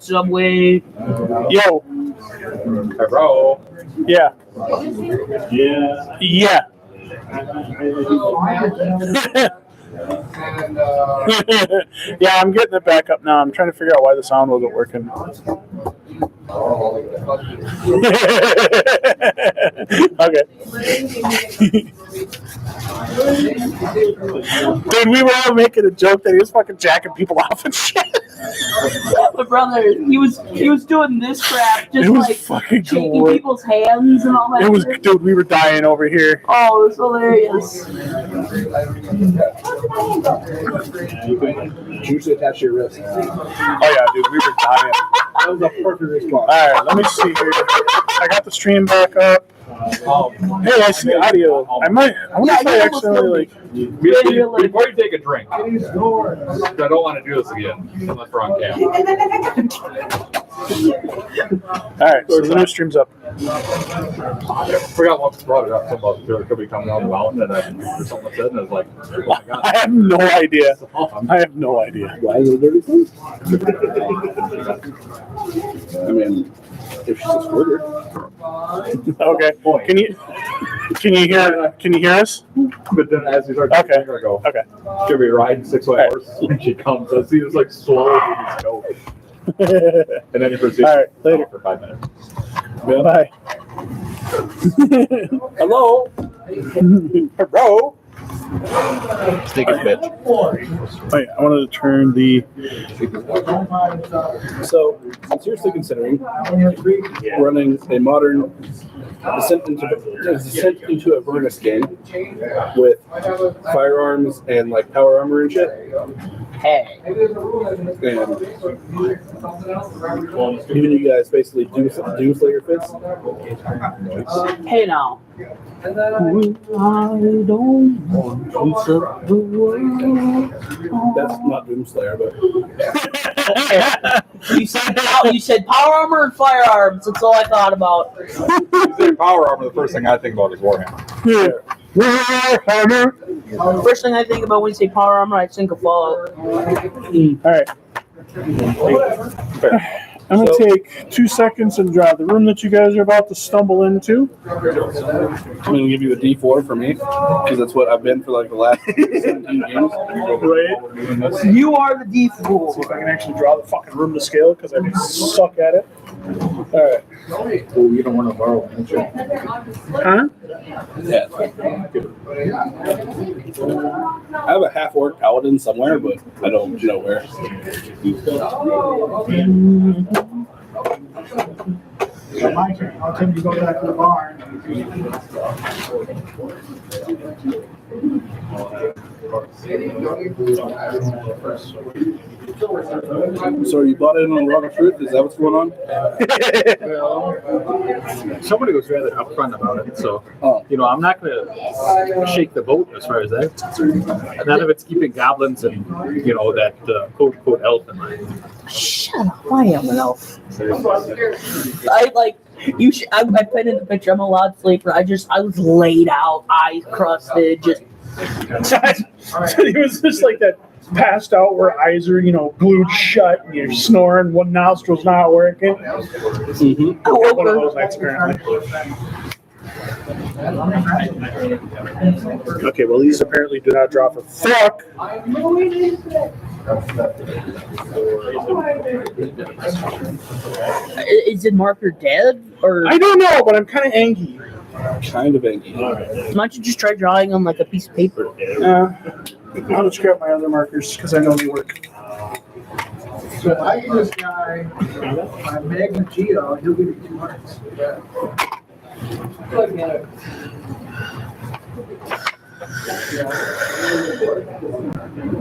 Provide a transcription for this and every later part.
Subway. Yo. Bro. Yeah. Yeah. Yeah. Yeah, I'm getting it back up now. I'm trying to figure out why the sound wasn't working. Okay. Dude, we were all making a joke that he was fucking jacking people off and shit. My brother, he was doing this crap, just It was like fucking shaking great. people's hands and all that. It was, shit. dude, we were dying over here. Oh, it was hilarious. Usually attach to your wrist. Oh yeah, dude, we were dying. That was a perfect response. Alright, let me see here. I got the stream back up. Hey, I see audio. I wonder if I accidentally Before you take a drink, I don't want to do this again unless we're on camera. Alright, so the new stream's up. I forgot what brought it up. Something about there could be coming down the mountain, and then someone said, and I was like, oh my God. I have no idea. I have no idea. Why is it dirty thing? I mean, if she's a squirter. Okay. Can you hear us? But then as we start Okay. I go, Okay. should we ride 6-way horse? When she comes, I see this like slow go. And then you proceed All right, later. for 5 minutes. Bye. Hello? Hello. Stick his bitch. Oh, yeah, I wanted to turn the. So, I'm seriously considering running a modern descent into Avernus game with firearms and like power armor and shit. Hey. And giving you guys basically Doomslayer fits. Hey now. I don't want to set the world. That's not Doomslayer, but You said power armor and firearms. That's all I thought about. You say power armor, the first thing I think about is Warhammer. Warhammer. First thing I think about when you say power armor, I think of Fallout. All right. I'm going to take 2 seconds and draw the room that you guys are about to stumble into. I'm going to give you a D4 for me, because that's what I've been for like the last 17 games. Right. You are the D4. See if I can actually draw the fucking room to scale, because I suck at it. All right. Oh, you don't want to borrow an inch. Huh? Yeah. I have a half-orc paladin somewhere, but I don't know where. My turn. I'll tell you to go back to the barn. So you bought in on a lot of truth? Is that what's going on? Somebody was rather upfront about it, so Oh. I'm not going to shake the boat as far as that's concerned. None of it's keeping goblins and that quote unquote elf in mind. Shut up! I am an elf. I like you. I put in the picture. I'm a loud sleeper. I was laid out, eyes crusted, just. He was just like that, passed out where eyes are, glued shut, and you're snoring, one nostril's not working. Mm-hmm. I woke One of up. those nights, apparently. Okay, well, these apparently do not draw for fuck. Is the marker dead or? I don't know, but I'm kind of angry. Kind of angry. Why don't you just try drawing on like a piece of paper? I'll just grab my other markers because I know they work. So if I give this guy my Magna Geo, he'll give me 2 hearts.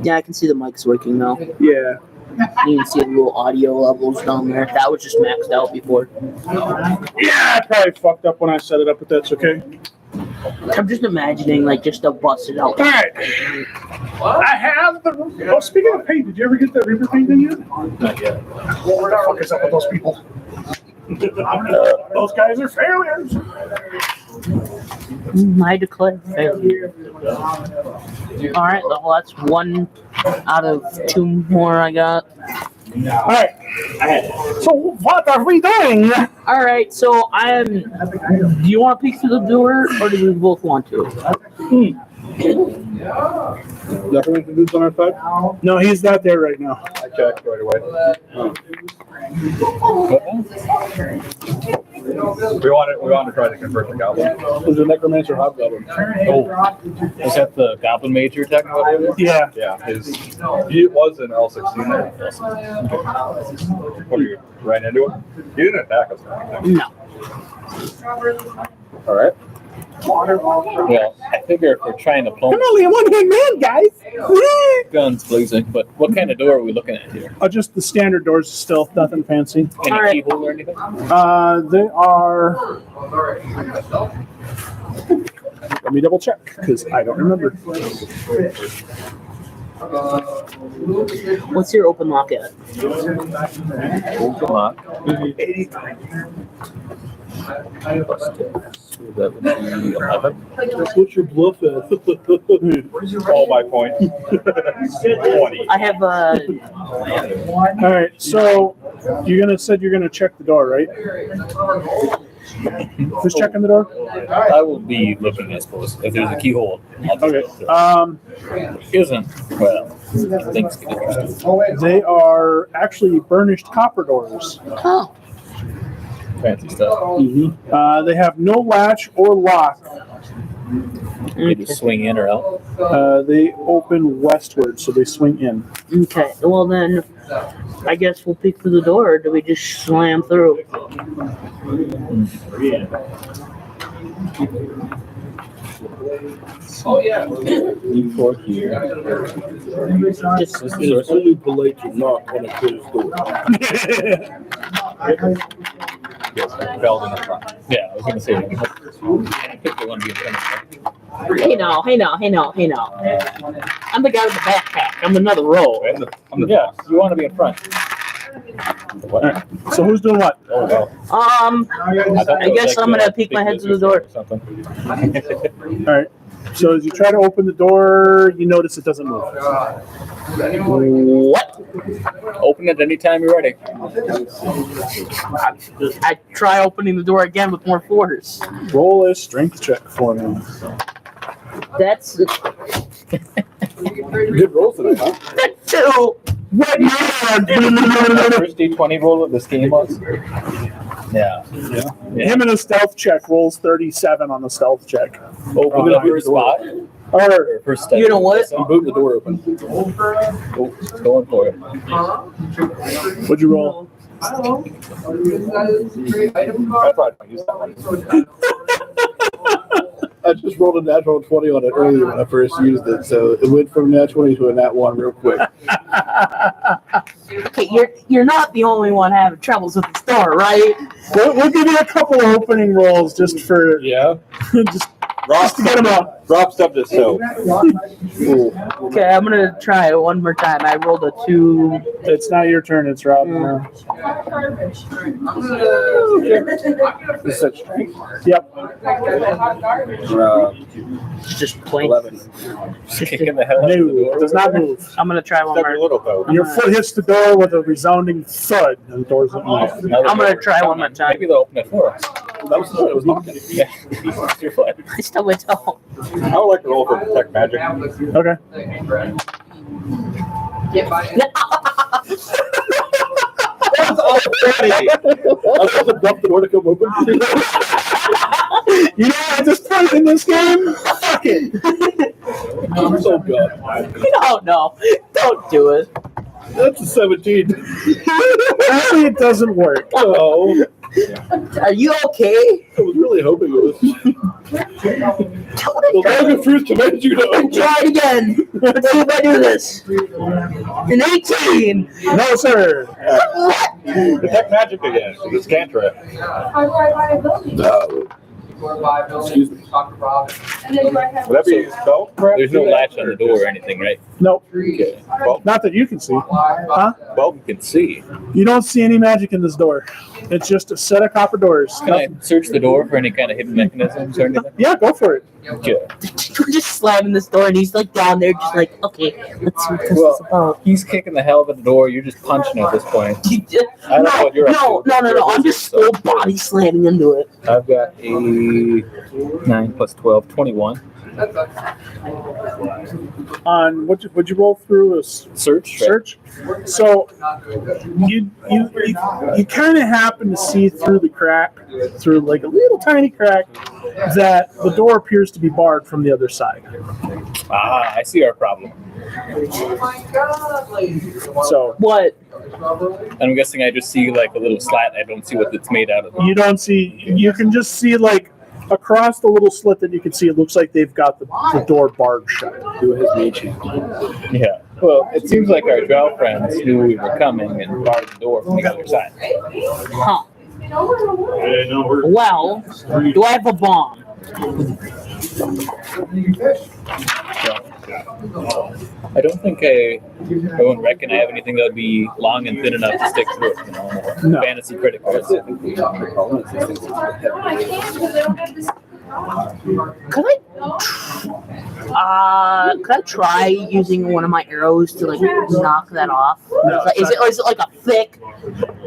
Yeah, I can see the mic's working now. Yeah. You can see the little audio levels down there. That was just maxed out before. Yeah, I probably fucked up when I set it up, but that's okay. I'm just imagining like just to bust it out. All right. I have the. Oh, speaking of paint, did you ever get that Reaper paint in yet? Not yet. Well, what the fuck is up with those people? Those guys are failures. I declare failure. Alright, well, that's 1 out of 2 more I got. All right. So what are we doing? All right, so do you want to peek through the door, or do we both want to? Nothing to do on our side? No, he's not there right now. I checked right away. We want to try to convert the goblin. There's a necromancer hobgoblin. Oh, is that the goblin mage you're talking about? Yeah. Yeah, he was an L16 there. What are you ran into him? He didn't attack us. No. All right. Well, I figure if we're trying to plumb I'm only a one-hand man, guys. guns blazing, but what kind of door are we looking at here? Just the standard doors, still nothing fancy. Any All right. keyhole or anything? They are. Let me double check because I don't remember. What's your open lock at? Open lock. That would be 11. What's your bluff at? All my point. 20. I have All right, so said you're gonna check the door, right? Who's checking the door? I will be looking, I suppose. If there's a keyhole, I'll just Okay. go through. Isn't, well, things get interesting. They are actually burnished copper doors. oh. Fancy stuff. They have no latch or lock. They just swing in or out. They open westward, so they swing in. Okay. Well then, I guess we'll peek through the door. Or do we just slam through? For here. Just It's only polite to knock on a closed door. Yes, belled in the front. Yeah, I was going to say, I think they want to be in front of hey now. I'm the guy with the backpack. I'm another row. I'm the yeah, you want to be in front. Alright, so who's doing what? Oh, well. I guess I'm gonna peek my head through the door. Something. All right. So as you try to open the door, you notice it doesn't move. What? Open it anytime you're ready. I try opening the door again with more force. Roll a strength check for me. That's Good rolls tonight, huh? two. What? First D20 roll of this game was. Yeah. Him in a stealth check rolls 37 on the stealth check. Open the first spot. Or First step. You know what? I'm booting the door open. Oh, going for it. what'd you roll? I probably don't use that one. I just rolled a natural 20 on it earlier when I first used it, so it went from nat 20 to a nat 1 real quick. Okay, you're not the only one having troubles with the door, right? We'll give you a couple of opening rolls just for Yeah. just to get them out. Rob stubbed his toe. Okay, I'm gonna try it one more time. I rolled a 2. It's not your turn. It's Rob. now. Is such strength? Yep. Just plain. 11. Kicking the hell out of the No, door. does not move. I'm gonna try one Stubbed your more. little toe. Your foot hits the door with a resounding thud, and the door's open. I'm gonna try one more time. Maybe they'll open it for us. That was it was knocking. Yeah. It's your foot. I still went home. I would like to roll for detect magic. Okay. That's already. I was supposed to bump the door to come open. You know what? At this point in this game, fuck it. Oh, God. No, don't do it. That's a 17. Apparently, it doesn't work. Oh, Are you okay? I was really hoping it was. The bag of fruits commands you to open. Try it again. Let's see if I do this. An 18. No, sir. What? Detect magic again. It's cantrip. No. Excuse me. Would that be spell? There's no latch on the door or anything, right? Nope. Okay. Not that you can see. Huh? Well, we can see. You don't see any magic in this door. It's just a set of copper doors. Can I search the door for any kind of hidden mechanisms or anything? Yeah, go for it. Yeah. We're just slamming this door, and he's like down there, just like, okay, let's see what this is about. He's kicking the hell out of the door. You're just punching at this point. You just- I don't know what you're up to. No. I'm just full body slamming into it. I've got a 9 plus 12, 21. On would you roll through a Search. Right? search? So you kind of happen to see through the crack, through like a little tiny crack, that the door appears to be barred from the other side. Ah, I see our problem. So What? I'm guessing I just see like a little slat. I don't see what it's made out of. you don't see. You can just see like across the little slit that you can see. It looks like they've got the door barred shut. Who has mage hand? Yeah. Well, it seems like our drow friends knew we were coming and barred the door from the other side. Huh. Well, do I have a bomb? I don't think I wouldn't reckon I have anything that would be long and thin enough to stick through it. No. Fantasy critical. Could I try using one of my arrows to like knock that off? No, Is it like a thick?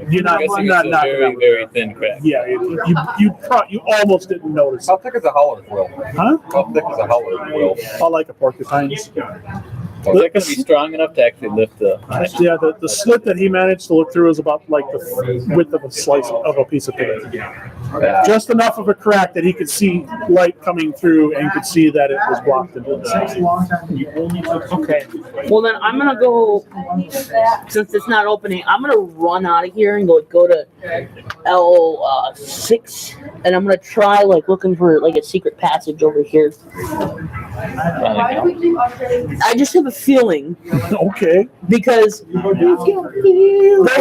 You're I'm not. guessing You're not it's a knocking very, out. very thin crack. Yeah, you almost didn't notice. How thick is a howler quill? Huh? How thick is a howler quill? I like a porcupine's. Is that going to be strong enough to actually lift the? Yeah, the slit that he managed to look through is about like the width of a slice of a piece of paper. Just enough of a crack that he could see light coming through and could see that it was blocked into the Takes a side. long time to get. Okay. Well then I'm gonna go. Since it's not opening, I'm gonna run out of here and go to L6, and I'm gonna try like looking for like a secret passage over here. I just have a feeling Okay. because there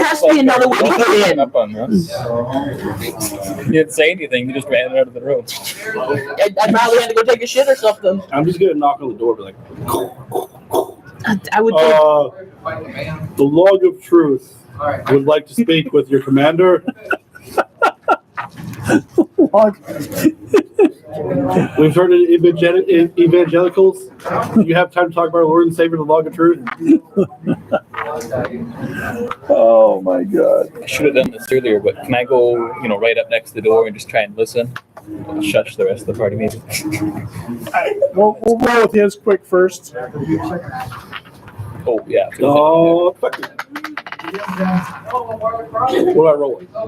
has to be another way to get in. Up on this. You didn't say anything. You just ran out of the room. I probably had to go take a shit or something. I'm just gonna knock on the door, be like, I would think. the log of truth would like to speak with your commander. We've heard of evangelicals. Do you have time to talk about our Lord and Savior, the log of truth? Oh my God. I should have done this earlier, but can I go, right up next to the door and just try and listen? Shush the rest of the party, maybe. We'll roll with his quick first. Oh yeah. Oh, fuck it. What am I rolling? Huh?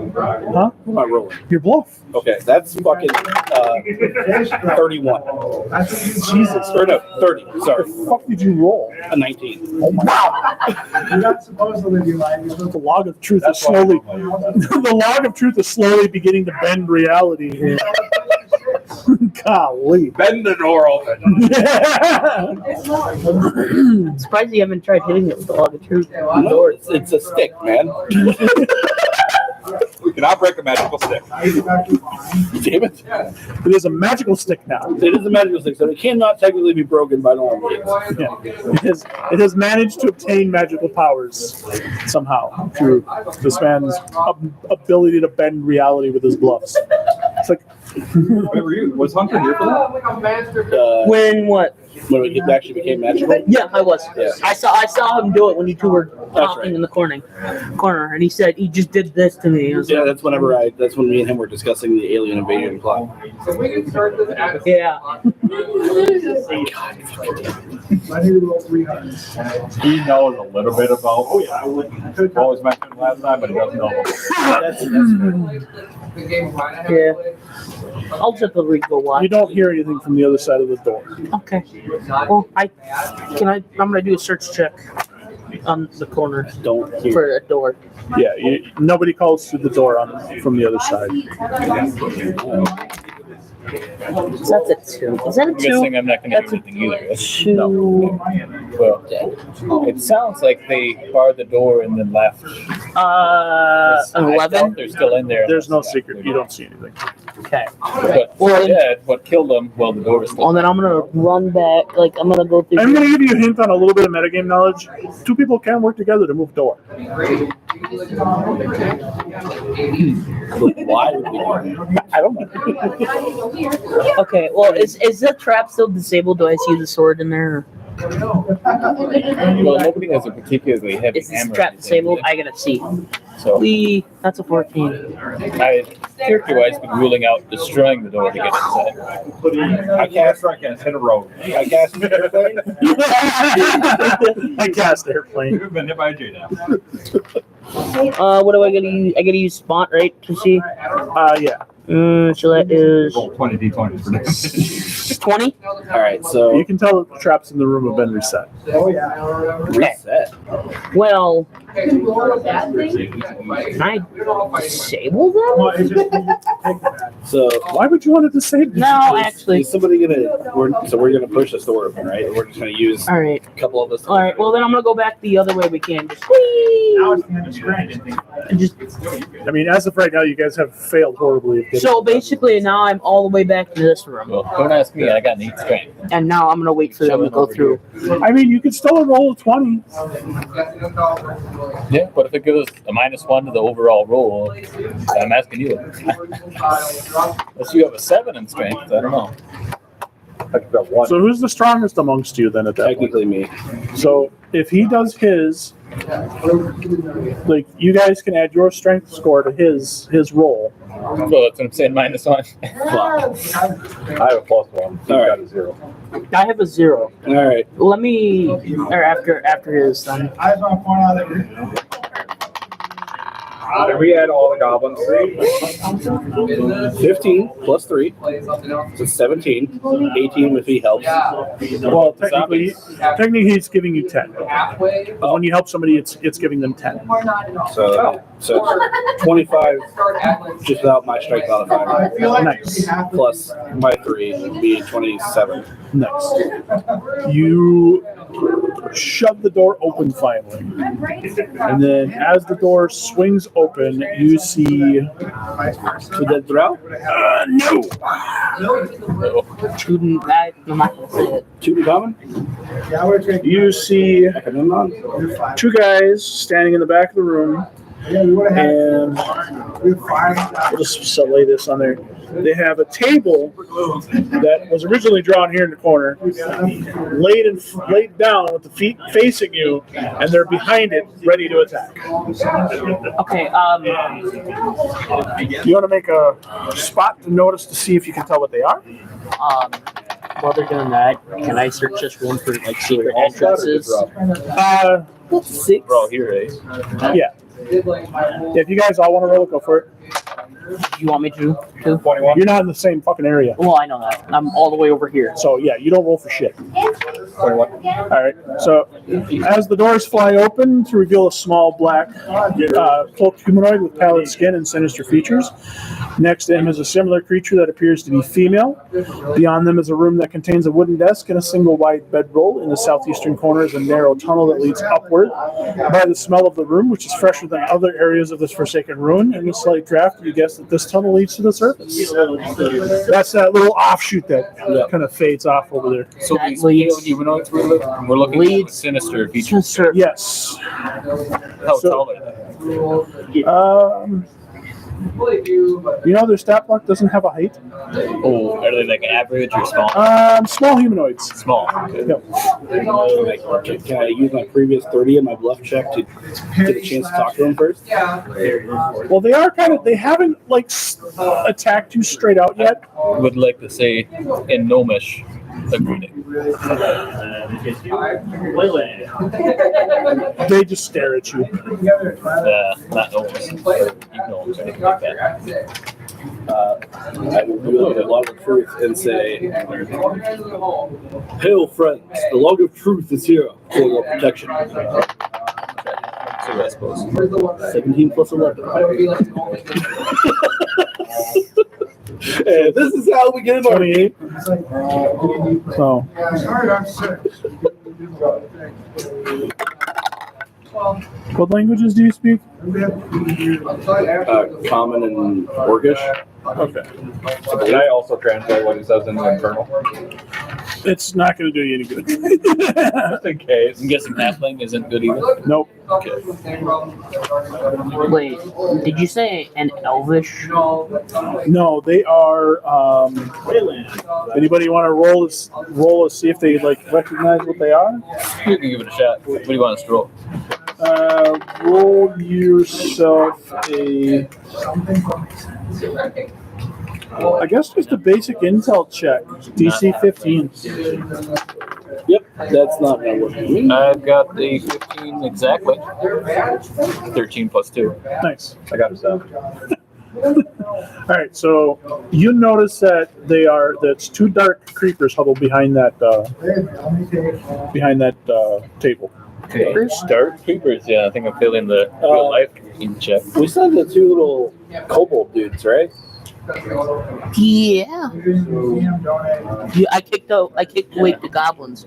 What am I rolling? Your bluff. Okay, that's fucking 31. Jesus. Or no, 30. Sorry, The fuck did you roll? a 19. Oh my God. You're not supposed to live your life. You're supposed The log of truth is slowly. The log of truth is slowly beginning to bend reality here. Golly. Bend the door open. I'm surprised you haven't tried hitting it with the log of truth. No, it's a stick, man. We cannot break a magical stick. Damn it. It is a magical stick now. It is a magical stick, so it cannot technically be broken by normal means. Yeah. It has managed to obtain magical powers somehow through this man's ability to bend reality with his bluffs. It's like, Where were you? Was Hunter here for that? When what? When it actually became magical. Yeah, I was. Yeah. I saw him do it when you two were talking right. in the corner, and he said he just did this to me. I was Yeah, like, that's when me and him were discussing the alien invasion plot. yeah. I need to roll 300. He knows a little bit about. Oh yeah, what was mentioned last time, but he doesn't know. Yeah. I'll just have to go watch. you don't hear anything from the other side of the door. Okay. Well, I'm gonna do a search check on the corner Don't hear. for a door. Yeah, nobody calls through the door from the other side. So that's a 2. Is that a I'm 2? guessing I'm not going to That's do a anything either. 2. Well, it sounds like they barred the door and then left. An I doubt 11. they're still in there. There's no secret. You don't see anything. Okay. But Well, what killed them? Well, the door was still. Well, then I'm gonna run back. Like I'm gonna go through. I'm going to give you a hint on a little bit of metagame knowledge. Two people can work together to move door. Why would we do that? I don't know. Okay, well, is the trap still disabled? Do I see the sword in there? Well, nobody has a particularly heavy Is this hammer. trap disabled? I gotta see. So That's a 14. I character-wise been ruling out destroying the door to get inside. I can't hit a road. I guess airplane. I cast airplane. We've been hit by a J now. What do I gotta use? I gotta use spot, right, to see? Yeah. So that is Roll 20 d20s for this. 20. All right, so You can tell that the traps in the room have been reset. Oh, yeah. reset. Well, can I disable them? Well, it just take that. So Why would you want to disable? No, actually. is somebody gonna? We're gonna push this door open, right? We're just gonna use All right. a couple of us. All right. Well, then I'm gonna go back the other way we can. Just whee! Now it's the end of scratch. And just I mean, as of right now, you guys have failed horribly. so basically now I'm all the way back to this room, Well, don't ask me. I got 8 strength. and now I'm gonna wait for them to go through. I mean, you could still roll a 20. Yeah, but if it gives us a -1 to the overall roll, I'm asking you. Unless you have a 7 in strength, I don't know. I got one. So who's the strongest amongst you then at that point? Technically, me. So if he does his, like you guys can add your strength score to his roll. So that's what I'm saying, -1. I have a +1. He's got a 0. I have a 0. All right. Let me, or after his then. I just want to point out that Did we add all the goblins? 15 plus 3, so 17. 18 if he helps. Well, technically he's giving you 10. But when you help somebody, it's giving them 10. So 25 just without my strength I modifier. feel like Nice. we have to. Plus my 3 would be 27. Nice. You shove the door open finally. And then as the door swings open, you see So dead throw? no. Student, I'm not gonna say it. 2 common? Yeah, we're taking. You see Agamemnon? You're fine. two guys standing in the back of the room, Yeah, we would have had. and We're fine. I'll just lay this on there. They have a table that was originally drawn here in the corner, laid down with the feet facing you, and they're behind it, ready to attack. Okay. You want to make a spot to notice to see if you can tell what they are? While they're doing that, can I search this room for like secret entrances? Six. We're all here, eh? Yeah. If you guys all want to roll it, go for it. You want me to? 21. You're not in the same fucking area. Well, I know that. I'm all the way over here. So yeah, you don't roll for shit. 21. All right. So as the doors fly open to reveal a small black cloaked humanoid with pallid skin and sinister features. Next to him is a similar creature that appears to be female. Beyond them is a room that contains a wooden desk and a single wide bedroll. In the southeastern corner is a narrow tunnel that leads upward. By the smell of the room, which is fresher than other areas of this forsaken ruin, and the slight draft, you guess that this tunnel leads to the surface. That's that little offshoot that kind of fades off over there. So That these leads- pale humanoids we're looking leads- at sinister features. Just sir. Yes. How so- tall are they? You know, their stat block doesn't have a height. Oh, are they like average or small? Small humanoids. Small. Okay. Yep. Can I use my previous 30 in my bluff check to get a chance to talk to him first? Well, they are kind of. They haven't like attacked you straight out yet. Would like to say in Gnomish, a greeting. They just stare at you. Not Gnomish, but Gnomes or anything like that. I will reveal the log of truth and say, "Hail, friends! The log of truth is here for your protection." So I suppose. 17 plus 11. And this is how we get an army. 28. So Sorry, I'm sick. what languages do you speak? Common and Orcish. Okay. Did I also translate what he says in the Infernal? It's not going to do you any good. Just in case. I'm guessing halfling isn't good either. Nope. Wait, did you say an elvish? No, they are. Anybody want to roll to see if they like recognize what they are? You can give it a shot. What do you want us to roll? Roll yourself a. I guess just a basic intel check. DC 15. Yep, that's not gonna work for me. I've got the 15 exactly. 13 plus 2. Nice. I got it down. All right, so you notice that that's two dark creepers huddled behind that table. Okay. Start creepers. Yeah, I think I'm feeling the real life check. We still have the two little kobold dudes, right? Yeah. I kicked away the goblins.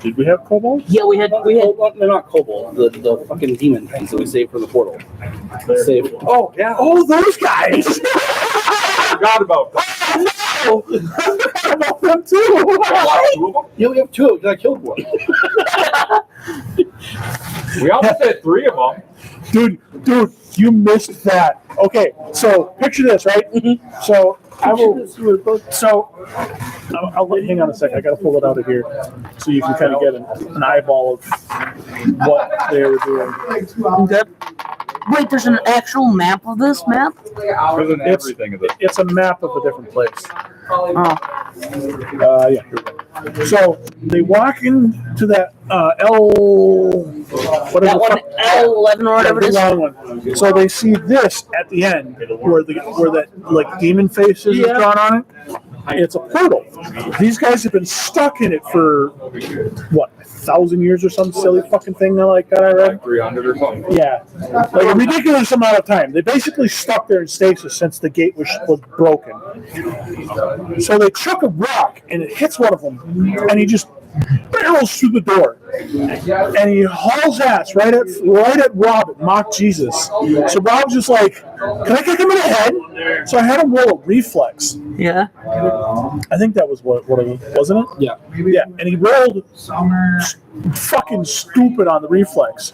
Did we have kobolds? Yeah, we had. They're not kobold. The fucking demon things that we saved from the portal. Saved. Oh yeah. Oh, those guys! Forgot about that. Oh, no! I forgot about them too. Yeah, we have two. I killed one. We almost had 3 of them. Dude, you missed that. Okay, so picture this, right? So I will. So I'll hang on a second. I got to pull it out of here so you can kind of get an eyeball of what they were doing. Wait, there's an actual map of this map? Everything of it. It's a map of a different place. Oh. Yeah. Here we go. So they walk into that L. Whatever That one, L11 or whatever it is. long one. So they see this at the end, where that like demon face is drawn on it. It's a portal. These guys have been stuck in it for what, 1,000 years or some silly fucking thing like that. I read. 300 or something. Yeah, like a ridiculous amount of time. They basically stuck there in stasis since the gate was broken. So they chuck a rock and it hits one of them, and he just barrels through the door, and he hauls ass right at Rob at Mock Jesus. So Rob's just like, "Can I kick him in the head?" So I had him roll a reflex. Yeah. I think that was what it was, wasn't it? Yeah. Yeah, and he rolled fucking stupid on the reflex.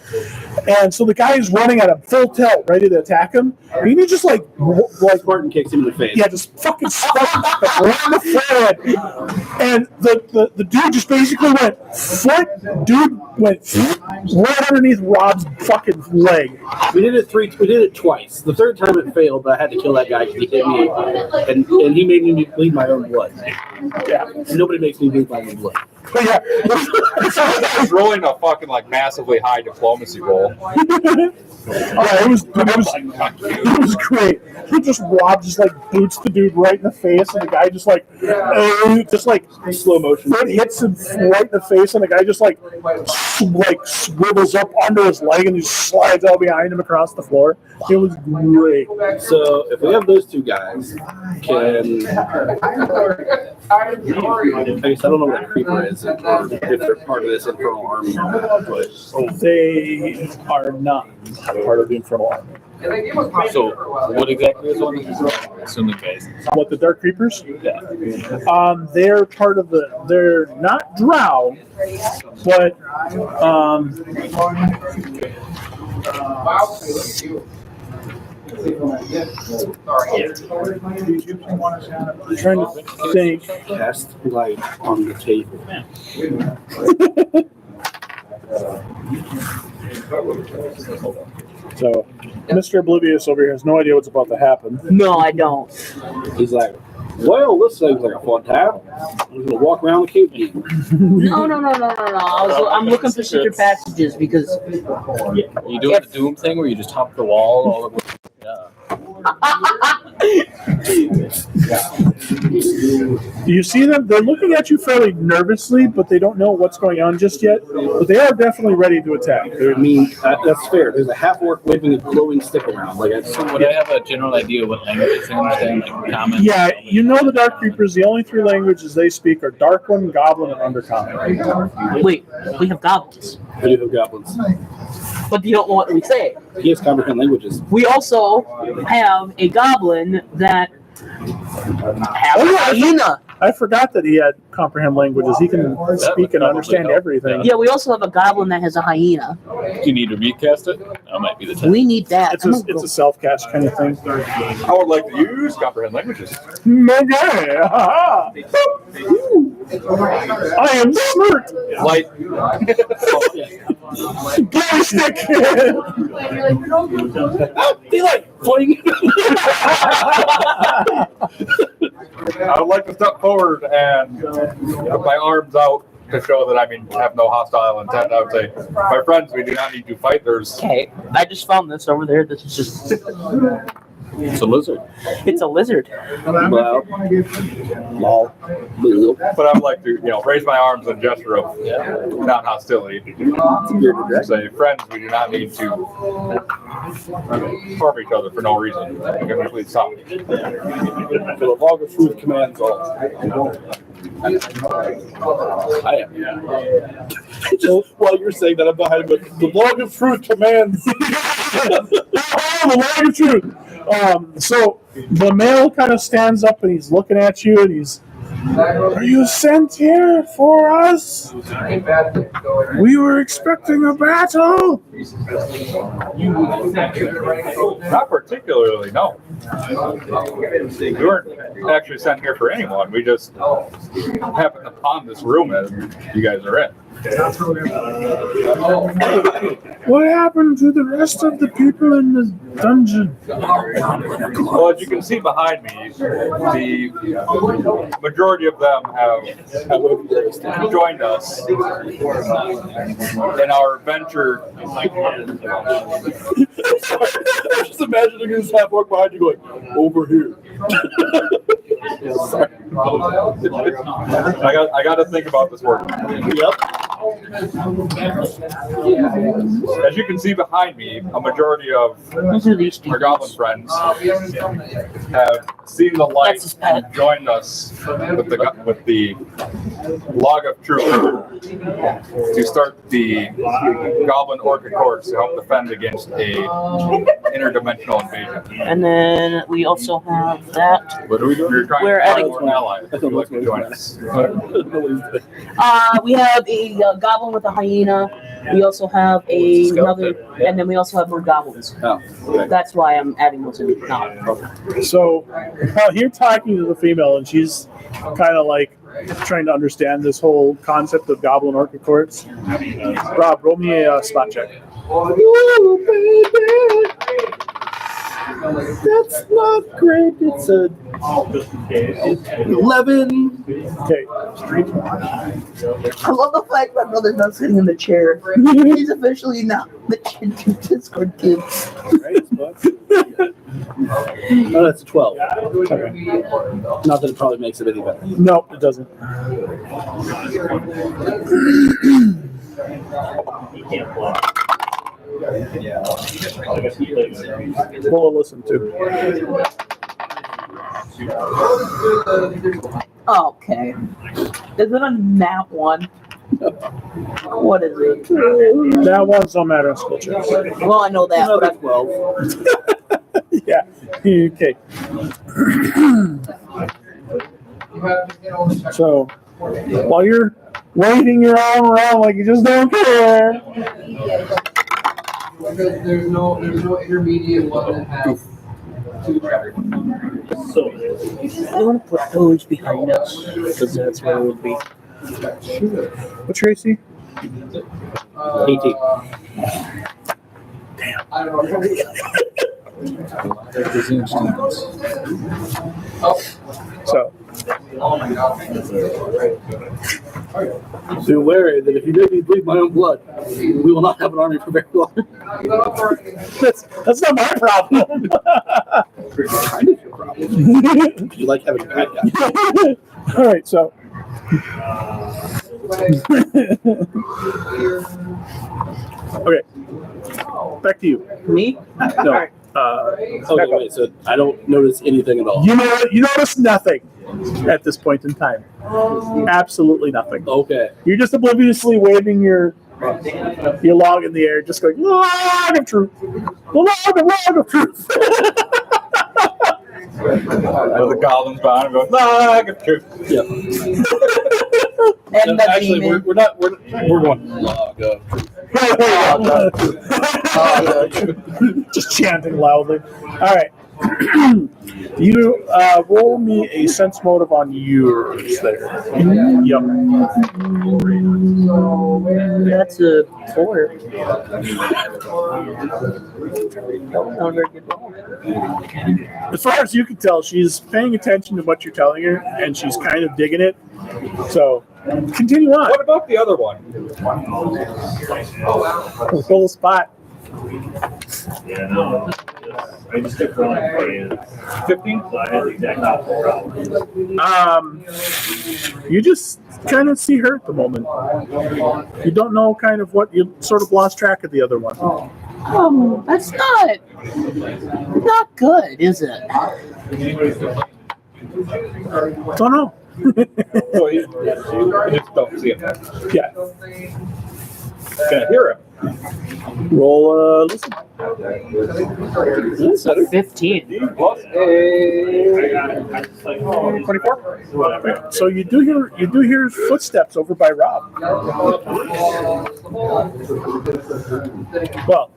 And so the guy is running at a full tilt, ready to attack him. And he just like Spartan kicks him in the face. yeah, just fucking right in the forehead. And the dude just basically went right underneath Rob's fucking leg. We did it twice. The third time it failed, but I had to kill that guy because he hit me, and he made me bleed my own blood. Yeah. And nobody makes me bleed my own blood. But yeah. I was rolling a fucking like massively high diplomacy roll. Yeah, it was great. Rob just like boots the dude right in the face, and the guy just like Slow motion. Fred hits him right in the face, and the guy just like swivels up under his leg and just slides out behind him across the floor. It was great. So if we have those two guys, I guess I don't know what a creeper is, if they're part of this infernal army or not, but They are not part of the Infernal Army. So, what exactly is one? Assuming guys. What, the Dark Creepers? Yeah. They're part of they're not Drow, but I'm trying to think. cast light on the table. So, Mr. Oblivious over here has no idea what's about to happen. No, I don't. He's like, well, this seems like a fun time. I'm gonna walk around the cave again. No. I'm looking for secret passages because. You doing the Doom thing where you just hop the wall all the way? Yeah. You see them? They're looking at you fairly nervously, but they don't know what's going on just yet. But they are definitely ready to attack. I mean, that's fair. There's a half orc waving a glowing stick around. Like, Would I have a general idea what languages they understand? Like common? Yeah, you know the Dark Creepers, the only three languages they speak are Dark One, Goblin, and Undercommon. Wait, we have goblins. we do have goblins. But you don't know what we say. He has comprehend languages. We also have a goblin that Have a hyena. I forgot that he had comprehend languages. He can speak and understand everything. Yeah, we also have a goblin that has a hyena. Do you need to recast it? That might be the time. We need that. It's a self-cast kind of thing. I would like to use comprehend languages. Okay. I am smart. Light. Plastic. Daylight. Flying. I would like to step forward and put my arms out to show that have no hostile intent. I would say, my friends, we do not need to fight. Okay, I just found this over there. This is just. It's a lizard. It's a lizard. Wow. But I would like to, raise my arms in gesture of non-hostility. Say, friends, we do not need to harm each other for no reason. Can we please stop? For the log of truth commands all. I am. Just while you're saying that, I'm behind him. But the log of truth commands. The log of truth. So the male kind of stands up and he's looking at you and he's, are you sent here for us? We were expecting a battle. Not particularly, no. We weren't actually sent here for anyone. We just happened upon this room that you guys are in. What happened to the rest of the people in the dungeon? Well, as you can see behind me, the majority of them have joined us in our venture. I'm just imagining this half walk behind you going, over here. I got to think about this word. Yep. As you can see behind me, a majority of our goblin friends have seen the light and joined us with the log of truth to start the goblin orchid courts to help defend against a interdimensional invasion. And then we also have that. What are we doing? We're adding- an ally. Would you like to join us? We have a goblin with a hyena. We also have another, and then we also have more goblins. Oh, okay. That's why I'm adding those in now. So you're talking to the female and she's kind of like trying to understand this whole concept of goblin orchid courts. Rob, roll me a spot check. That's not great. It's a 11. Okay. I love the fact my brother's not sitting in the chair. He's officially not the Discord kid. Oh, that's a 12. Not that it probably makes it any better. No, it doesn't. We'll listen to. Okay. Is it a nap one? What is it? That one's no matter in skill checks. Well, I know that, Another but 12. Yeah. Okay. So while you're waving your arm around like you just don't care. Because there's no intermediate one that has two chapters. I want to put those behind us because that's where it would be. What's your AC? 18. I don't know. So Oh my god. Be wary that if you make me bleed my own blood, we will not have an army for very long. that's not my problem. Kind of your problem. You like having a bad guy. All right, so okay, back to you. Me? No, Okay, wait, so I don't notice anything at all. you notice nothing at this point in time. Absolutely nothing. Okay. You're just obliviously waving your log in the air, just going log of truth, log of truth. the goblins behind him going, "Log of truth." Yeah. And the Actually, demon. we're not. We're going log of truth. Just chanting loudly. All right. You roll me a sense motive on yours there. Yep. That's a 4. Not a very good roll. As far as you can tell, she's paying attention to what you're telling her, and she's kind of digging it. So, continue on. What about the other one? Roll a spot. Yeah, no. I just kept rolling for you. 15? So I had the exact opposite problem. You just kind of see her at the moment. You don't know kind of what you sort of lost track of the other one. That's not good, is it? Don't know. So you just don't see him. Yeah. Can I hear him? Roll. Listen. 15. Plus a 24. So you do hear footsteps over by Rob. Well,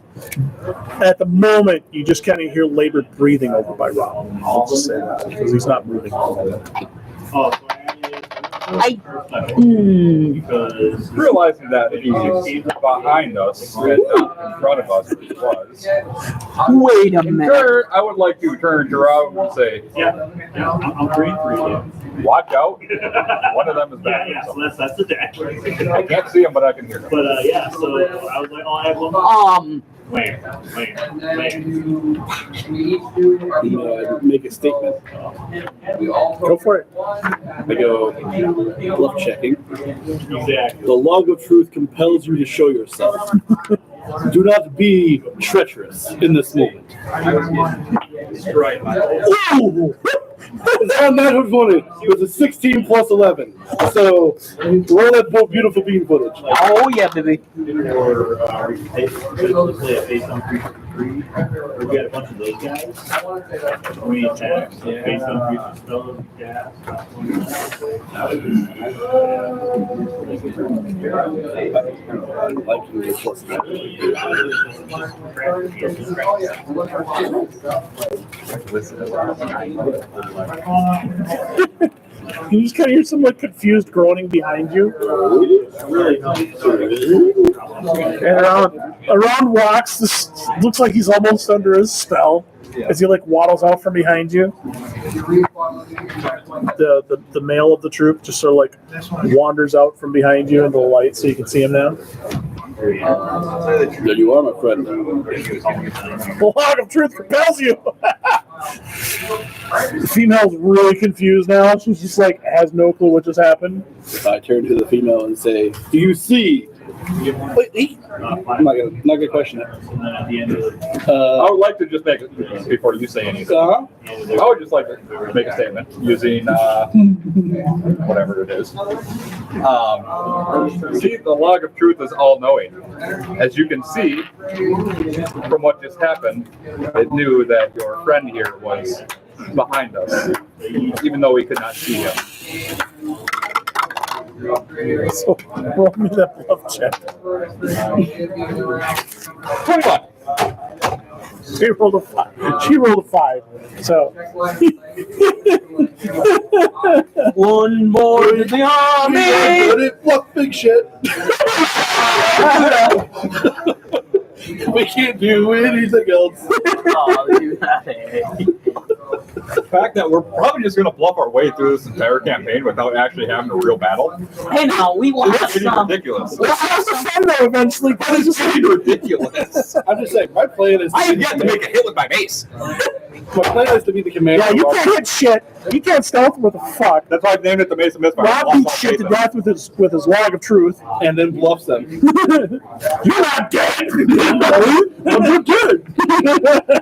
at the moment, you just kind of hear labored breathing over by Rob. I'll just say that because he's not moving. Realizing that he's behind us and not in front of us, as he was. Wait a In minute. turn, I would like to turn to Rob and say, I'm green for you. watch out. One of them is back. Yeah, so that's the dash. I can't see him, but I can hear him. But yeah, so I was like, oh, I have one more. Wait. Make a statement. Go for it. I go bluff checking. Exactly. The log of truth compels you to show yourself. Do not be treacherous in this moment. Right. Ooh! It's not 920. It's a 16 plus 11. So roll that beautiful bean footage. Oh yeah, baby. Or we could take play a face on 3 or we got a bunch of those guys. 20 attacks, face on 3 spells, gas. Like you plus You just kind of hear some like confused groaning behind you. And around walks. This looks like he's almost under his spell as he like waddles out from behind you. The male of the troop just sort of like wanders out from behind you into the light so you can see him now. There you are, my friend. The log of truth compels you. The female's really confused now. She's just like has no clue what just happened. I turn to the female and say, "Do you see?" Wait. I'm not gonna question it. I would like to just make it, before you say anything, I would just like to make a statement using whatever it is. See, the log of truth is all-knowing. As you can see, from what just happened, it knew that your friend here was behind us, even though we could not see him. So roll me that bluff check. 21. She rolled a 5. So One more to the army. Fuck big shit. We can't do anything else. Oh, you have it. The fact that we're probably just going to bluff our way through this entire campaign without actually having a real battle, Hey, now we will have it's getting some. ridiculous. we'll have some fun though eventually. It's just getting ridiculous. I'm just saying, my plan is. I have yet to make a hit with my mace. My plan is to be the commander. Yeah, you can't hit shit. You can't stealth with a fuck. That's why I've named it the Mace of Misfire. Rob beats shit to death with his log of truth. and then bluffs them. You're not dead. I'm good.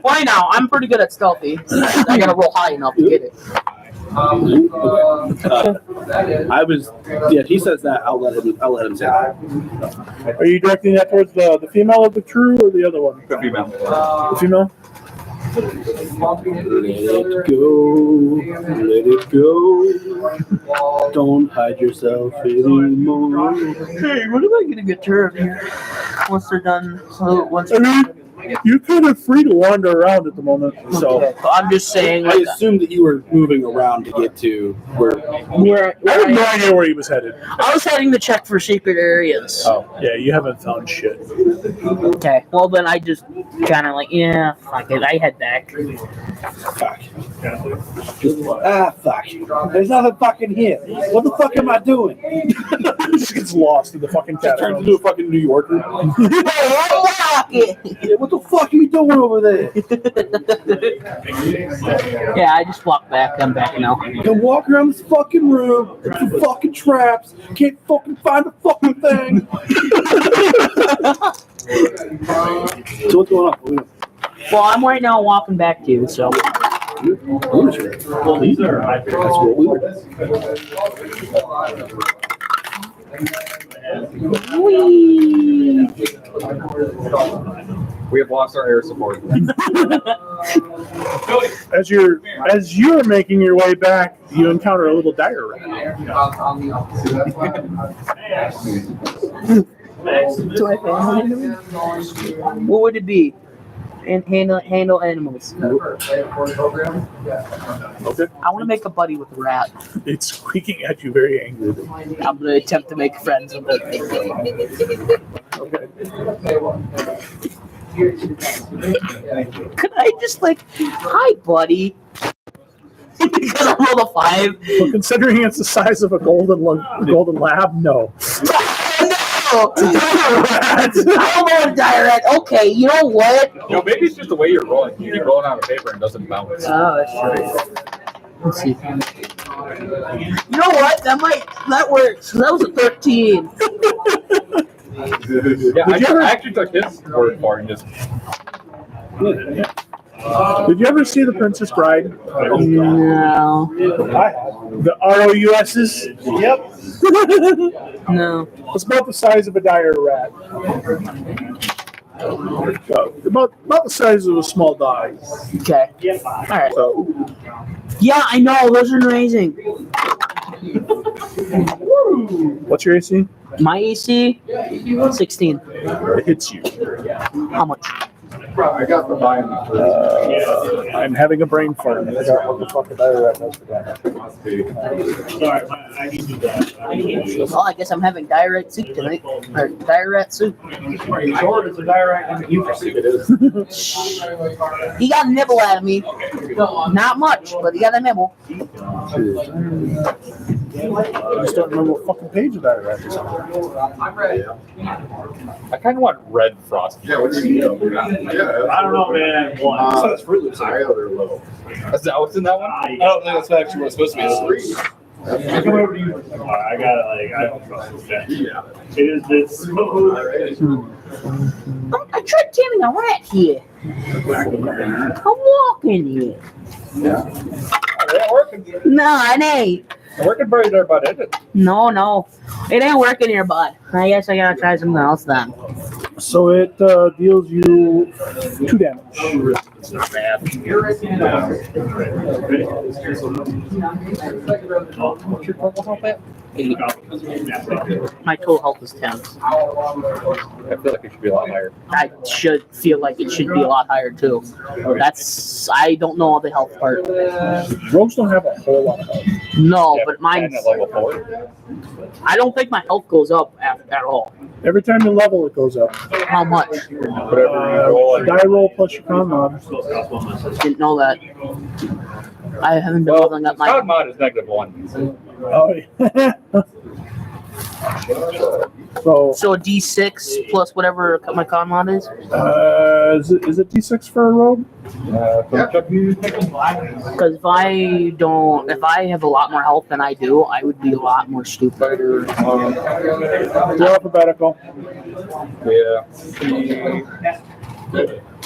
Why now? I'm pretty good at stealthy. I gotta roll high enough to get it. I was. Yeah, he says that. I'll let him say that. Are you directing that towards the female of the crew or the other one? The female. The female? Let it go. Don't hide yourself anymore. Hey, when am I gonna get turned here? Once they're done, so once. I mean, you're kind of free to wander around at the moment. So Okay, so I'm just saying. I assumed that you were moving around to get to where. I have no idea where he was headed. I was heading to check for secret areas. Oh, yeah, you haven't found shit. Okay, well then I just kind of like, yeah, fuck it. I head back. Fuck. Fuck. There's nothing fucking here. What the fuck am I doing? Just gets lost in the fucking Turns cat. into a fucking New Yorker. Yeah, What the fuck are you doing over there? I just walk back. I'm back now. Can walk around this fucking room. It's the fucking traps. Can't fucking find the fucking thing. So what's going on? Well, I'm right now walking back to you, so. Well, these are my favorite. That's what we were. Whee! We have lost our air support. As you're making your way back, you encounter a little dire rat. Do I handle? What would it be? And handle animals. Okay. I want to make a buddy with a rat. It's squeaking at you very angrily. I'm gonna attempt to make friends with it. Okay. Could I just like, hi, buddy? Because I rolled a 5. Well, considering it's the size of a golden lab, no. No! I don't know a direct. Okay, you know what? Maybe it's just the way you're rolling. You keep rolling on a paper and it doesn't bounce. Oh, that's true. Let's see. You know what? That works. That was a 13. Yeah, I actually took his word for it and just. Did you ever see The Princess Bride? No. The ROUSs? Yep. No. It's about the size of a dire rat. About the size of a small dog. Okay. Alright. So, Yeah, I know. Those are amazing. what's your AC? My AC? 16. It hits you. How much? I got the buy-in. I'm having a brain fart. I forgot what the fuck a dire rat does for that. Sorry, I need to do that. Well, I guess I'm having diarrhea soup tonight. Or diarrhea soup. Short is a direct you it is. He got a nibble out of me. Not much, but he got a nibble. I just don't remember what fucking page of dire rat is on. I'm ready. I kind of want red frosty. I don't know, man. What? So it's Fruit Loops. Is that what's in that one? I don't think that's actually what it's supposed to be. I come over to you. I got it. Like I don't trust this. Yeah. It is this. I tried taming a rat here. I'm walking here. It ain't working. No, it ain't. It's working very there, but is it? No. It ain't working here, bud. I guess I gotta try something else then. So it deals you 2 damage. It's not bad. What's your total health at? 8. My total health is 10. I feel like it should be a lot higher. I should feel like it should be a lot higher too. I don't know the health part. Rogues don't have a whole lot of health. No, Yeah, but mine's. at level 4. I don't think my health goes up at all. Every time you level, it goes up. How much? Whatever you roll. Die roll plus your con mod. Didn't know that. I haven't been Well, leveling up my. cloud mod is -1. Oh, yeah. So, So a D6 plus whatever my con mod is. is it D6 for a rogue? Because if I have a lot more health than I do, I would be a lot more stupid. Go alphabetical. Yeah.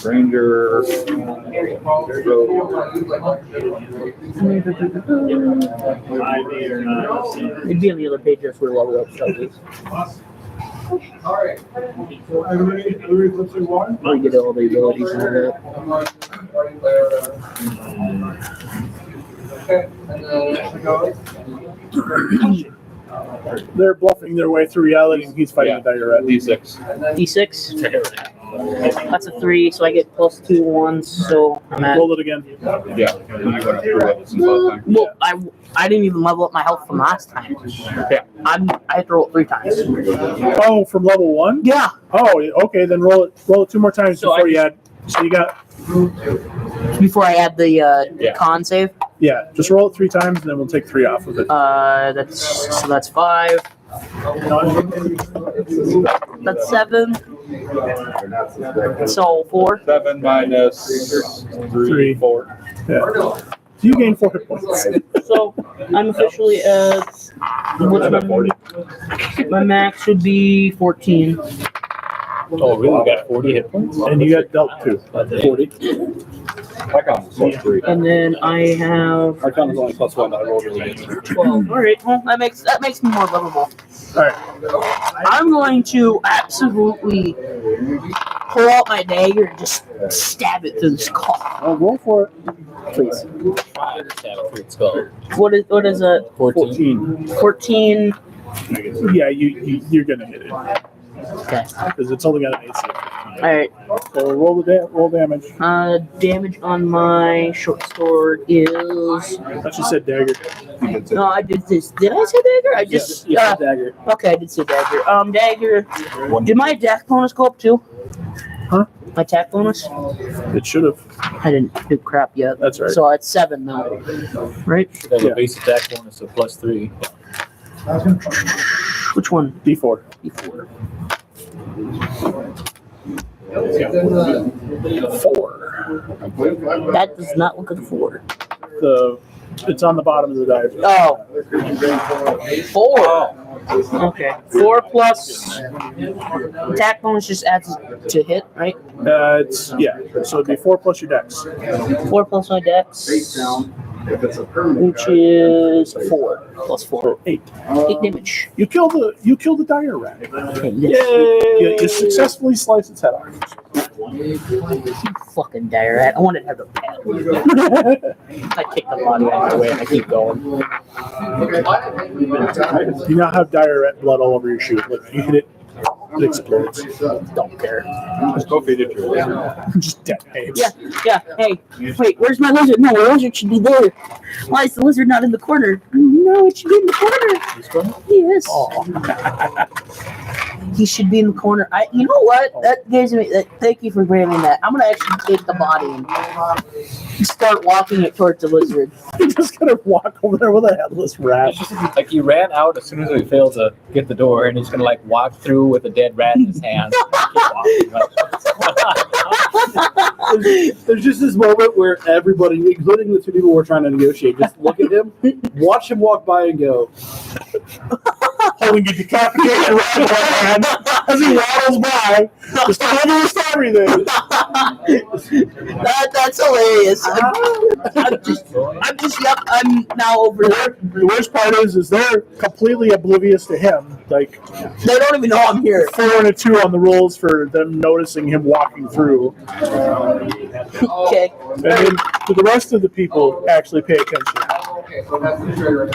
Ranger. It'd be on the other page if we're level up. All right. Everybody flip through one. We get all the abilities out of it. Okay, and then go. They're bluffing their way through reality, and he's fighting Yeah. a dire rat. D6. D6. That's a 3, so I get plus 2 ones. So I'm at. Roll it again. Yeah. You went up 3 levels since last time. Well, I didn't even level up my health from last time. Yeah. I had to roll it 3 times. Oh, from level 1? Yeah. Oh, okay. Then roll it 2 more times So before you add. So you got. Before I add the Yeah. con save. Yeah, just roll it 3 times, and then we'll take 3 off of it. That's 5. That's 7. So 4. 7 minus 3, 4. Yeah. So you gain 4 hit points. So I'm officially at my max would be 14. Oh, really? Got 40 hit points? And you got dealt 2. 40. Arcana is plus 3. And then I have Arcana's only +1. I rolled really good. 12. All right, well that makes me more lovable. All right. I'm going to absolutely pull out my dagger and just stab it through the skull. Well, roll for it. Please. 5 stab it through its skull. What is a 14. 14? Yeah, you're gonna hit it Okay. because it's only got an AC. All right. So roll damage. Damage on my short sword is. I thought you said dagger. No, I did this. Did I say dagger? I just. Dagger. Okay, I did say dagger. Dagger. Did my attack bonus go up too? Huh? My attack bonus? It should have. I didn't do crap yet. That's right. So it's 7 now. Right? Got Yeah. a base attack bonus of +3. Which one? D4. D4. 4. That does not look like a 4. It's on the bottom of the die. Oh. 4. Okay. 4 plus attack bonus just adds to hit, right? It's So it'd be 4 plus your dex. 4 plus my dex, which is 4 plus 4. 8. 8 damage. You kill the dire rat. Okay, yes. You successfully slice its head off. You fucking dire rat. I wanted to have a pet. I kick the body out of the way and I keep going. You now have dire rat blood all over your shoe. Like you hit it, it explodes. Don't care. Just go feed it to your lizard. Just detonates. Yeah. Hey, wait, where's my lizard? No, the lizard should be there. Why is the lizard not in the corner? No, it should be in the corner. This one? Yes. Oh. He should be in the corner. You know what? That gives me. Thank you for granting that. I'm gonna actually take the body and start walking it towards the lizard. You're just gonna walk over there with a headless rat. It's just like he ran out as soon as we failed to get the door, and he's gonna like walk through with a dead rat in his hand. There's just this moment where everybody, including the 2 people we're trying to negotiate, just look at him, watch him walk by, and go, Holding a decapitated rat in one hand as he waddles by. Just trying to restore everything. That's hilarious. I'm now over there. The worst part is they're completely oblivious to him. Like They don't even know I'm here. 4 and a 2 on the rolls for them noticing him walking through. Okay. And then to the rest of the people actually pay attention. Okay, so that's the trigger.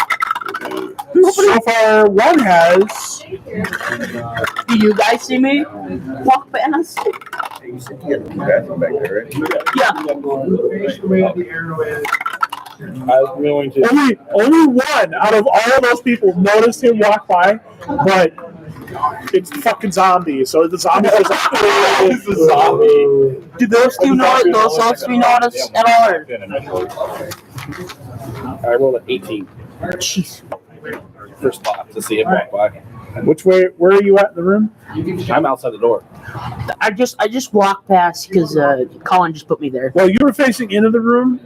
So far, one has. Do you guys see me walk past? Yeah. I was willing to. Only one out of all of those people noticed him walk by, but it's the fucking zombie. So the zombie was It's a zombie. Do those two know it? Those three notice at all? Or? I rolled an 18. Jeez. First spot to see him walk by. Which way? Where are you at in the room? I'm outside the door. I just walked past because Colin just put me there. Well, you were facing into the room,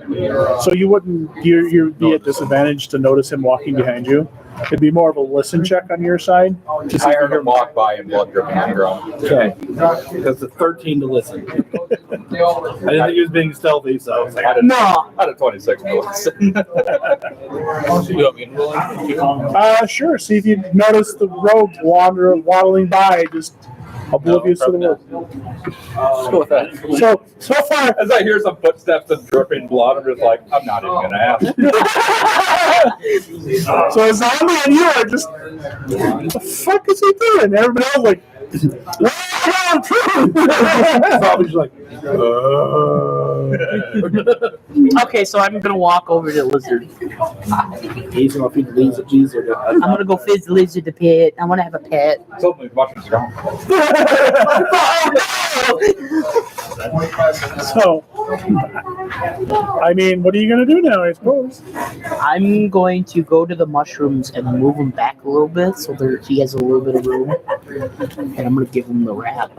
so you wouldn't. You'd be at disadvantage to notice him walking behind you. It'd be more of a listen check on your side. Just I heard him walk by and blood dripping on the ground. Okay. That's a 13 to listen. I didn't think he was being stealthy, so I was like, No. I had a 26 to listen. you want me to roll? Sure. See if you notice the rogue waddling by, just oblivious to the world. Let's go with that. So far, As I hear some footsteps and dripping blood, I'm just like, I'm not even gonna ask. so Zombie and you are just, what the fuck is he doing? Everybody else like, Zombie's like, Okay, so I'm gonna walk over to the lizard. He's gonna feed the leaves. I'm gonna go feed the lizard the pet. I want to have a pet. Suddenly, mushrooms are gone. so, I mean, what are you going to do now, I suppose? I'm going to go to the mushrooms and move him back a little bit so he has a little bit of room. And I'm going to give him the rat.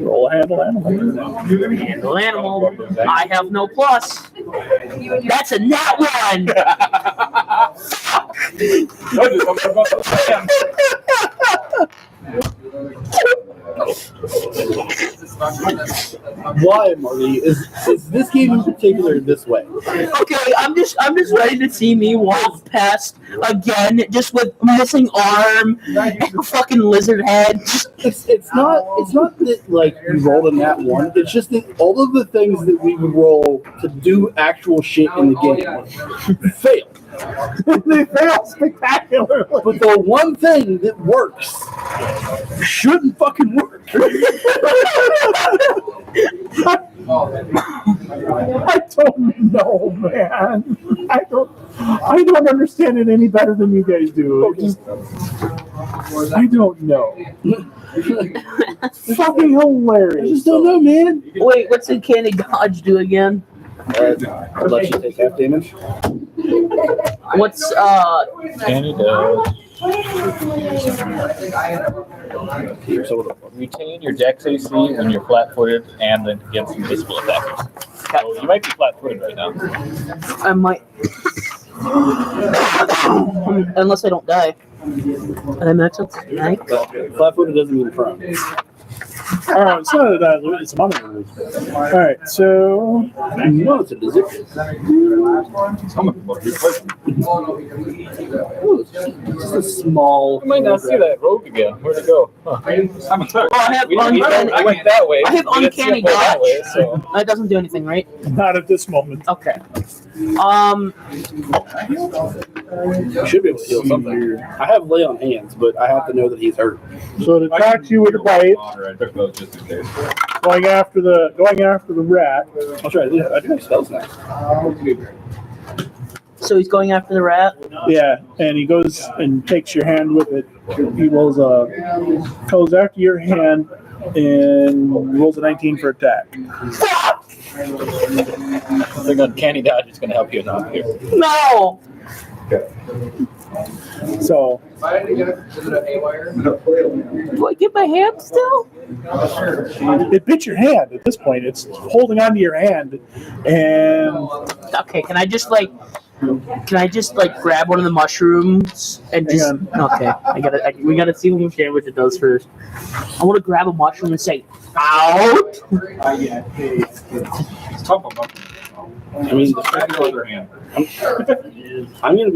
Roll a handle animal. Handle animal. I have no plus. That's a nat one. Why, Marty? Is this game in particular this way? Okay, I'm just ready to see me walk past again, just with missing arm and a fucking lizard head. It's not that like you rolled a nat one. It's just that all of the things that we would roll to do actual shit in the game fail. They fail spectacularly. But the one thing that works shouldn't fucking work. I don't know, man. I don't understand it any better than you guys do. I don't know. Fucking hilarious. I just don't know, man. Wait, what's the candy dodge do again? I'll let you take half damage. What's Candy does. Retain your dex AC when you're flat-footed and then against invisible attackers. So you might be flat-footed right now. I might, unless I don't die. And I max out tonight. Flat-footed doesn't mean prone. Alright, it's not a dilute, it's a mono dilute. Alright, so. No, it's a disease. Just a small. You might not see that rogue again. Where'd it go? Huh. I'm a third. Well, I have I went that way. I have We didn't see uncanny it go that dodge. way, so. That doesn't do anything, right? Not at this moment. Okay. You should be able to heal something. I have lay on hands, but I have to know that he's hurt. So it attacks you with a bite, I took those just in case. going after the rat. I'll try to do that. I do have spells now. So he's going after the rat. Yeah, and he goes and takes your hand with it. He goes after your hand and rolls a 19 for attack. I think uncanny dodge is going to help you enough here. No. So Do I get my hand still? it bit your hand at this point. It's holding onto your hand, and Okay. Can I just grab one of the mushrooms and just? Okay. We gotta see how much damage it does first. I want to grab a mushroom and say, "Out." It's tough on them. I mean, I'm gonna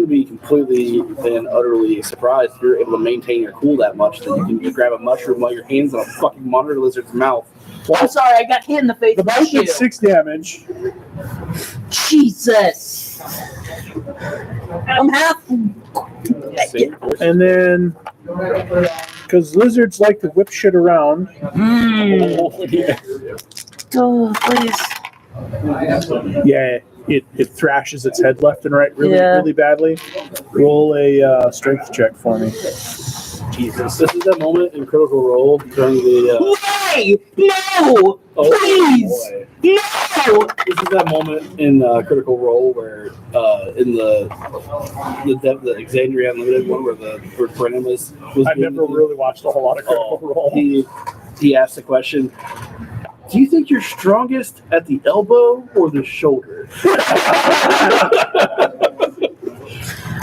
be completely and utterly surprised if you're able to maintain your cool that much that you can just grab a mushroom while your hands on a fucking monitor lizard's mouth. I'm sorry, I got hit in the face. the with bite a shield. did 6 damage. Jesus. I'm half. And then, because lizards like to whip shit around, Oh, please. yeah, it thrashes its head left and right really badly. Roll a strength check for me. Jesus, this is that moment in Critical Role during the. Why? No! Please! Boy. No! This is that moment in Critical Role where in the Xandria Unlimited one where Brennan was I've never really watched a whole lot of Critical Role. He asked the question, do you think you're strongest at the elbow or the shoulder?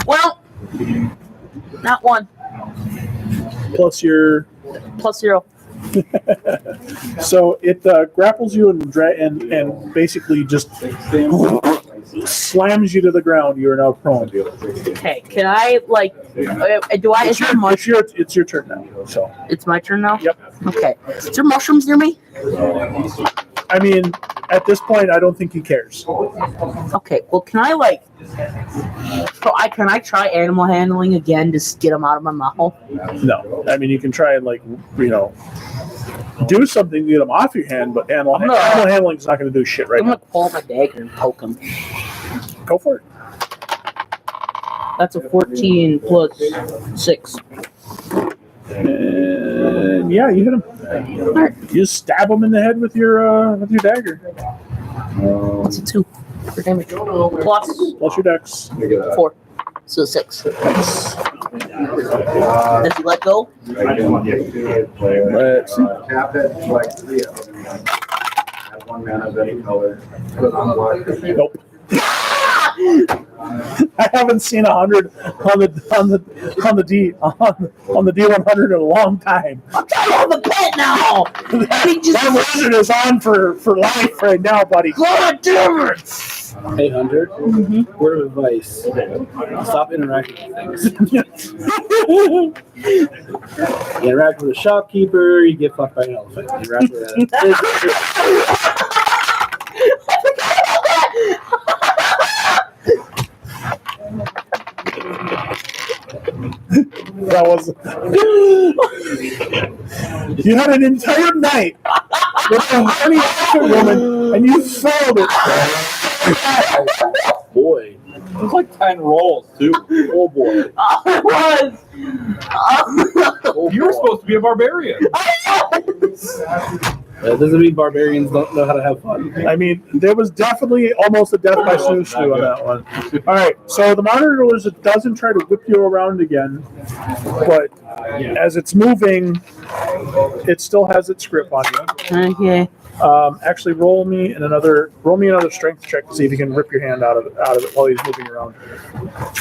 Well, Not 1. Plus your. Plus 0. So it grapples you and basically just slams you to the ground. You are now prone. Okay, can I, like, do I, is there mushrooms? It's your turn now. So It's my turn now? Yep. Okay. Is there mushrooms near me? I mean, at this point, I don't think he cares. Okay, well, can I, like, can I try animal handling again to get them out of my mouth? No, I mean you can try and do something to get them off your hand, but animal handling is not going to do shit right I'm now. gonna pull my dagger and poke him. Go for it. That's a 14 plus 6. And yeah, you hit him. You stab him in the head with your dagger. That's a 2 for damage. Plus Plus your dex. 4. So 6. Does he let go? Let's see. Tap it like 3 of them. Have 1 mana of any color. Put on black. Nope. I haven't seen 100 on the D100 in a long time. I'm trying to hold the pet now! That wizard is on for life right now, buddy. God damn it! 800. Word of advice: stop interacting with things. You interact with a shopkeeper, you get fucked by an elephant. You interact with That was. You had an entire night with a honey elephant woman, and you failed it. boy. It was like 10 rolls, too. Oh boy. Oh, it was! Oh, You were supposed to be a barbarian. That doesn't mean barbarians don't know how to have fun. I mean, there was definitely almost a death by snooze on that one. All right, so the monitor lizard doesn't try to whip you around again, but as it's moving, it still has its grip on you. Okay. Actually, roll me another strength check to see if you can rip your hand out of it while he's moving around.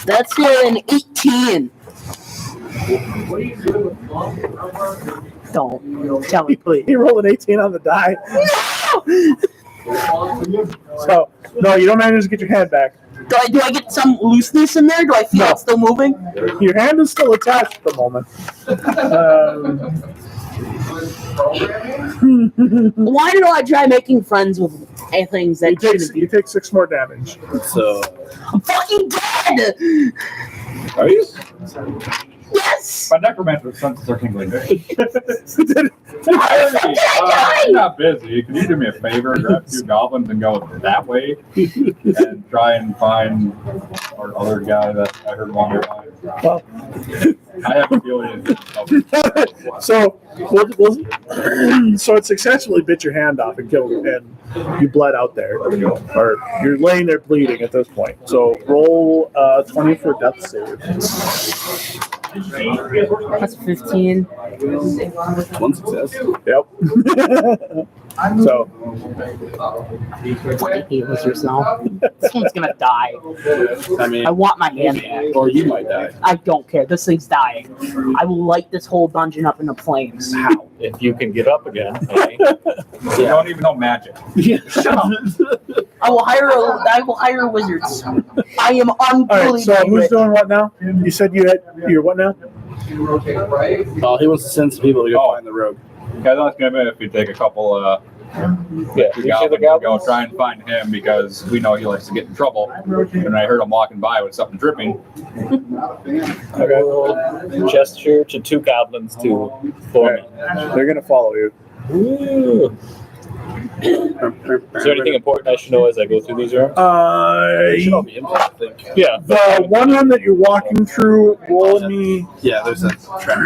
That's an 18. Don't tell me, please. He rolled an 18 on the die. No! So no, you don't manage to get your hand back. Do I get some looseness in there? Do I feel it's still moving? Your hand is still attached at the moment. Why do I try making friends with things that shouldn't be? You take 6 more damage. So, I'm fucking dead! Are you? Yes! My necromancer senses are tingling. I'm I'm not busy. Can you do me a favor? Grab 2 goblins and go that way and try and find our other guy that I heard wander by. Well, I have a feeling. so it successfully bit your hand off and killed it, and you bled out there, or you're laying there bleeding at this point. So roll 20 for death save. That's 15. 1 success. Yep. So Fucking hate lizards now. This one's gonna die. I mean, I want my hand back. or you might die. I don't care. This thing's dying. I will light this whole dungeon up into flames. How? If you can get up again. Okay. You don't even know magic. Shut up. I will hire wizards. I am all right, unbelievable. so who's doing what now? You said you're what now? Oh, he wants to send some people to go find the rogue. Yeah, that's gonna be if we take a couple Yeah. You see the go goblins? try and find him because we know he likes to get in trouble. And I heard him walking by with something dripping. Okay. Gesture to 2 goblins to form me. They're gonna follow you. Ooh. Is there anything important I should know as I go through these rooms? They should all be empty, I think. Yeah. The one room that you're walking through, roll me. Yeah, there's a trap.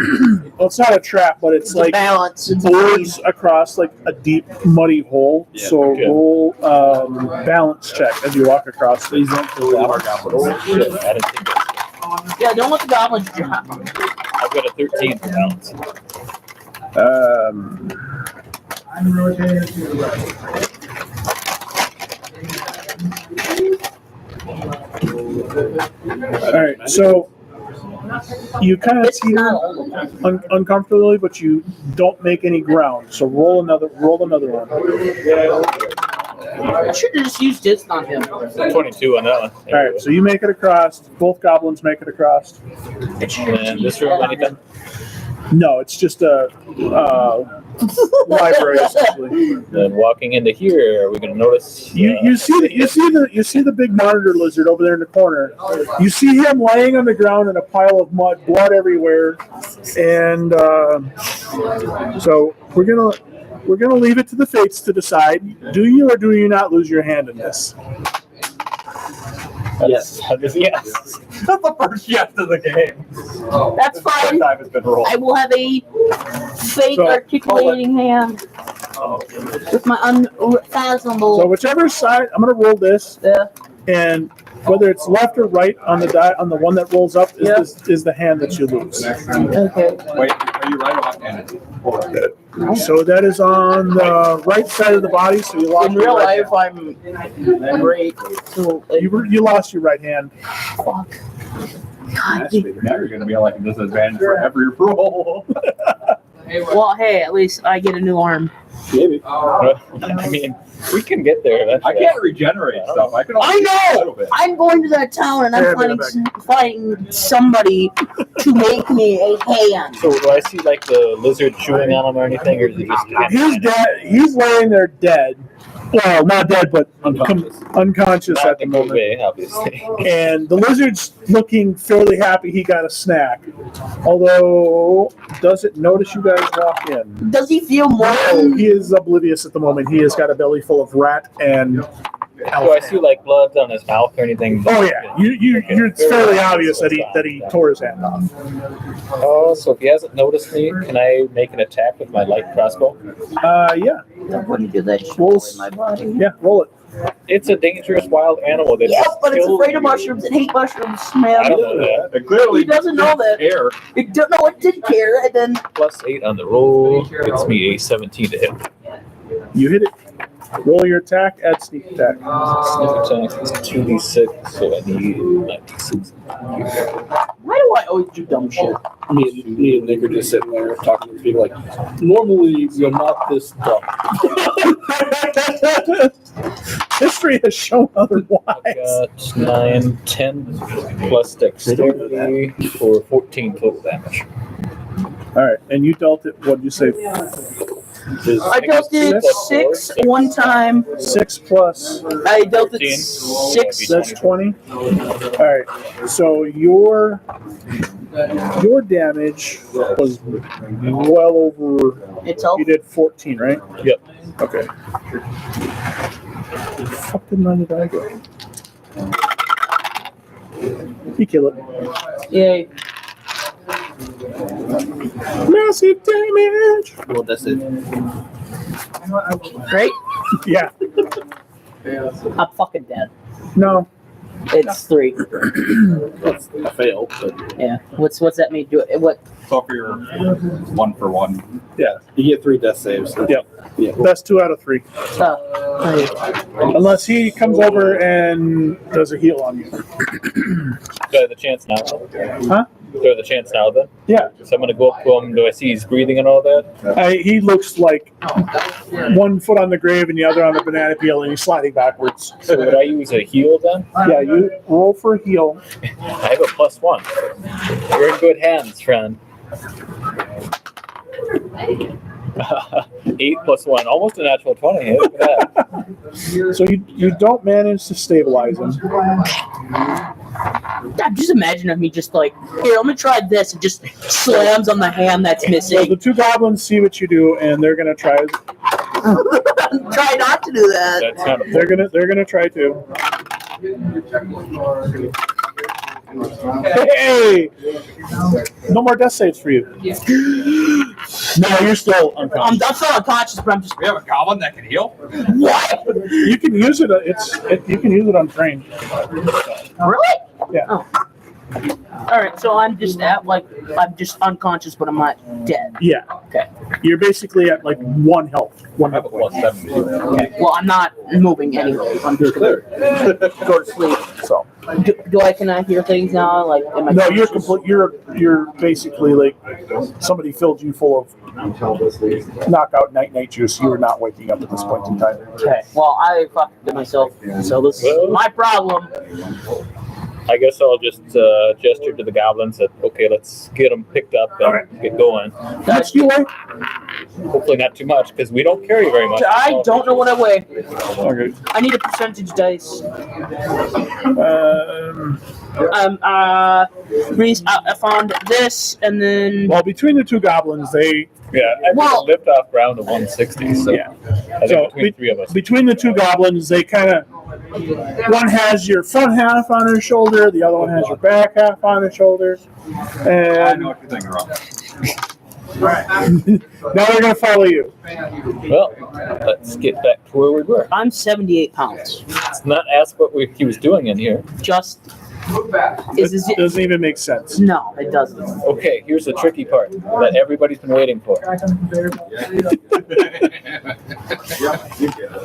Well, it's not a trap, but it's like balance. It's boards across like a deep, muddy hole. Yeah, so okay. roll balance check as you walk across. Please don't kill the our goblins. Oh, shit. I didn't think that. Yeah, don't let the goblins drop. I've got a 13 for balance. I'm rotating to the right. All right, so You kind of It's see not all of them. uncomfortably, but you don't make any ground. So roll another one. I should have just used this on him. 22 on that one. All right, so you make it across. Both goblins make it across. And this room, anything? No, it's just a library essentially. Then walking into here, are we going to notice? You see the big monitor lizard over there in the corner. You see him laying on the ground in a pile of mud, blood everywhere, and so we're gonna leave it to the fates to decide: do you or do you not lose your hand in this? Yes. Yes. That's the first yes of the game. That's The fine. time has been rolled. I will have a fake So- articulating hand with my unfathomable. So whichever side, I'm gonna roll this, Yeah. and whether it's left or right on the die on the one that rolls up is the hand that you lose. Okay. Wait, are you right or left-handed? So that is on the right side of the body. So you lost In your real right life, I'm great. So, like, You lost your right hand. fuck. God, Now you're going to be like a disadvantage for every roll. well, hey, at least I get a new arm. Maybe. I mean, we can get there I eventually. can't regenerate stuff. I can only I do a little know. bit. I'm going to that town and Yeah, I'm back. finding somebody to make me a hand. So do I see like the lizard chewing on him or anything, or is it just? He's dead. He's laying there dead. Well, not dead, but unconscious Not at the in a good moment. way, obviously. And the lizard's looking fairly happy he got a snack. Although, does it notice you guys walk in? Does he feel more? Oh, he is oblivious at the moment. He has got a belly full of rat and Do I see like blood on his mouth or anything? Oh yeah, it's fairly obvious that he tore his hand off. Oh, so if he hasn't noticed me, can I make an attack with my light crossbow? Yeah, I wouldn't do that shit Roll in my body. yeah, roll it. It's a dangerous wild animal that Yeah, just but it's kills afraid of you. mushrooms. It hates mushrooms, I man. don't know that. It clearly He doesn't know that. Air. It don't know it didn't care, and then +8 on the roll gets me a 17 to hit. You hit it. Roll your attack. Add sneak attack. Sneak attack is 2d6, so I need 96. why do I always do dumb shit? Me and Nick are just sitting there talking to people like, normally you're not this dumb. History has shown I've otherwise. got 9, 10 plus dexterity for 14 total damage. All right, and you dealt it. What did you say? I dealt it 6 one time. 6 plus. I dealt it 13. 6. That's 20. All right. So your damage was well over. Itself. You did 14, right? Yep. Okay. Where the fuck did my die go? You kill it. Yay. Massive damage. Well, that's it. Great. Yeah. I'm fucking dead. No. It's 3. That's a fail. But Yeah. What's that mean? Do it? What? So for your 1 for 1. Yeah. you get 3 death saves. Yep. Yeah. That's 2 out of 3. Unless he comes over and does a heal on you. Do I have the chance now? Huh? Do I have the chance now then? Yeah. So I'm going to go up to him. Do I see he's breathing and all that? He looks like 1 foot on the grave and the other on the banana peel, and he's sliding backwards. So would I use a heal then? Yeah, you roll for a heal. I have a +1. You're in good hands, friend. 8 + 1, almost a natural 20. Hey, look at that. So you don't manage to stabilize him. God, just imagine if he just like, here, let me try this, and just slams on the hand that's So missing. the 2 goblins see what you do, and they're gonna try. Try not to do that. That's kind of They're gonna try to. Hey! No more death saves for you. No, you're still unconscious. I'm still unconscious, but I'm just. We have a goblin that can heal? What? You can use it. You can use it on train. Really? Yeah. Oh. All right, so I'm just I'm unconscious, but I'm not dead. Yeah. Okay. You're basically at like 1 health. I have a +7. Okay. Well, I'm not moving anyway. I'm just gonna go to sleep. So Can I hear things now? Like, am I No, you're conscious? complete. You're basically like somebody filled you full of knockout night juice. You were not waking up at this point in time. Okay. Well, I fucked myself, so this is my problem. I guess I'll just gesture to the goblins that, okay, let's get them picked up and get going. Next you weigh? Hopefully not too much, because we don't carry very much. I don't know what I weigh. Okay. I need a percentage dice. Reese, I found this, and then Well, between the two goblins, they Yeah, I Well- lift off ground to 160, so yeah. I think So between the three of us. between the two goblins, they kind of one has your front half on her shoulder, the other one has your back half on her shoulder, I and know what you're thinking, Rob. now they're gonna follow you. Well, let's get back to where we were. I'm 78 pounds. Let's not ask what he was doing in here. Just is It doesn't even make sense. no, it doesn't. Okay, here's the tricky part that everybody's been waiting for.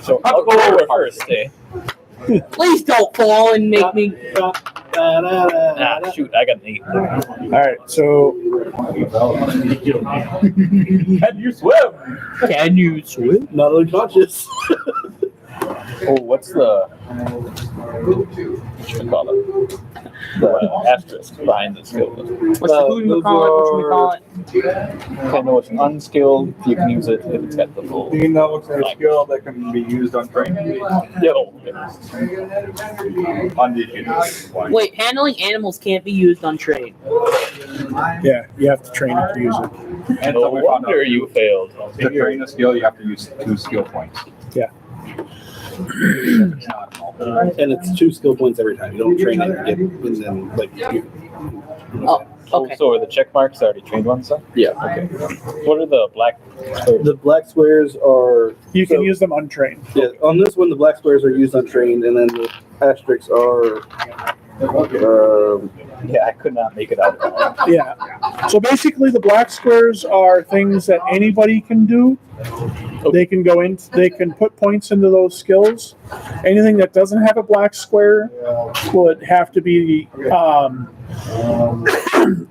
So I'll go over first, eh? Please don't fall and make me. Ah, shoot, I got an 8. All right, so Can you swim? Can you swim? Not unconscious. Oh, what's the what should we call it? The asterisk behind the skill. What's the who call it? What should we call it? Okay, no, it's unskilled. You can use it if it's got the full. Do you know what's a skill that can be used on training? Yeah, oh, okay. On the ecade. Wait, handling animals can't be used on trade. yeah, you have to train it to use it. And No so we found wonder out you failed. to train a skill, you have to use 2 skill points. Yeah. And it's 2 skill points every time. You don't train it and then like. Oh, okay. So are the check marks already trained ones then? Yeah. Okay. What are the black? The black squares are. You can so- use them untrained. Yeah, on this one, the black squares are used untrained, and then the asterisks are. Yeah, I could not make it out. Yeah. So basically, the black squares are things that anybody can do. They can go in. They can put points into those skills. Anything that doesn't have a black square would have to be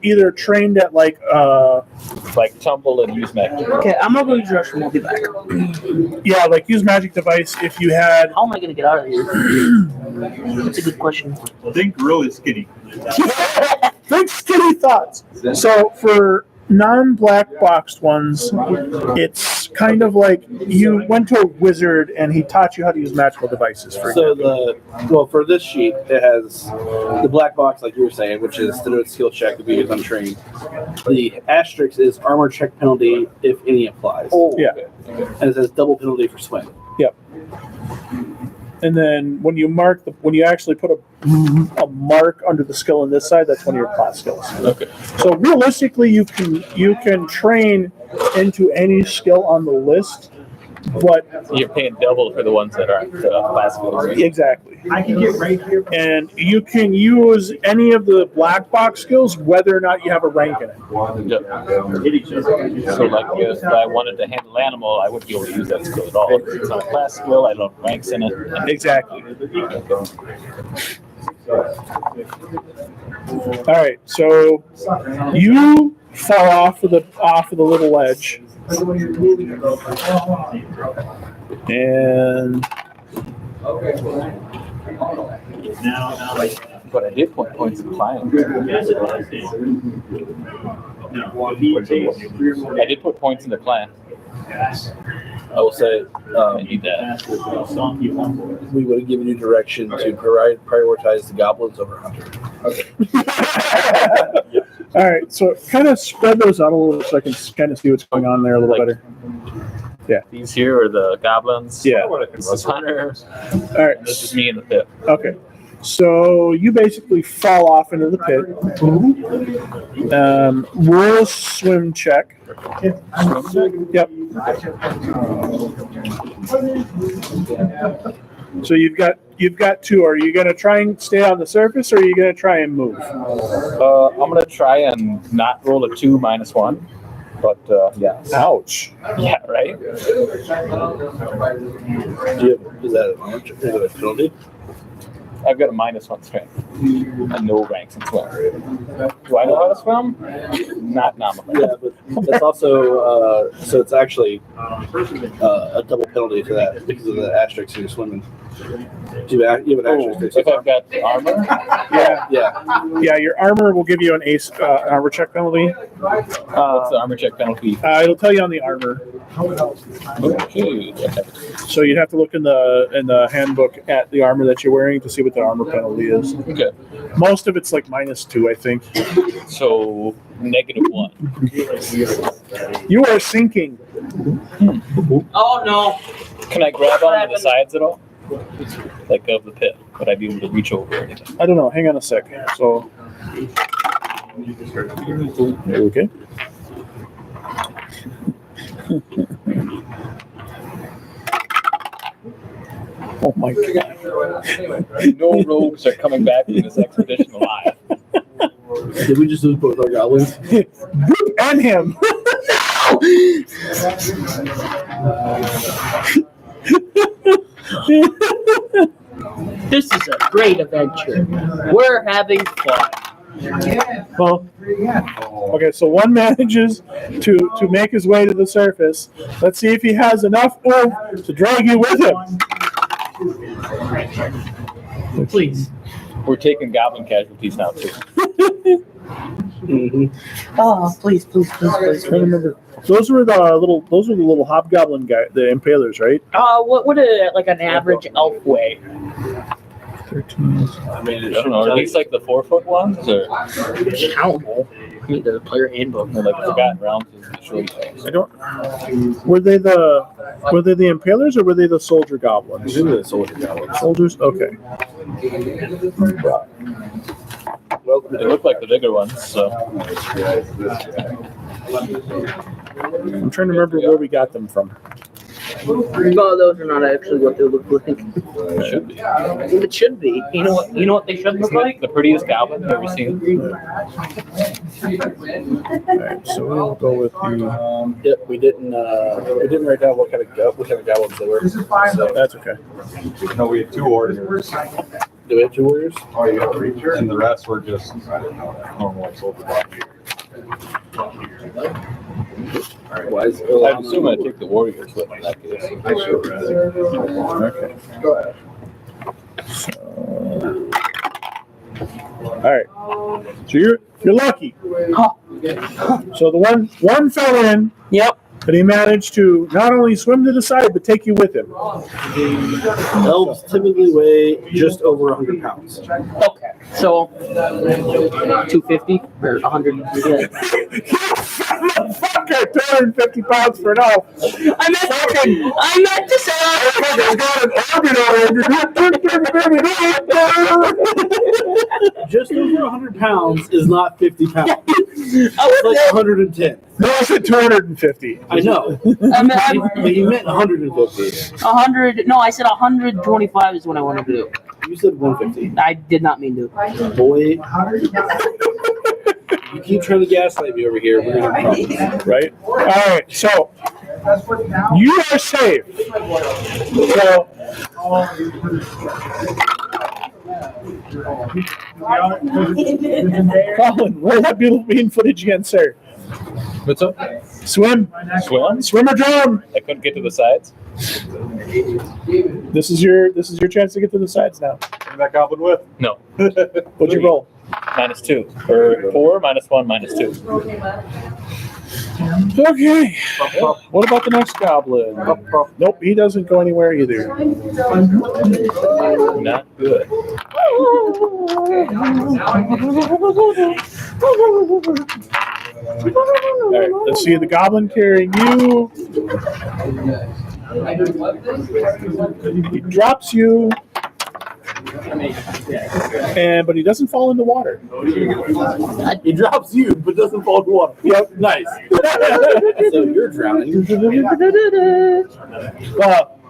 either trained at like tumble and use magic. Okay, I'm gonna go use the restroom. I'll be back. like use magic device if you had. How am I gonna get out of here? That's a good question. Think really skinny. Think skinny thoughts. So for non-black boxed ones, it's kind of like you went to a wizard and he taught you how to use magical devices. For So example. for this sheet, it has the black box, like you were saying, which is the note skill check to be used untrained. The asterisk is armor check penalty if any applies. Yeah. And it says double penalty for swim. And then when you actually put a mark under the skill on this side, that's one of your class skills. Okay. So realistically, you can train into any skill on the list, but You're paying double for the ones that aren't class skills. exactly. I can get right here. And you can use any of the black box skills, whether or not you have a rank in it. So, like, if I wanted to handle animal, I wouldn't be able to use that skill at all. If it's not a class skill, I don't have ranks in it. Exactly. All right, so you fall off of the little ledge, and But I did put points in climb. I did put points in the clan. I will say I need that. we would have given you direction to prioritize the goblins over hunter. all right, so kind of spread those out a little so I can kind of see what's going on there a little better. These here are the goblins. Yeah. This is Hunter. All right, This is me in the pit. okay. So you basically fall off into the pit. Roll a swim check. Yep. So you've got 2. Are you gonna try and stay on the surface, or are you gonna try and move? I'm gonna try and not roll a 2 minus 1. But yeah. Ouch. Yeah, right? Is that a penalty? I've got a -1 strength and no ranks in swimming. Do I know how to swim? Not nominally. Yeah, but that's also so it's actually a double penalty to that because of the asterisk in your swimming. You have an asterisk. If I've got armor, Yeah, your armor will give you an ace armor check penalty. what's the armor check penalty? It'll tell you on the armor. Okay. So you'd have to look in the handbook at the armor that you're wearing to see what the armor penalty is. Okay. Most of it's like -2, I think. So -1. You are sinking. Oh no. Can I grab onto the sides at all? Like of the pit? Would I be able to reach over or anything? I don't know. Hang on a sec. So. Okay. Oh my god. No rogues are coming back from this expedition alive. Did we just lose both our goblins? And him. This is a great adventure. We're having fun. Well, okay, so one manages to make his way to the surface. Let's see if he has enough oomph to drag you with him. Please. We're taking goblin casualties now too. Mm-hmm. Oh, please. I remember. Those were the little hobgoblin guy, the impalers, right? What would like an average elf weigh? 13. I mean, I don't know. Are these like the 4-foot ones, or Countable. I mean, the player handbook. like forgotten rounds of the shorty things? I don't. Were they the impalers or were they the soldier goblins? These are the soldier goblins. Soldiers. Okay. Well, They look like the bigger ones, so I'm trying to remember where we got them from. No, those are not actually what they look like. it should be. It should be. You know what they should look like? The prettiest goblin you've ever seen. Alright, so we'll go with the. Yep, we didn't write down what kind of goblins they were. So That's okay. No, we had 2 warriors, do we have 2 warriors? and the rest were just normal soldier bodies. Why is I assume I'd take the warriors with me in that case. Okay. Go ahead. All right. So you're lucky. So the one fell in, Yep. but he managed to not only swim to the side but take you with him. elves typically weigh just over 100 pounds. Okay. So 250 or 100. Fucker, 250 pounds for an elf. I meant to say. Just over 100 pounds is not 50 pounds. I It's was like 110. No, I said 250. I know. I meant But you meant 150. 100. No, I said 125 is what I wanted to do. You said 150. I did not mean to. Boy, you keep trying to gaslight me over here. We're gonna have problems. Right? All right, so you are safe. So Colin, roll that bean footage again, sir. What's up? Swim. Swim? Swim or drown. I couldn't get to the sides. This is your chance to get to the sides now. Bring that goblin with. No. What'd you roll? -2 or 4, -1, -2. Okay. What about the next goblin? Nope, he doesn't go anywhere either. Not good. All right, let's see the goblin carrying you. He drops you, but he doesn't fall in the water. He drops you, but doesn't fall in water. Yep. Nice. So you're drowning.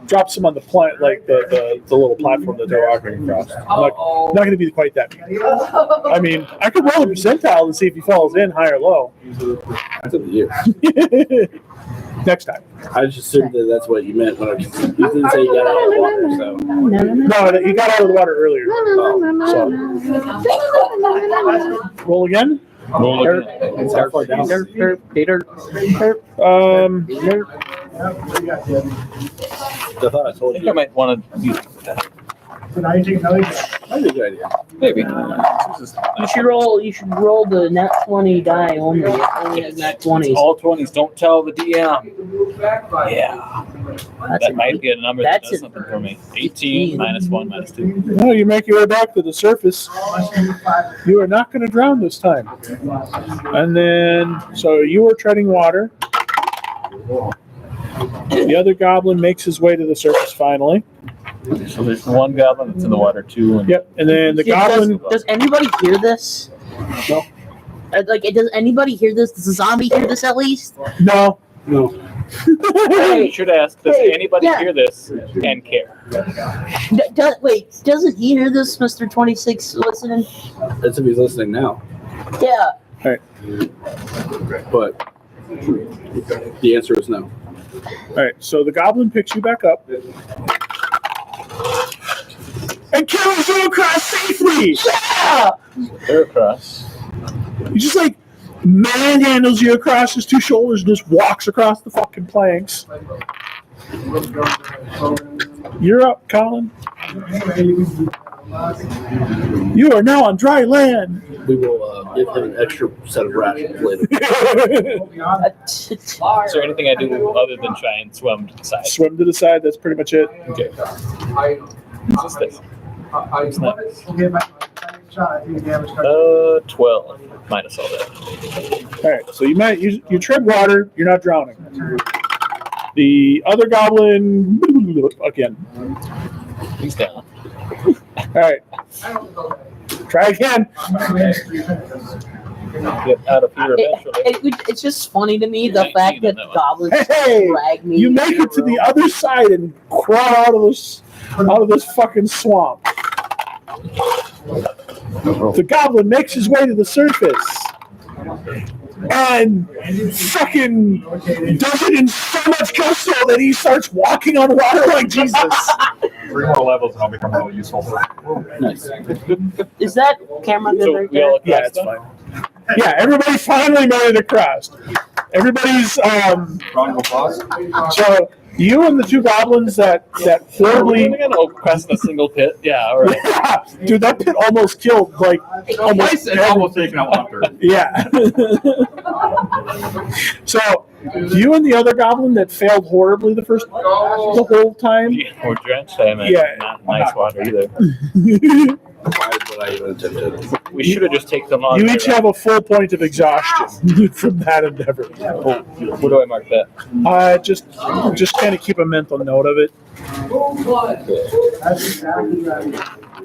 Drops him on the plant, like the little platform that they're walking across. Not going to be quite that big. I mean, I could roll a percentile to see if he falls in high or low. That's up to you. Next time. I just assumed that that's what you meant when you didn't say you got out of the water. So No, he got out of the water earlier. So. Roll again. Roll again. it's how far down. I thought I I told think I you. might want to use that. So now you take another. That's a good idea. Maybe. You should roll the nat 20 die only. It only has nat 20s. All 20s. Don't tell the DM. Yeah. That's That a- might be a number that that's does a- something for me. 18 minus 1 minus 2. Well, you make your way back to the surface. You are not going to drown this time. And then, so you were treading water. The other goblin makes his way to the surface finally. So there's one goblin that's in the water too. And Yep. And then the goblin. Does anybody hear this? No. Does anybody hear this? Does the zombie hear this at least? No. No. You should ask, does Hey, anybody yeah. hear this and care? Wait, doesn't he hear this, Mr. 26 listening? That's if he's listening now. Yeah. But the answer is no. All right. So the goblin picks you back up and carries you across safely. Yeah! They're across. He just like manhandles you across his two shoulders and just walks across the fucking planks. You're up, Colin. You are now on dry land. We will give him an extra set of rations later. Is there anything I do other than try and swim to the side? Swim to the side. That's pretty much it. Okay. What's this? 12 minus all that. All right. So you tread water. You're not drowning. The other goblin again. He's down. All right. Try again. Get out of here eventually. It's just funny to me the 19 fact that on that one. goblins Hey, drag me. you make it to the other side and crawl out of this fucking swamp. The goblin makes his way to the surface and fucking does it in so much gusto that he starts walking on water like Jesus. 3 more levels and I'll become really useful. Nice. Is that camera good So right we all there? Yeah, it's fine. Yeah, everybody finally made it across. Everybody's Round of applause. so you and the two goblins that horribly We're gonna quest a single pit. Yeah, all right. yeah, dude, that pit almost killed like almost It's almost taken out Hunter. yeah. So you and the other goblin that failed horribly the whole time. We're drenched. I mean, Yeah. not nice water either. Why would I even attempt it? We should have just taken them on. You each have a full point of exhaustion from that endeavor. Where do I mark that? Just kind of keep a mental note of it.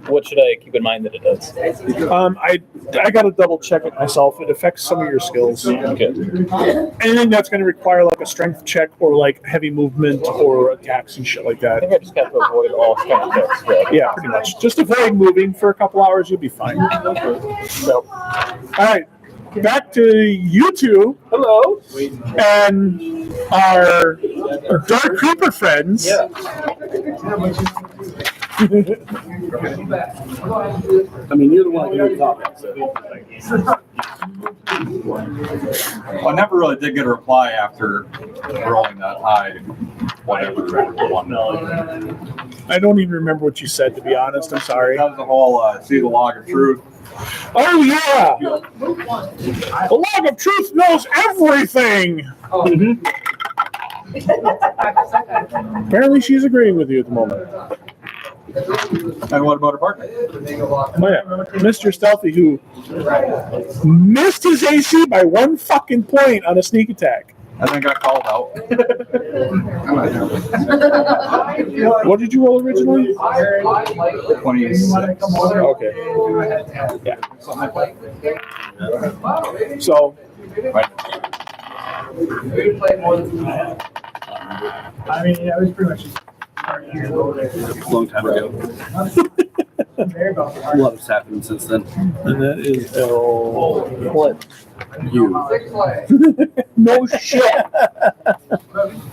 What should I keep in mind that it does? I got to double check it myself. It affects some of your skills. Okay. Anything that's going to require like a strength check or like heavy movement or attacks and shit like I that. think I just got to avoid all strength checks. But Yeah, pretty much. Just avoid moving for a couple hours, you'll be fine. So, all right, back to you two. Hello. And our Dark Creeper friends. Yeah. I mean, you're the one who talking. So. I never really did get a reply after rolling that high, whatever one. I don't even remember what you said, to be honest. I'm sorry. That was the whole see the log of truth. Oh, yeah. The Log of Truth knows everything. Apparently, she's agreeing with you at the moment. And what about her partner? Oh, yeah. Mr. Stealthy, who missed his AC by 1 fucking point on a sneak attack. And then got called out. What did you roll originally? 26. Okay. Yeah. So, I mean, yeah, it was pretty much. A long time ago. A lot has happened since then. and that is What? You. No shit.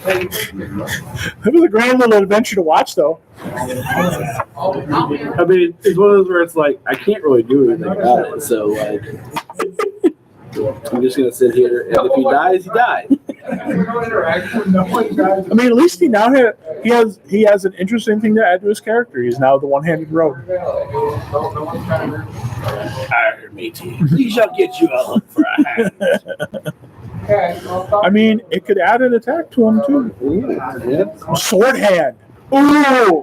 It was a grand little adventure to watch, though. I mean, it's one of those where it's like I can't really do anything about it, so like I'm just gonna sit here, and if he dies, he dies. I mean, at least he now he has an interesting thing to add to his character. He's now the one-handed rogue. Arr, matey, we shall get you a hook for a hand. I mean, it could add an attack to him too. Ooh, yeah. Sword hand. Ooh.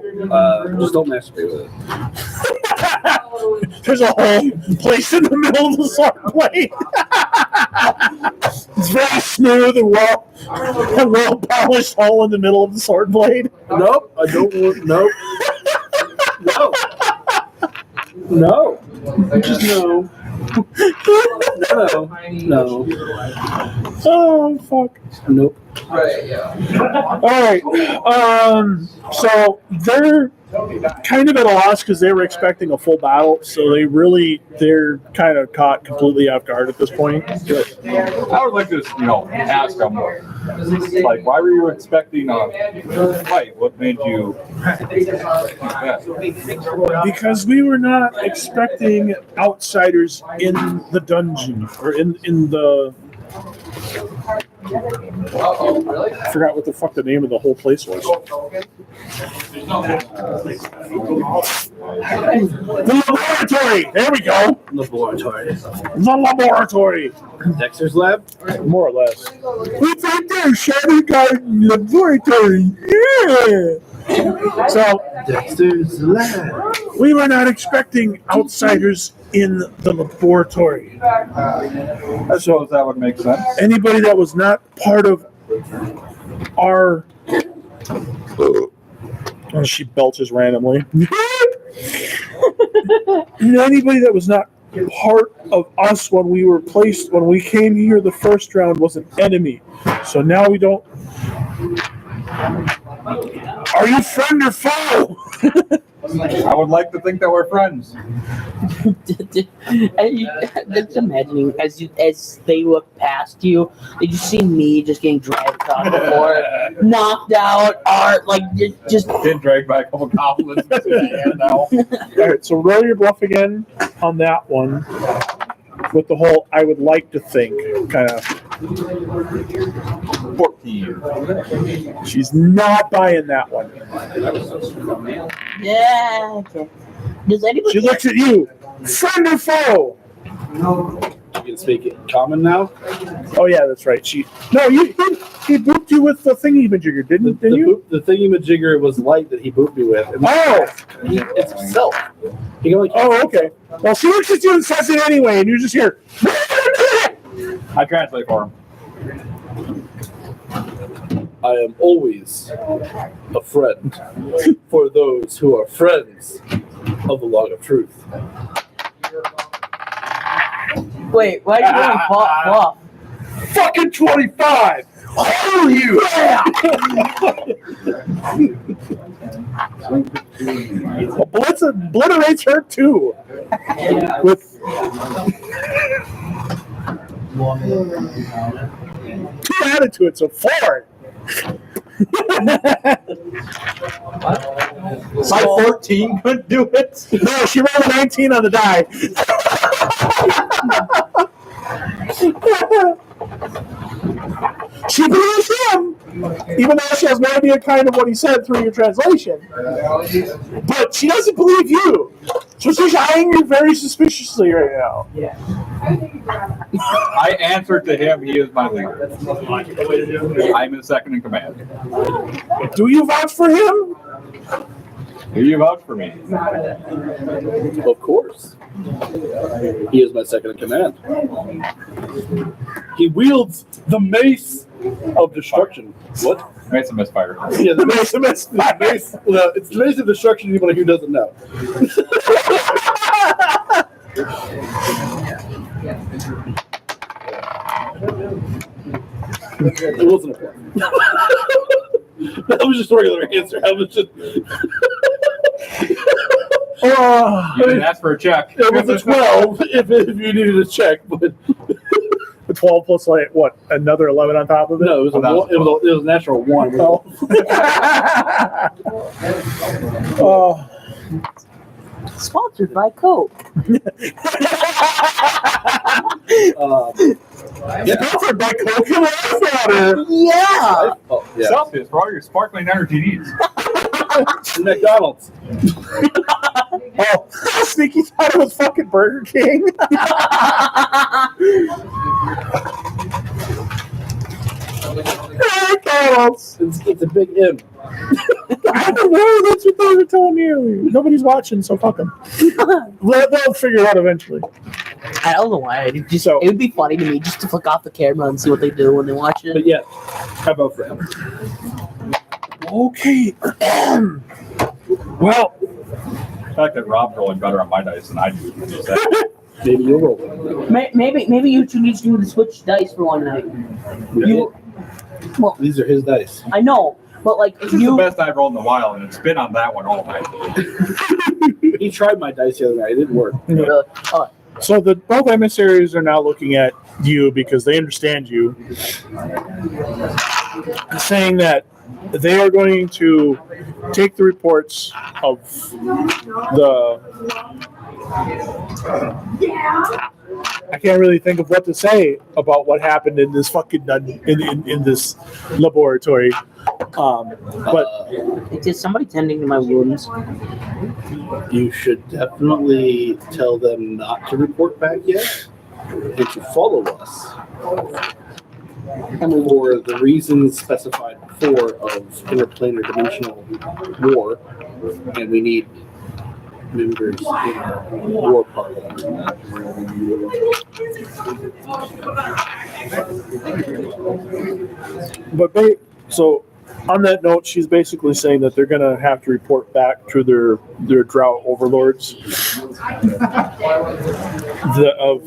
Just don't masturbate with it. There's a whole place in the middle of the sword blade. It's very smooth and well polished hole in the middle of the sword blade. Nope, I don't want. Nope. No. Just no. No. Oh fuck. Nope. All right. So they're kind of at a loss because they were expecting a full battle, so they're kind of caught completely off guard at this point. I would like to, ask them, like, why were you expecting a fight? What made you think that? Because we were not expecting outsiders in the dungeon or in the. I forgot what the fuck the name of the whole place was. The laboratory! There we go! The laboratory! Dexter's lab? More or less. It's right there, Shadow Garden Laboratory! Yeah! So, Dexter's lab. we were not expecting outsiders in the laboratory. I suppose that would make sense. Anybody that was not part of our. Oh, she belches randomly. Anybody that was not part of us when we came here the first round was an enemy. So now we don't. Are you friend or foe? I would like to think that we're friends. Just imagining as they look past you, did you see me just getting dragged across the floor, knocked out, just Getting dragged by a couple goblins now. All right, so roll your bluff again on that one with the whole "I would like to think" kind of. 14. She's not buying that one. yeah. Okay. Does anybody? She looks at you, friend or foe? You can speak it common now? Oh yeah, that's right. He booped you with the thingy-majigger, didn't you? The thingy-majigger was light that he booped me with. And it's himself. He can only Okay. Well, she looks at you and says it anyway, and you just hear. I translate for him. I am always a friend for those who are friends of the log of truth. Wait, why are you going bluff? Fucking 25! Oh, you! Yeah! Well, Blitz obliterates her too. With 2 added to it, so 4. My 14 couldn't do it. No, she rolled a 19 on the die. She believes him, even though she has no idea kind of what he said through your translation. But she doesn't believe you. So she's eyeing you very suspiciously right now. I answered to him. He is my leader. I'm his second in command. Do you vouch for him? Do you vouch for me? Of course. He is my second in command. He wields the mace of destruction. What? Mace of misfire. Yeah, the mace. Well, it's the mace of destruction. Anybody who doesn't know. It wasn't a plan. That was just a regular answer. I was just. You didn't ask for a check. It was a 12 if you needed a check, but 12 plus like what? Another 11 on top of it. No, it was it was a natural 1. Oh. Oh. Sponsored by Coke. Sponsored by Coke and water. Yeah. Oh, yeah. Celsius for all your sparkling energy needs. McDonald's. Oh, Sneaky thought it was fucking Burger King. McDonald's. It's a big M. I don't know. That's what they were telling me earlier. Nobody's watching, so fuck them. They'll figure it out eventually. I don't know why. So- It would be funny to me just to flick off the camera and see what they do when they watch it. But yeah, I vote for him. Okay. Well, The fact that Rob's rolling better on my dice than I do. Is that, Maybe you'll roll one. Maybe you two need to do the switch dice for one night. Well, These are his dice. I know, but like if this is the you, best I've rolled in a while, and it's been on that one all night. He tried my dice the other night. It didn't work. so both emissaries are now looking at you because they understand you, saying that they are going to take the reports of the. I can't really think of what to say about what happened in this fucking in this laboratory. But is somebody tending to my wounds? You should definitely tell them not to report back yet and to follow us for the reasons specified before of interplanar dimensional war, and we need members in our war parliament. so on that note, she's basically saying that they're going to have to report back to their drought overlords of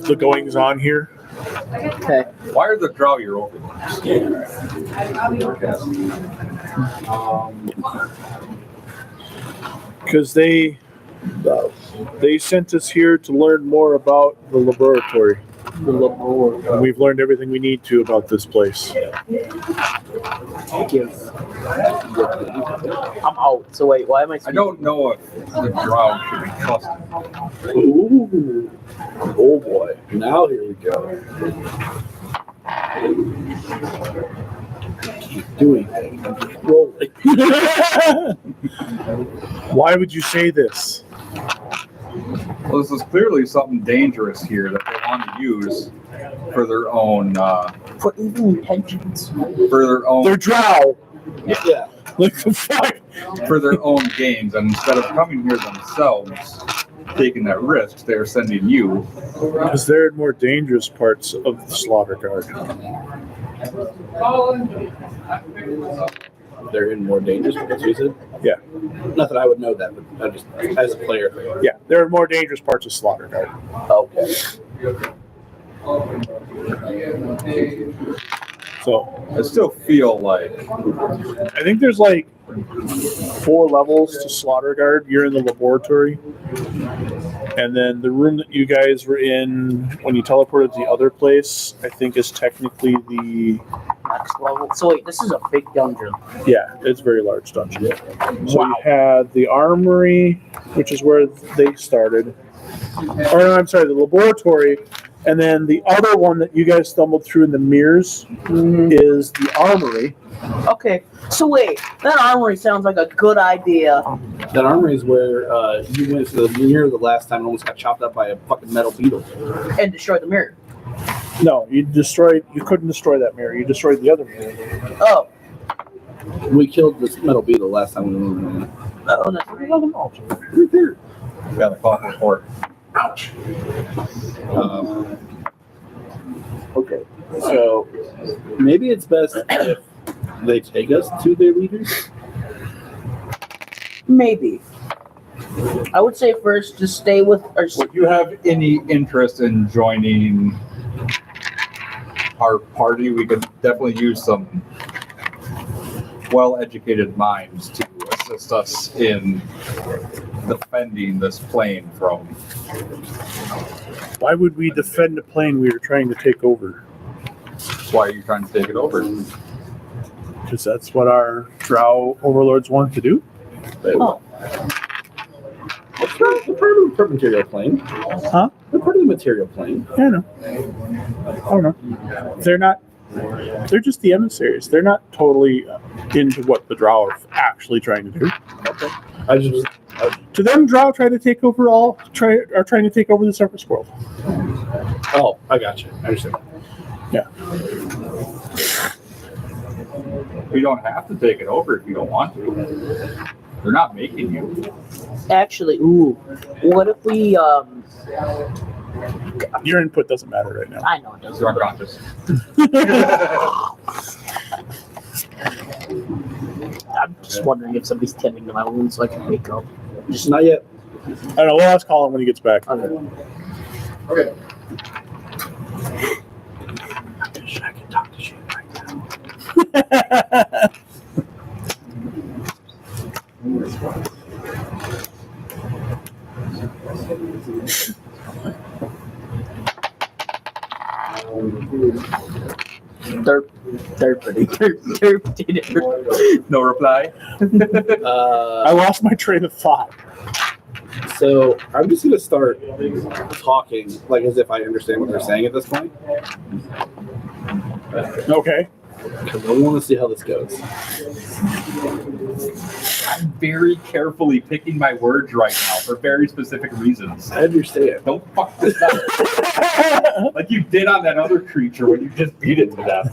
the goings on here. Okay. Why are the drow your overlords? Because they sent us here to learn more about the laboratory. And we've learned everything we need to about this place. I'm out. So wait, why am I? I don't know if the drow should be trusted. Ooh. Oh boy. Now here we go. Keep doing it. I'm just rolling. Why would you say this? Well, this is clearly something dangerous here that they want to use for their own, For evil intentions. for their own, They're drow. Yeah. Like the fuck? for their own gains. And instead of coming here themselves, taking that risk, they're sending you. Because they're in more dangerous parts of the slaughter guard. They're in more dangerous because you said? Yeah. Not that I would know that, but I just as a player. Yeah, they're in more dangerous parts of slaughter guard. Okay. So I still feel like I think there's like 4 levels to slaughter guard. You're in the laboratory. And then the room that you guys were in when you teleported to the other place, I think is technically the Next level. So wait, this is a big dungeon. yeah, it's a very large dungeon. So you had the armory, which is where they started. Or no, I'm sorry, the laboratory. And then the other one that you guys stumbled through in the mirrors is the armory. Okay. So wait, that armory sounds like a good idea. That armory is where you went to the mirror the last time and almost got chopped up by a fucking metal beetle. And destroy the mirror. No, you couldn't destroy that mirror. You destroyed the other mirror. Oh. We killed this metal beetle last time we were in there. Oh, that's we got a clock report. ouch. Okay, so maybe it's best if they take us to their leaders. Maybe. I would say first just stay with our. Would you have any interest in joining our party? We could definitely use some well-educated minds to assist us in defending this plane from. Why would we defend a plane we were trying to take over? Why are you trying to take it over? Because that's what our drow overlords want to do. Oh. They're part of the material plane. Huh? They're part of the material plane. I don't know. They're not. They're just the emissaries. They're not totally into what the drow are actually trying to do. Okay. I just To them, drow try to take over are trying to take over the surface world. Oh, I got you. I understand. Yeah. You don't have to take it over if you don't want to. They're not making you. Actually, ooh, what if we Your input doesn't matter right now. I know it doesn't. You're unconscious. I'm just wondering if somebody's tending to my wounds so I can wake up. Just not yet. I don't know. We'll ask Colin when he gets back. Okay. I can talk to Shane right now. Derp. No reply. I lost my train of thought. So I'm just gonna start talking like as if I understand what they're saying at this point. Okay. Because I want to see how this goes. I'm very carefully picking my words right now for very specific reasons. I understand. Don't fuck this up. Like you did on that other creature when you just beat it to death.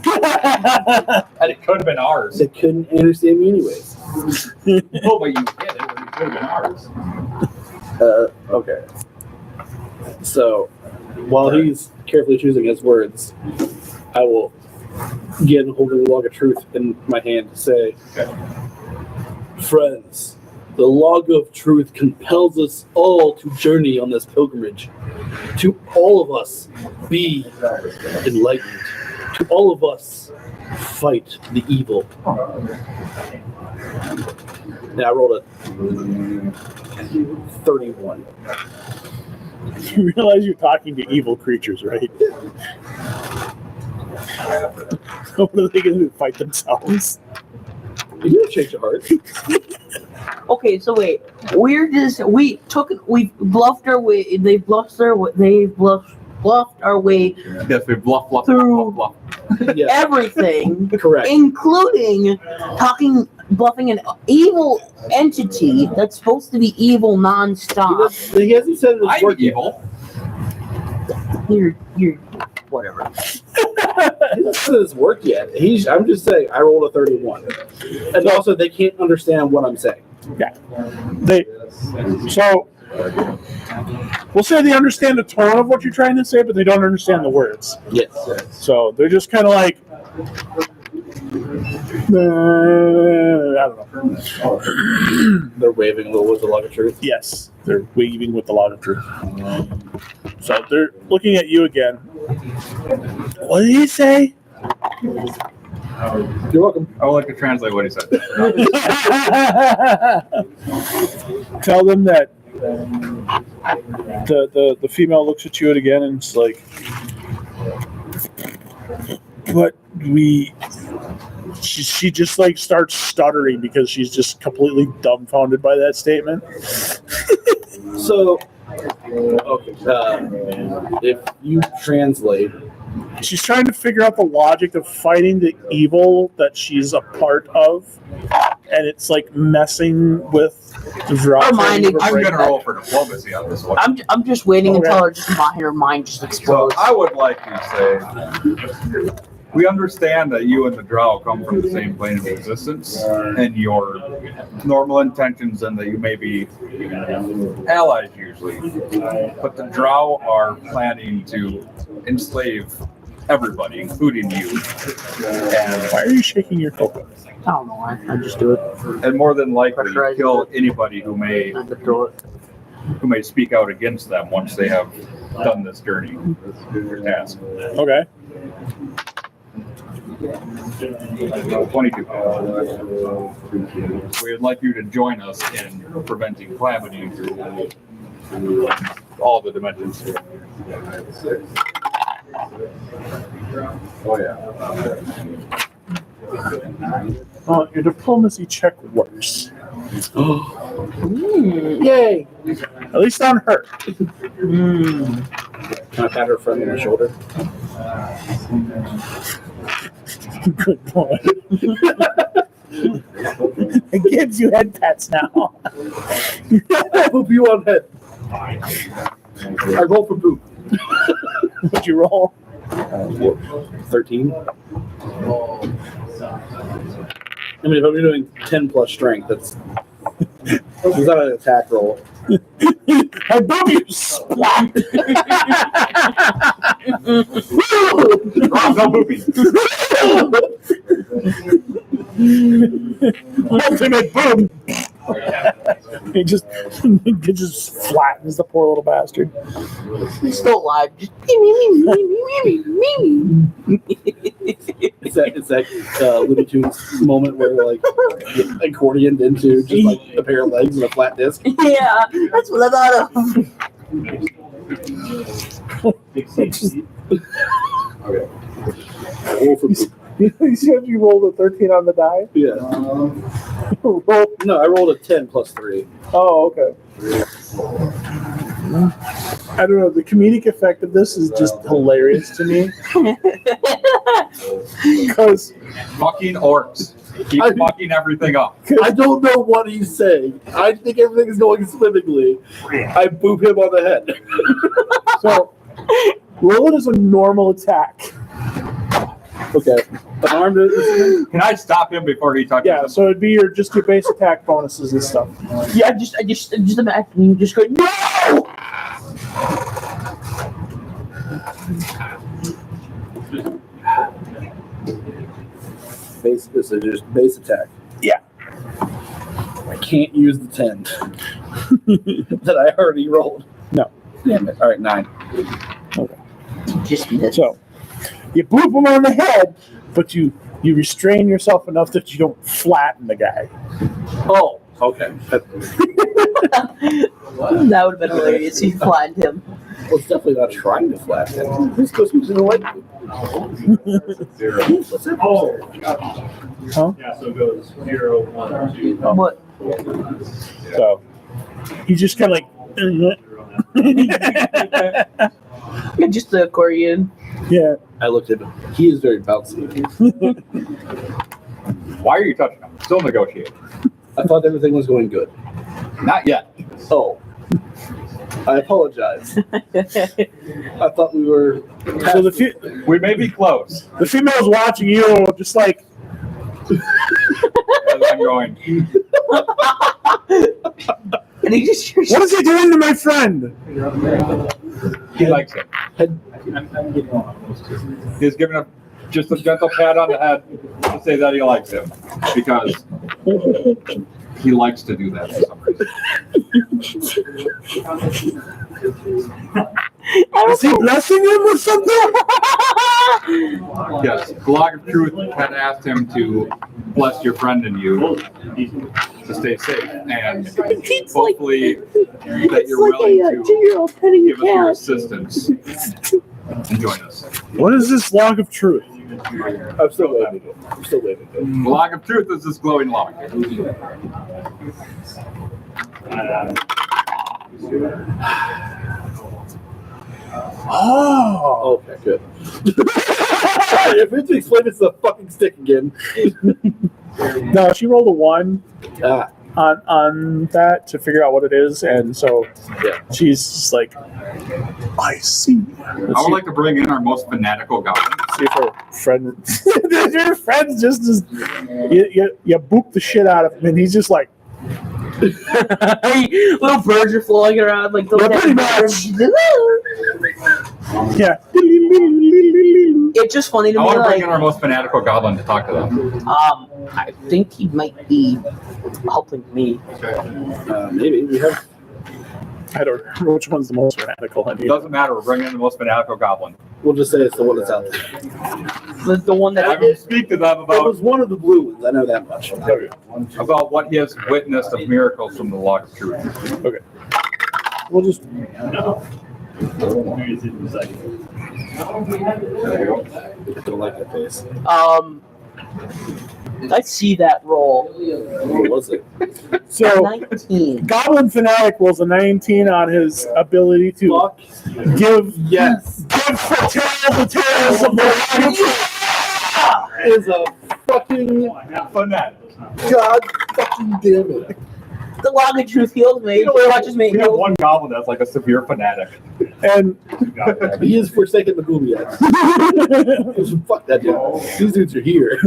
And it could have been ours. They couldn't understand me anyways. No, but you did it when it could have been ours. Okay. So while he's carefully choosing his words, I will again holding the log of truth in my hand to say, friends, the log of truth compels us all to journey on this pilgrimage. To all of us be enlightened. To all of us fight the evil. Now I rolled a 31. You realize you're talking to evil creatures, right? What are they going to do? Fight themselves? You gonna change your heart? Okay, so wait, we bluffed our way. They bluffed our way Yes, we bluff. through Yeah, everything, correct. including bluffing an evil entity that's supposed to be evil nonstop. He hasn't said it's I'm worked yet. evil. You're whatever. He hasn't said it's worked yet. I'm just saying I rolled a 31. And also they can't understand what I'm saying. So we'll say they understand the tone of what you're trying to say, but they don't understand the words. Yes. So they're just kind of like, I don't know. They're waving a little with the log of truth. Yes, they're waving with the log of truth. So they're looking at you again. What did he say? You're welcome. I would like to translate what he said. Tell them that the female looks at you again and it's like, but she just like starts stuttering because she's just completely dumbfounded by that statement. So, okay, if you translate, She's trying to figure out the logic of fighting the evil that she's a part of, and it's like messing with the Her mind I'm gonna roll for diplomacy on this one. I'm just waiting Okay. until her mind just So explodes. I would like to say, we understand that you and the drow come from the same plane of existence, and your normal intentions, and that you may be allies usually. But the drow are planning to enslave everybody, including you, and Why are you shaking your cocoa? I don't know why. I just do it. and more than likely kill anybody who may I just do it. speak out against them once they have done this journey or task. Okay. 22. We would like you to join us in preventing calamity through all the dimensions. Oh yeah. Oh, your diplomacy check works. Yay! At least on her. Can I pat her friend on the shoulder? Good boy. It gives you head pats now. Poop you on head. I roll for poop. What'd you roll? 13. I mean, if I'm doing 10 plus strength, that's not an attack roll. I boob you splat. Rob, no pooping. Ultimate boom. He just flattens the poor little bastard. He's still alive. Just It's that Looney Tunes moment where like get accordioned into just like a pair of legs and a flat disc. yeah, that's what I thought of. Okay. Roll for poop. You said you rolled a 13 on the die? Yeah. No, I rolled a 10 plus 3. Oh, okay. I don't know. The comedic effect of this is just hilarious to me. Because Fucking orcs. Keep fucking everything up. I don't know what he's saying. I think everything is going swimmingly. I boop him on the head. so roll it as a normal attack. Okay. Unarmed is Can I stop him before he touches Yeah, him? so it'd be your base attack bonuses and stuff. Yeah, I just imagine you just go no. base. This is just base attack. Yeah. I can't use the 10 that I already rolled. No. Damn it. All right, 9. Just miss. So you boop him on the head, but you restrain yourself enough that you don't flatten the guy. Oh, okay. That would have been hilarious. He flattened him. Well, it's definitely not trying to flatten him. This goes to the light. What's that? Oh, Huh? yeah, so it goes 0, 1, 2. What? So he just kind of like. Yeah, just the accordion. Yeah. I looked at him. He is very bouncy. Why are you touching him? Still negotiating. I thought everything was going good. Not yet. Oh. I apologize. I thought we were. So We may be close. the female's watching you, just like. As I'm going. And he just What is he doing to my friend? He likes it. He's giving him just a gentle pat on the head to say that he likes him. Because he likes to do that for some reason. Is he blessing him with something? Yes, the Log of Truth had asked him to bless your friend and you to stay safe, and hopefully that you're willing to 2-year-old petting give us your assistance and join us. What is this log of truth? I'm still waving it. The Log of Truth is this glowing log. Oh. Okay, good. If it's explain it's the fucking stick again. No, she rolled a 1 Ah, on that to figure out what it is, and so yeah. she's just like, I see. I would like to bring in our most fanatical goblin. See if her friend, your friend's just as you boop the shit out of him, and he's just like, Little birds are flying around like those. Yeah, pretty much. yeah. It's just funny to I me. want to bring Like, in our most fanatical goblin to talk to them. I think he might be helping me. Maybe we have. I don't know which one's the most radical. I It mean, doesn't matter. We're bringing in the most fanatical goblin. We'll just say it's the one that's out there. The one I that will speak to them It about was one of the blue ones. I know that much. what he has witnessed of miracles from the Log of Truth. we'll just. Maybe it's in recycling. I don't like that face. I see that roll. What was it? So 19. Goblin Fanatic rolls a 19 on his ability to give Yes. the tales of the Is a fucking Fanatic. god fucking damn it. The log of truth heals me. He watches me. We have one goblin that's like a severe fanatic. and He is forsaken the Gouliads. Fuck that dude. These dudes are here.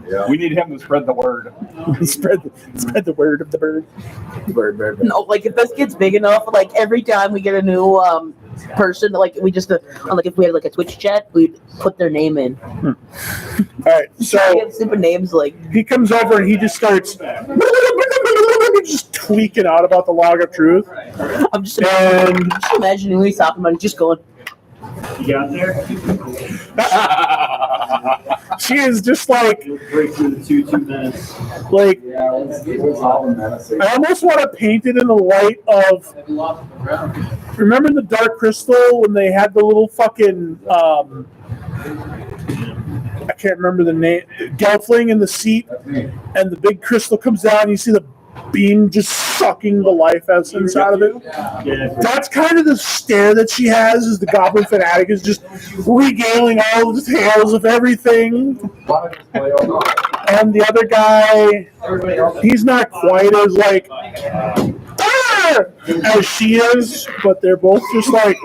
Yeah. We need him to spread the word. spread the word of the bird. Bird. No, like if this gets big enough, like every time we get a new person, like we just like if we had like a Twitch chat, we'd put their name in. All right, We so have stupid names like he comes over and he just starts just tweaking out about the log of truth. I'm just And imagining what he's talking about. He's just going. You got there? she is just like Break through the 2 minutes. like I almost want to paint it in the light of remember the Dark Crystal when they had the little fucking I can't remember the name Gelfling in the seat and the big crystal comes down and you see the beam just sucking the life essence out of it. Yeah. That's kind of the stare that she has as the Goblin Fanatic is just regaling all the tales of everything. And the other guy, he's not quite as like as she is, but they're both just like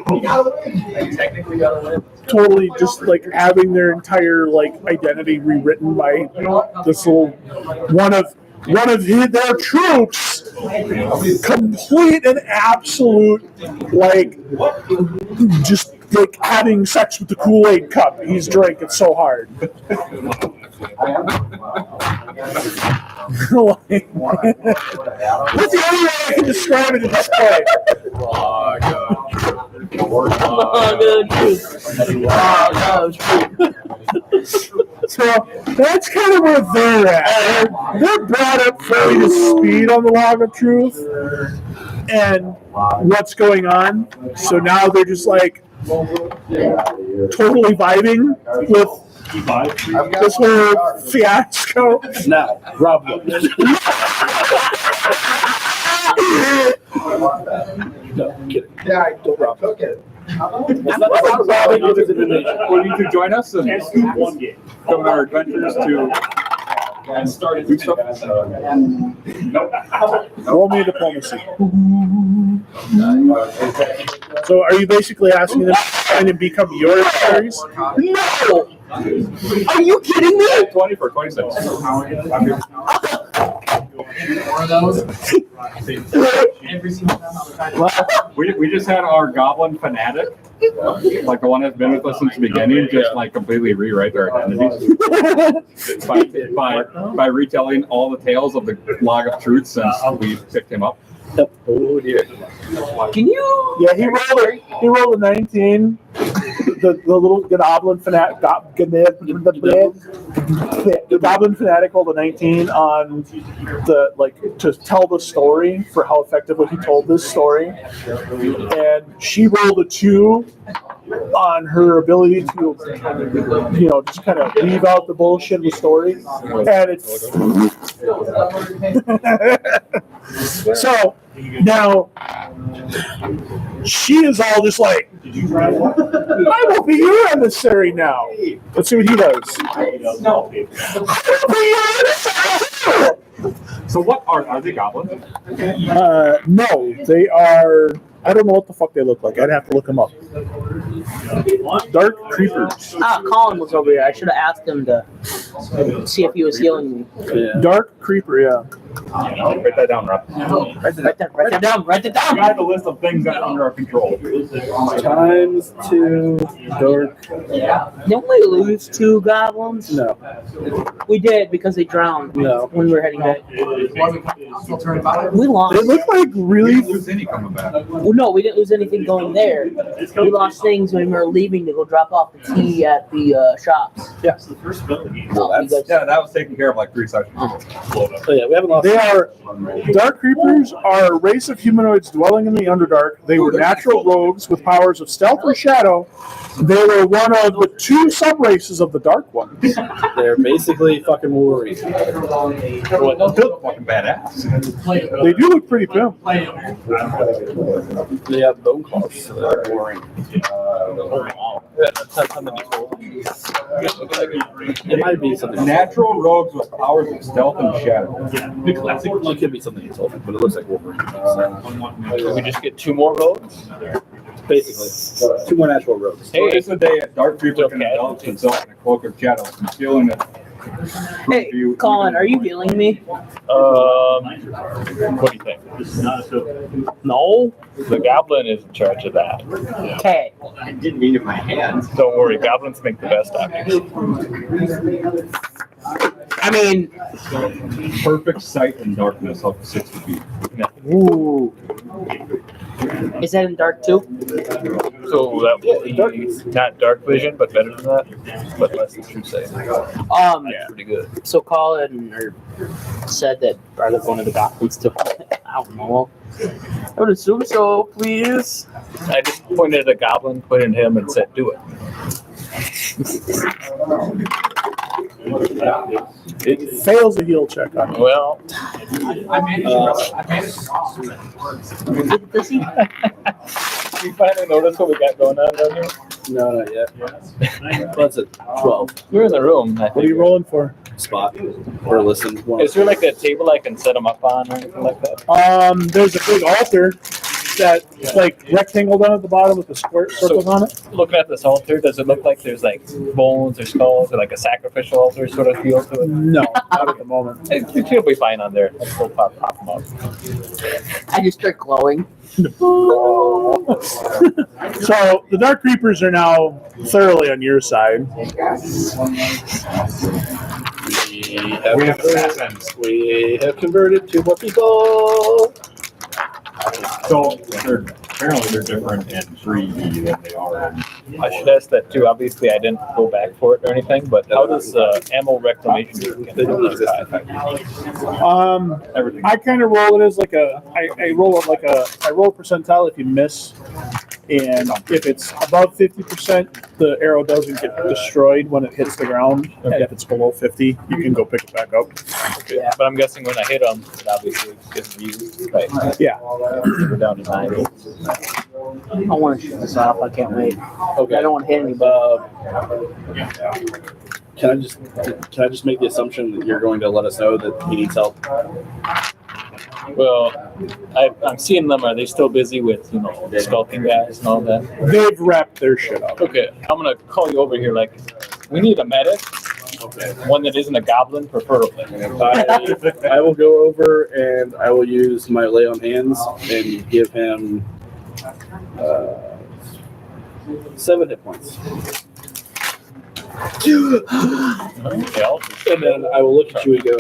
totally just like having their entire like identity rewritten by this little one of their troops, complete and absolute, like, just like having sex with the Kool-Aid cup he's drinking so hard. That's the only way I can describe it at this point. So that's kind of where they're at. They're brought up fairly to speed on the log of truth and what's going on. So now they're just like totally vibing with this whole fiasco. Now, Rob. No, I'm kidding. Yeah, I took it. It's not robbing, it is elimination. Will you two join us and come on our adventures to do stuff? Roll me a diplomacy. So are you basically asking them to try and become your adversaries? No! Are you kidding me? 20 for 26. We just had our goblin fanatic, like the one that's been with us since the beginning, just like completely rewrite their identities by retelling all the tales of the log of truth since we picked him up. Oh dear. Can you? Yeah, he rolled a 19. The little goblin fanatic, the goblin fanatic rolled a 19 on the to tell the story for how effectively he told this story, and she rolled a 2 on her ability to, just kind of leave out the bullshit of the story, and it's so now she is all just like, I will be your emissary now. Let's see what he does. So what are they goblins? No, they are. I don't know what the fuck they look like. I'd have to look them up. Dark creepers. Colin was over here. I should have asked him to see if he was healing me. Yeah. Dark creeper, yeah. Write that down, Rob. Write that down. We got a list of things that are under our control. Times 2 dark. Didn't we lose 2 goblins? No. We did because they drowned when we were heading home. We lost. They look like We really. didn't lose any coming back. Well, no, we didn't lose anything going there. We lost things when we were leaving to go drop off the tea at the shops. That's the first spell of the game. Oh, you guys- Yeah, that was taken care of like 3 sessions. So yeah, we haven't lost. They Dark Creepers are a race of humanoids dwelling in the Underdark. They were natural rogues with powers of stealth and shadow. They were one of the 2 sub-races of the Dark Ones. They're basically fucking Wolverine. Well, those look fucking badass. They do look pretty pimp. They have bone claws. So they're Wolverine. That's not something you told me. It might be something. Natural rogues with powers of stealth and shadow. The classic. Well, it could be something you told me, but it looks like Wolverine. Can we just get 2 more roads? Basically, 2 more natural rogues. So it's the day a dark creeper can Okay. envelop himself in a cloak of shadows, concealing it. Hey, Colin, are you healing me? What do you think? No. The goblin is in charge of that. Okay. I didn't mean it in my hands. Don't worry, goblins make the best doctors. I mean, Perfect sight in darkness up to 60 feet. ooh. Is that in dark too? So that would be not dark vision, but better than that, but less than true sight. That's pretty good. So Colin said that are they one of the goblins too? I don't know. I would assume so, please. I just pointed at a goblin, pointed at him, and said, "Do it." It fails a heal check on you. Well, Does he? you finally noticed what we got going on down here? No, not yet. That's a 12 You're in the room. I What are think. you rolling for? spot. Or listen. Is there like a table I can set them up on or anything like that? There's a big altar that's like rectangle down at the bottom with the square circles on it. Looking at this altar, does it look like there's like bones or skulls or like a sacrificial altar sort of feel to it? No, not at the moment. It'll be fine on there. We'll pop them up. I just start glowing. So the Dark Creepers are now thoroughly on your side. We have converted 2 more people. So apparently they're different in 3D than they are in. I should ask that too. Obviously, I didn't go back for it or anything, but how does ammo reclamation work? They don't exist. Everything. I kind of roll it as like I roll a percentile if you miss, and if it's above 50%, the arrow doesn't get destroyed when it hits the ground. And if it's below 50, you can go pick it back up. Okay. But I'm guessing when I hit them, it obviously gets used. Right. Yeah. We're down to 9. I want to shoot this off. I can't wait. Okay. I don't want to hit anybody. Can I just make the assumption that you're going to let us know that he needs help? Well, I'm seeing them. Are they still busy with skulking guys and all that? They've wrapped their shit up. Okay, I'm gonna call you over here. Like, we need a medic. Okay. One that isn't a goblin, preferably. I will go over and I will use my lay on hands and give him 7 hit points. Okay, And then I will look at you and go,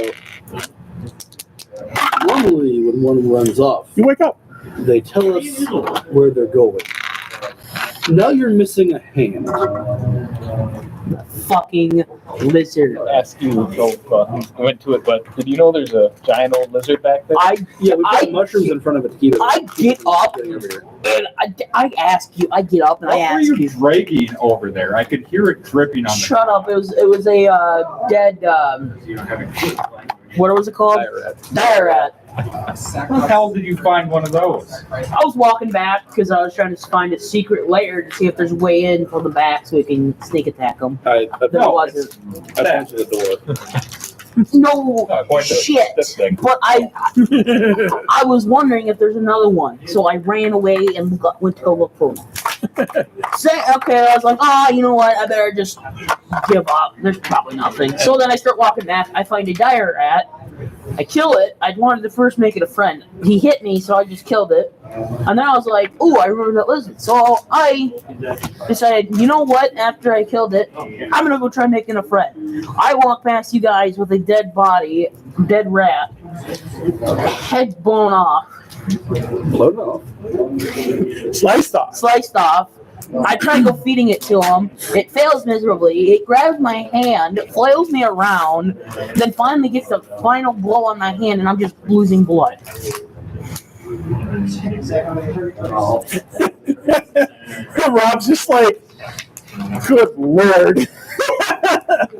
normally when one runs off, You wake up. they tell us where they're going. Now you're missing a hand. Fucking lizard. ask you. I went to it, but did you know there's a giant old lizard back there? Yeah, we've got mushrooms in front of it to keep it. I get up and I ask you. I get up and I What were ask you you. dragging over there? I could hear it dripping on the. Shut up! It was a dead. What was it called? Dire rat. How the hell did you find one of those? I was walking back because I was trying to find a secret lair to see if there's a way in from the back so we can sneak attack them. I There wasn't. pointed to the door. No point to shit. this thing. But I was wondering if there's another one, so I ran away and went to go look for one. Okay, I was like, you know what? I better just give up. There's probably nothing. So then I start walking back. I find a dire rat. I kill it. I wanted to first make it a friend. He hit me, so I just killed it. And then I was like, I remember that lizard. So I decided, you know what? After I killed it, I'm going to go try making a friend. I walk past you guys with a dead body, dead rat, head blown off, Blown off. Sliced off. sliced off. I try to go feeding it to him. It fails miserably. It grabs my hand, flails me around, then finally gets the final blow on my hand, and I'm just losing blood. Rob's just like, good lord.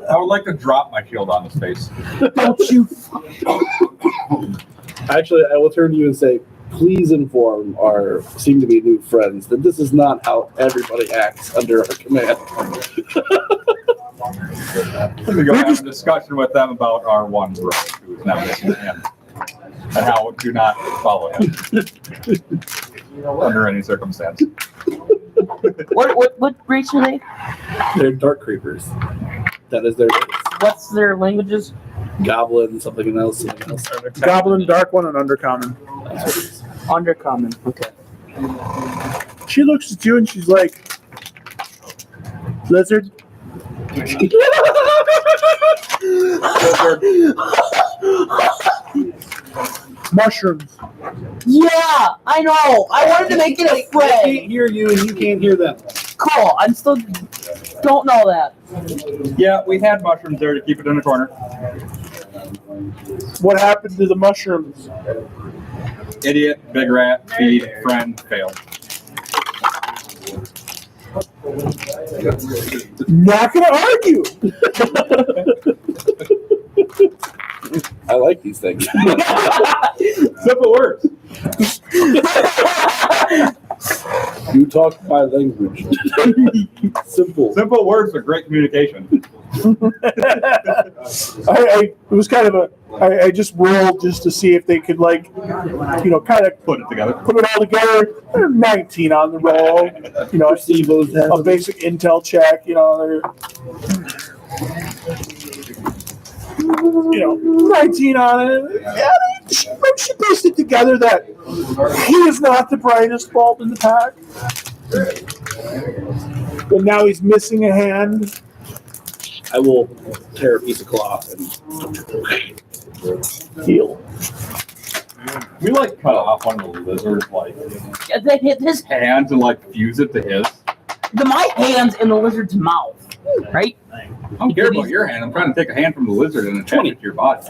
I would like to drop my shield on his face. Don't you? Actually, I will turn to you and say, please inform our seem-to-be new friends that this is not how everybody acts under our command. Let me go have a discussion with them about our one bro who is now missing a hand. And how do not follow him under any circumstance. What race are they? They're dark creepers. That is their What's their languages? goblin, something else. Goblin, Dark One, and Undercommon. Undercommon. Okay. She looks at you and she's like, lizard. Mushrooms. Yeah, I know. I wanted to make it a They friend. can't hear you and you can't hear them. Cool. I'm still don't know that. Yeah, we had mushrooms there to keep it in the corner. What happened to the mushrooms? Idiot, big rat, feed, friend, failed. Not gonna argue. I like these things. Simple words. You talk my language. Simple. Simple words with great communication. It was kind of a. I just rolled just to see if they could kind of Put it together. put it all together. They're 19 on the roll. A basic intel check. They're 19 on it. Yeah, she pieced it together that he is not the brightest bulb in the pack. But now he's missing a hand. I will tear a piece of cloth and Heal. We cut off one of the lizard's They hit his hands and fuse it to his. my hand's in the lizard's mouth, right? I don't care about your hand. I'm trying to take a hand from the lizard and attach it to your body.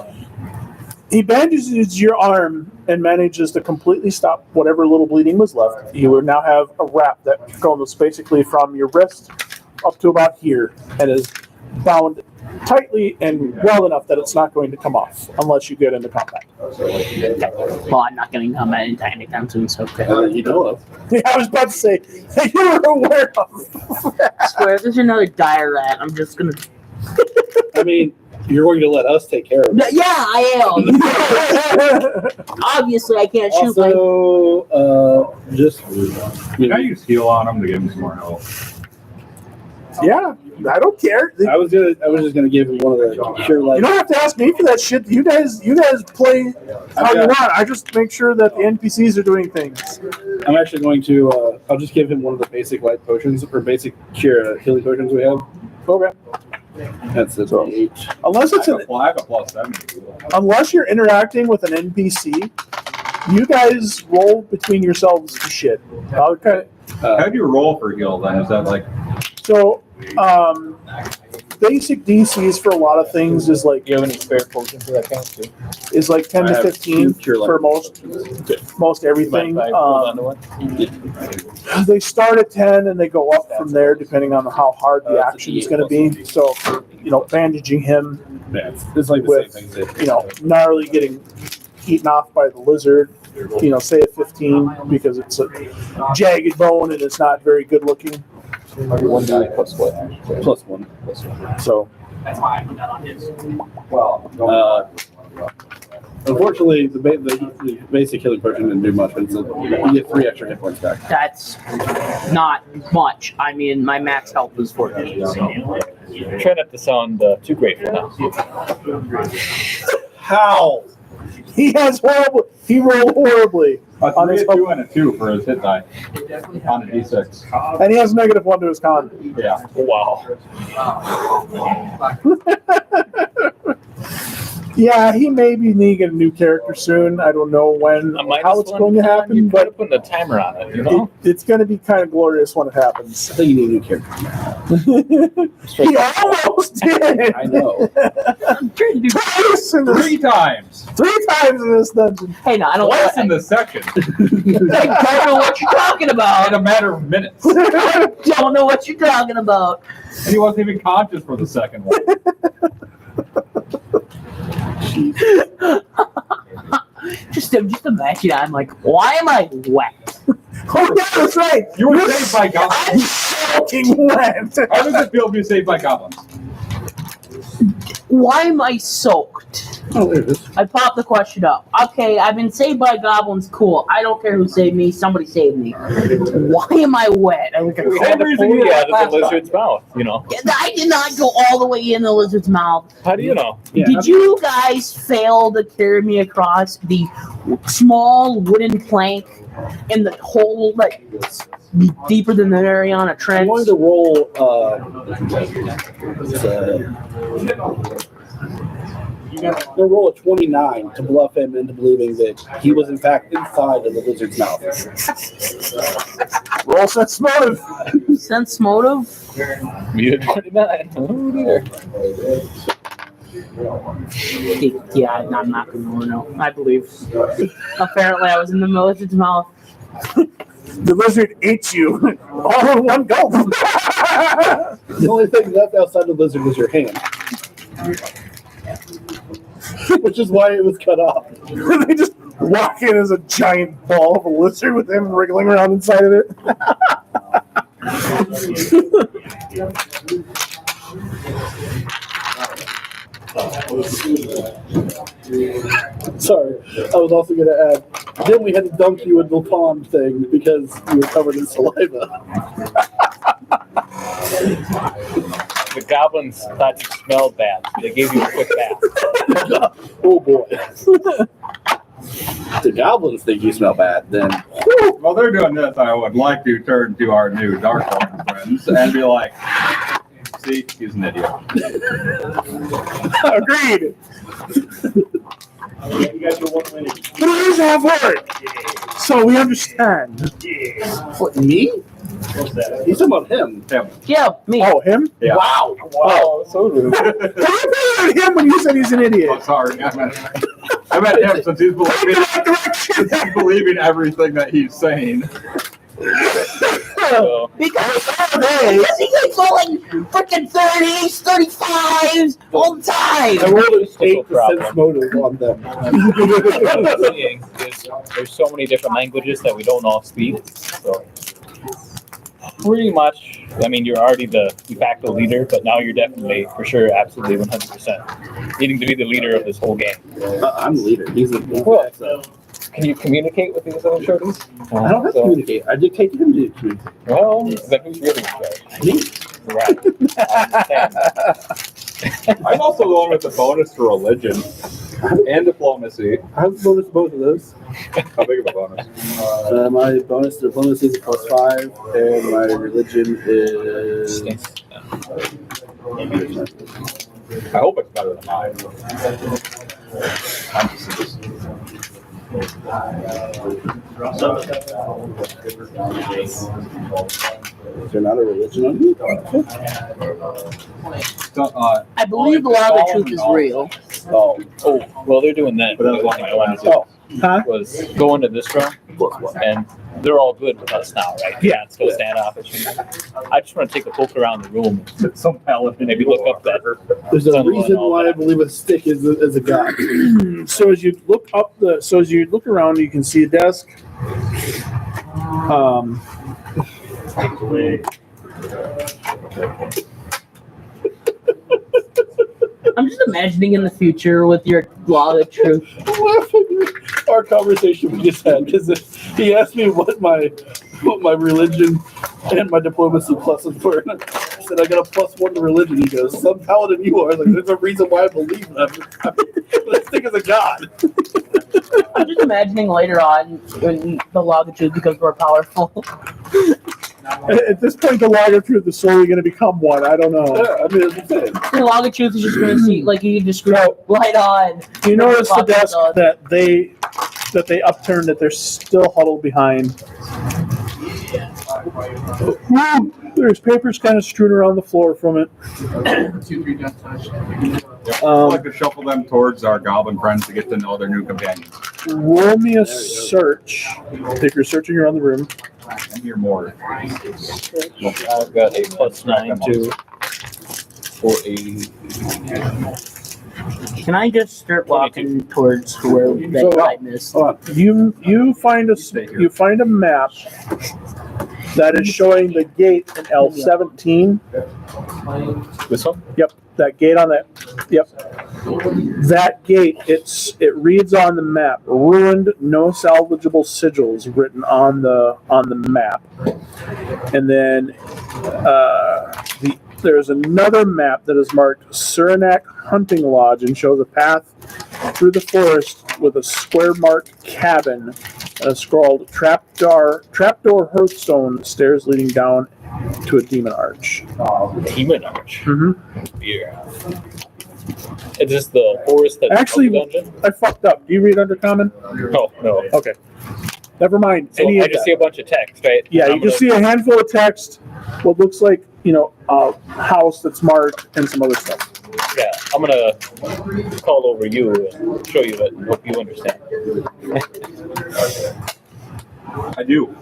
He bandages your arm and manages to completely stop whatever little bleeding was left. You will now have a wrap that goes basically from your wrist up to about here and is bound tightly and well enough that it's not going to come off unless you get into combat. Well, I'm not getting combat anytime soon, so okay. you know of. Yeah, I was about to say that you were aware of. I swear, if there's another dire rat, I'm just gonna. I mean, you're going to let us take care of it. Yeah, I am. Obviously, I can't shoot. Also, just Can I use heal on him to give him some more health? Yeah, I don't care. I was just gonna give him one of the cure You light. don't have to ask me for that shit. You guys play how you want. I just make sure that the NPCs are doing things. I'm actually going to. I'll just give him one of the basic light potions or basic cure healing potions we have. Okay. That's it. Unless it's I have a plus 70. unless you're interacting with an NPC, you guys roll between yourselves for shit. Okay. How do you roll for heal then? Is that So, basic DCs for a lot of things is You have any spare potions for that kind of too? is 10 I to have 15 two cure light for most everything. Mind if I hold on to one? They start at 10 and they go up from there depending on how hard the action is going to be. So, bandaging him Yeah, it's like the with, same thing. gnarly getting eaten off by the lizard, say at 15 because it's a jagged bone and it's not very good looking. One die plus what? Plus one. So, Unfortunately, the basic healing potion didn't do much, but you get 3 extra hit points back. That's not much. I mean, my max health was 14. So. Try not to sound too grateful now. how? He rolled horribly. a On 3, his a 2, and a 2 for his hit die on a d6? And he has -1 to his con. Yeah. Wow. Yeah, he may be needing a new character soon. I don't know when, how it's going to happen, You but put a timer on it, you know? it's going to be kind of glorious when it happens. I think you need a new character. He almost did. I know. Twice in this, 3 times. 3 times in this dungeon. Hey, no, I don't. Twice in the second. I don't know what you're talking about. In a matter of minutes. I don't know what you're talking about. And he wasn't even conscious for the second one. Just imagine. I'm like, why am I wet? Oh yeah, that's right. You were saved by goblins. I'm soaking wet. How does it feel to be saved by goblins? Why am I soaked? Oh, there it is. I popped the question up. Okay, I've been saved by goblins. Cool. I don't care who saved me. Somebody saved me. Why am I wet? I look at We had to pull you out of the lizard's mouth, you know? I did not go all the way in the lizard's mouth. How do you know? Yeah. Did you guys fail to carry me across the small wooden plank in the hole that deeper than the Mariana I'm Trench? going to roll. I'm going to roll a 29 to bluff him into believing that he was in fact inside of the lizard's mouth. Roll sense motive. Sense motive? You had 29. Oh, dear. Yeah, I'm not going to know. I believe. Apparently, I was in the lizard's mouth. The lizard ate you all in one go. The only thing left outside the lizard was your hand. Which is why it was cut off. They just walk in as a giant ball of a lizard with him wriggling around inside of it. Sorry, I was also going to add. Then we had to dunk you in the pond thing because you were covered in saliva. The goblins thought you smelled bad, so they gave you a quick bath. Oh boy. The goblins think you smell bad, then. While they're doing this, I would like to turn to our new Darkholm friends and be like, see, he's an idiot. Agreed. You got your 1 minute. But it is half work, so we understand. What, me? What's that? He's talking about him. Him. Yeah, me. Oh, him? Yeah. Wow. Wow, so rude. How you at him when you said he's an I'm idiot? sorry. I meant him since he's believing everything that he's saying. So, Because he gets rolling freaking 30s, 35s all the I time. rolled an 8 problem. sense motive on them. what I'm seeing is there's so many different languages that we don't all speak. So pretty much, I mean, you're already the de facto leader, but now you're definitely, for sure, absolutely 100% needing to be the leader of this whole game. I'm the leader. He's the Well, so. Can you communicate with these other shorties? I don't have to communicate. I dictate to him to communicate. Well, then who's really in charge? Me? Right. I'm also the one with the bonus to religion and diplomacy. I have a bonus to both of those. How big of a bonus? My bonus to diplomacy is a +5, and my religion is. I hope it's better than mine. I'm just Is there not a religion on you? I believe a lot of the truth is real. Oh. Oh, well, they're doing that. But that's One thing I wanted to Oh. Huh? was go into this room, and they're all good with us now, right? Yeah. Still stand off. I just want to take a poke around the room, some paladin. maybe look up that. There's a reason why I believe a stick is a god. So as you look around, you can see a desk. I'm just imagining in the future with your law of truth. I'm laughing at our conversation we just had because he asked me what my religion and my diplomacy pluses were. And I said I got a +1 to religion. He goes, "Some paladin you are." I was like, there's a reason why I believe them. This thing is a god. I'm just imagining later on when the law of truth becomes more powerful. At this point, the logger truth is slowly going to become one. I don't know. Yeah, I mean, that's the thing. The log of truth is just gonna see, like, you can just go light on. You notice the Fuck desk dog. that they upturned, that they're still huddled behind. Ooh, there's papers kind of strewn around the floor from it. I'd like to shuffle them towards our goblin friends to get to know their new companions. Roll me a search if you're searching around the room. And hear more. I've got a +9 to 480. Can I just start walking towards where that So- guy missed? Hold on. You find a map that is showing the gate in L17. This one? Yep, that gate on that. Yep, that gate. It reads on the map. Ruined, no salvageable sigils written on the map. And then there's another map that is marked Surinach Hunting Lodge and shows a path through the forest with a square marked cabin scrawled trapdoor hearthstone, stairs leading down to a demon arch. Demon Arch. Mm-hmm. Yeah. Is this the forest that Actually, dungeon? I fucked up. Do you read Undercommon? Oh, no. Okay. Never mind. So Any I of just that. see a bunch of text, right? Yeah, And you I'm can see a handful of text, what looks like, a house that's marked, and some other stuff. Yeah, I'm gonna call over you and show you it and hope you understand. I do.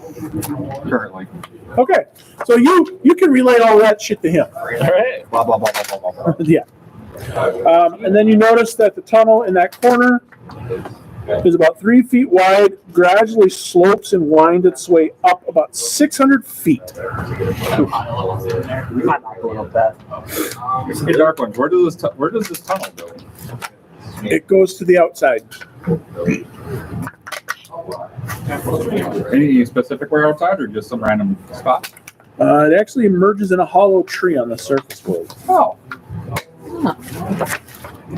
Currently. Okay, so you can relay all that shit to him. All right. Blah, blah, blah, blah, blah, blah. Yeah. And then you notice that the tunnel in that corner is about 3 feet wide, gradually slopes and winds its way up about 600 feet. I'm not going up that. Hey, Dark Ones, where does this tunnel go? It goes to the outside. Any specific way outside or just some random spot? It actually emerges in a hollow tree on the surface world. Oh.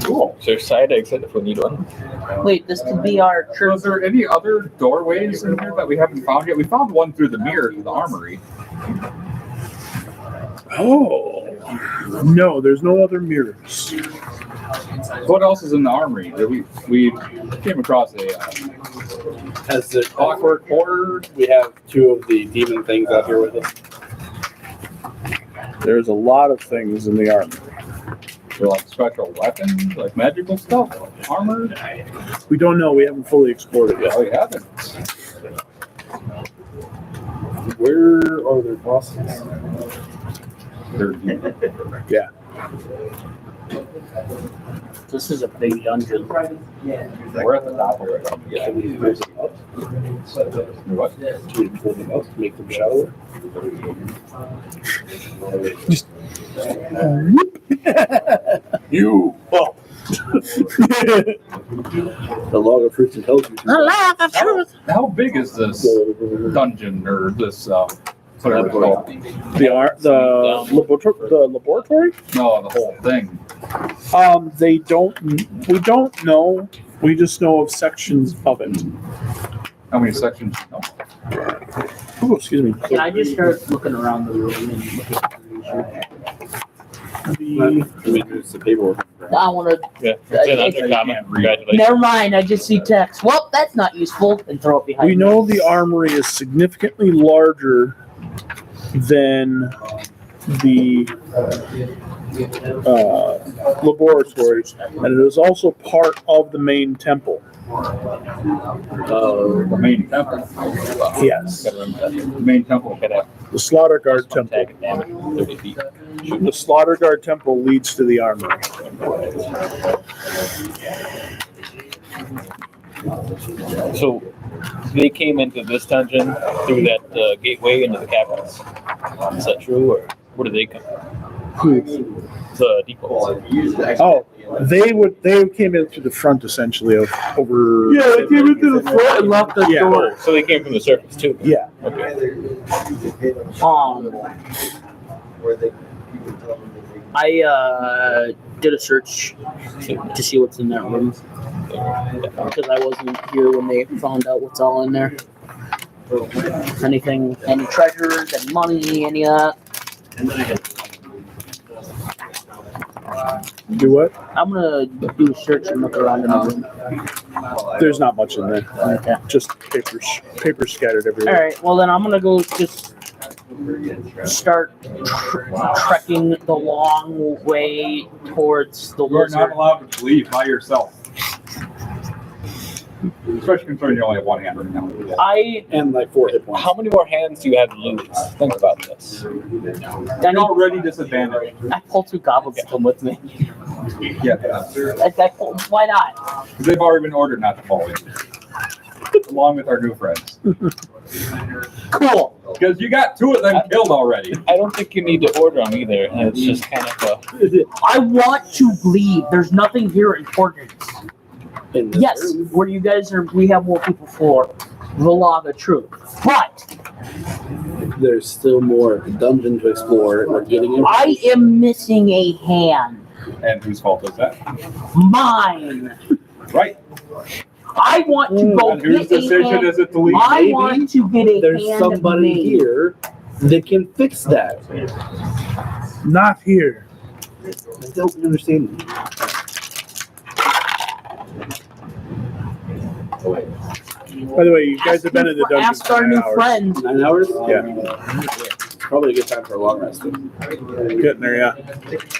Cool. Is there a side exit if we need one? Wait, this could be our So church. is there any other doorways in here that we haven't found yet? We found one through the mirror to the armory. Oh. No, there's no other mirrors. What else is in the armory? We came across a As the clockwork order. we have 2 of the demon things out here with us. There's a lot of things in the armory. Like special weapons, like magical stuff, armor. We don't know. We haven't fully explored it yet. Oh, we haven't. Where are their bosses? Yeah. This is a big dungeon. We're at the top of it. Can we pull them up? What? Can we pull them up to make them shallower? You. Oh. The log of fruits and tells you. How big is this dungeon or this whatever it's called? The laboratory? No, the whole thing. We don't know. We just know of sections of it. How many sections? No. Oh, excuse me. Can I just start looking around the room and look at It's the paperwork. I want to. Yeah. It's in Undercommon. Congratulations. Never mind. I just see text. Well, that's not useful. And throw it behind. We know the armory is significantly larger than the laboratories, and it is also part of the main temple. The main temple. Yes, Gotta remember that. The main temple. the Slaughter Guard temple. Tag it, damn it. 30 feet. The Slaughter Guard temple leads to the armory. So they came into this dungeon through that gateway into the caverns. Is that true, or where did they come? Who? The depots. Oh, they came in through the front essentially of over. Yeah, they came into the front and locked the Yeah. door. So they came from the surface too. Yeah. Okay. I did a search to see what's in that room because I wasn't here when they found out what's all in there. Anything, any treasures, any money, any of that. Do what? I'm gonna do a search and look around in the room. There's not much in there. Okay. Just papers scattered All everywhere. right. Well, then I'm gonna go just start trekking the long way towards the You're not lizard. allowed to leave by yourself. Especially considering you only have one hand right now. And like 4 hit points. How many more hands do you have to lose? Think about this. You're already disadvantaged. I pulled 2 goblins to come with me. Yeah. Why not? They've already been ordered not to follow you. Along with our new friends. Cool. Because you got 2 of them killed already. I don't think you need to order them either, and it's just kind of I want to leave. There's nothing here important. In this Yes, room. where you guys are, we have more people for the Log of Truth. But There's still more dungeon to explore. We're getting in. I am missing a hand. And whose fault is that? Mine. Right. I want to go And whose get a decision hand. is it to leave? I Maybe want to get a There's hand somebody made. here that can fix that. Not here. I don't understand. By the way, you guys have been in the dungeon Ask for our 9 new hours. friends. 9 hours? Yeah, Probably a good time for a long rest. getting there. Yeah.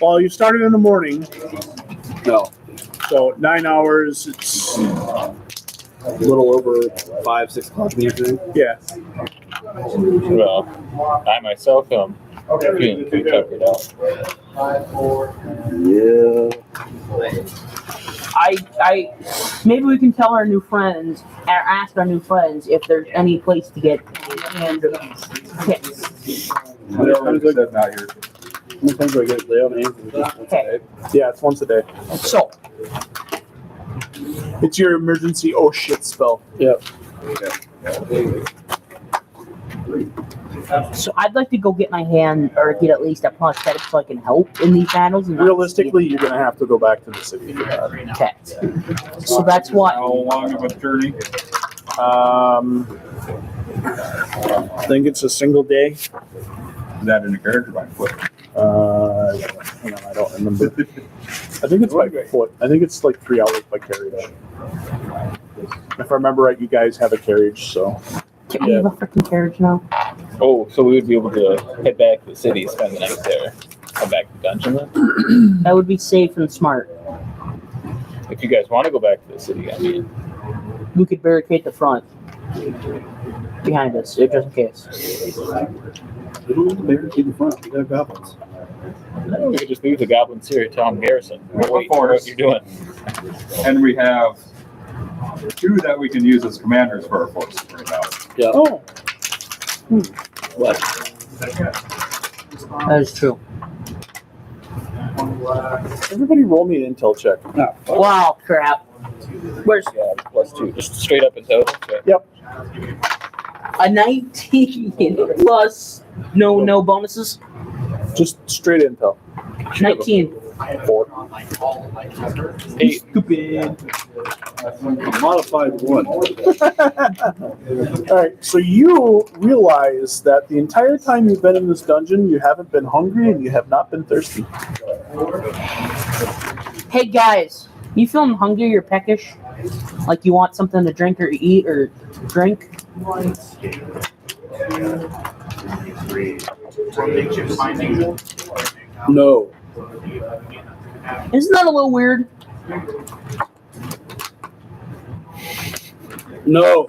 Well, you started in the morning, No, so 9 hours. It's a little over 5, 6 o'clock in the afternoon. yeah. well. I myself am feeling pretty tuckered out. Yeah. I maybe we can tell our new friends, or ask our new friends if there's any place to get hand kits. They already said not here. How many times do I get lay on hands and just once a day? Yeah, it's once a day. So It's your emergency oh shit spell. Yep. So I'd like to go get my hand, or get at least a prosthetic so I can help in these battles. And not Realistically, you're gonna have to go back to the city for that. okay. So that's what. How long of a journey? I think it's a single day. Is that in a carriage or by foot? Hang on, I don't remember. I think it's by foot. I think it's like 3 hours by carriage. If I remember right, you guys have a carriage, so Can we have a freaking carriage now? Oh, so we would be able to head back to the city, spend the night there, come back to the dungeon then? That would be safe and smart. If you guys want to go back to the city, I mean, We could barricade the front behind us, just in case. We don't have to barricade in front. We got goblins. we could just leave the goblins here, tell them garrison. Of Wait, course. what you're doing. And we have 2 that we can use as commanders for our forces right now. Yeah. oh, What? That is true. everybody roll me an intel check. No. Wow, crap. Where's Yeah, +2, just straight up and total. Okay. Yep. a 19 plus no bonuses? Just straight intel. 19. 4. 8. Stupid. A modified 1. All right, so you realize that the entire time you've been in this dungeon, you haven't been hungry and you have not been thirsty. Hey guys, you feeling hungry or peckish? Like you want something to drink or eat or drink? No. Isn't that a little weird? No.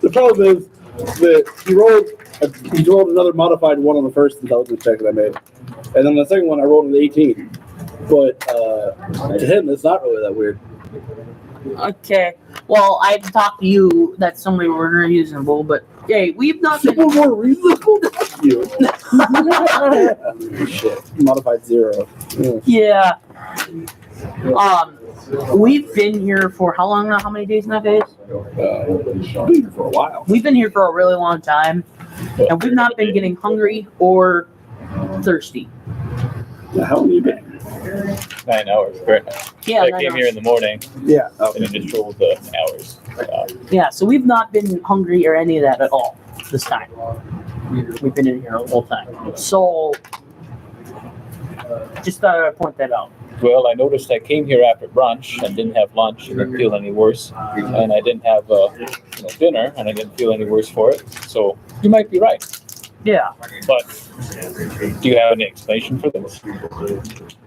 The problem is that he rolled another modified 1 on the first intelligence check that I made. And then the second one I rolled an 18. But to him, it's not really that weird. Okay. Well, I talked to you that somebody were reasonable, but hey, we've not been. Someone more reasonable than you. Shit. Modified 0. Yeah. We've been here for how long now? How many days now, guys? For a while. We've been here for a really long time, and we've not been getting hungry or thirsty. How long have you been? 9 hours, correct? Yeah, I 9 came hours. here in the morning Yeah. and it just drove the hours. Yeah, so we've not been hungry or any of that at all this time. We've been in here the whole time. So, just thought I'd point that out. Well, I noticed I came here after brunch and didn't have lunch and didn't feel any worse. And I didn't have dinner and I didn't feel any worse for it. So you might be right. Yeah. But do you have any explanation for this?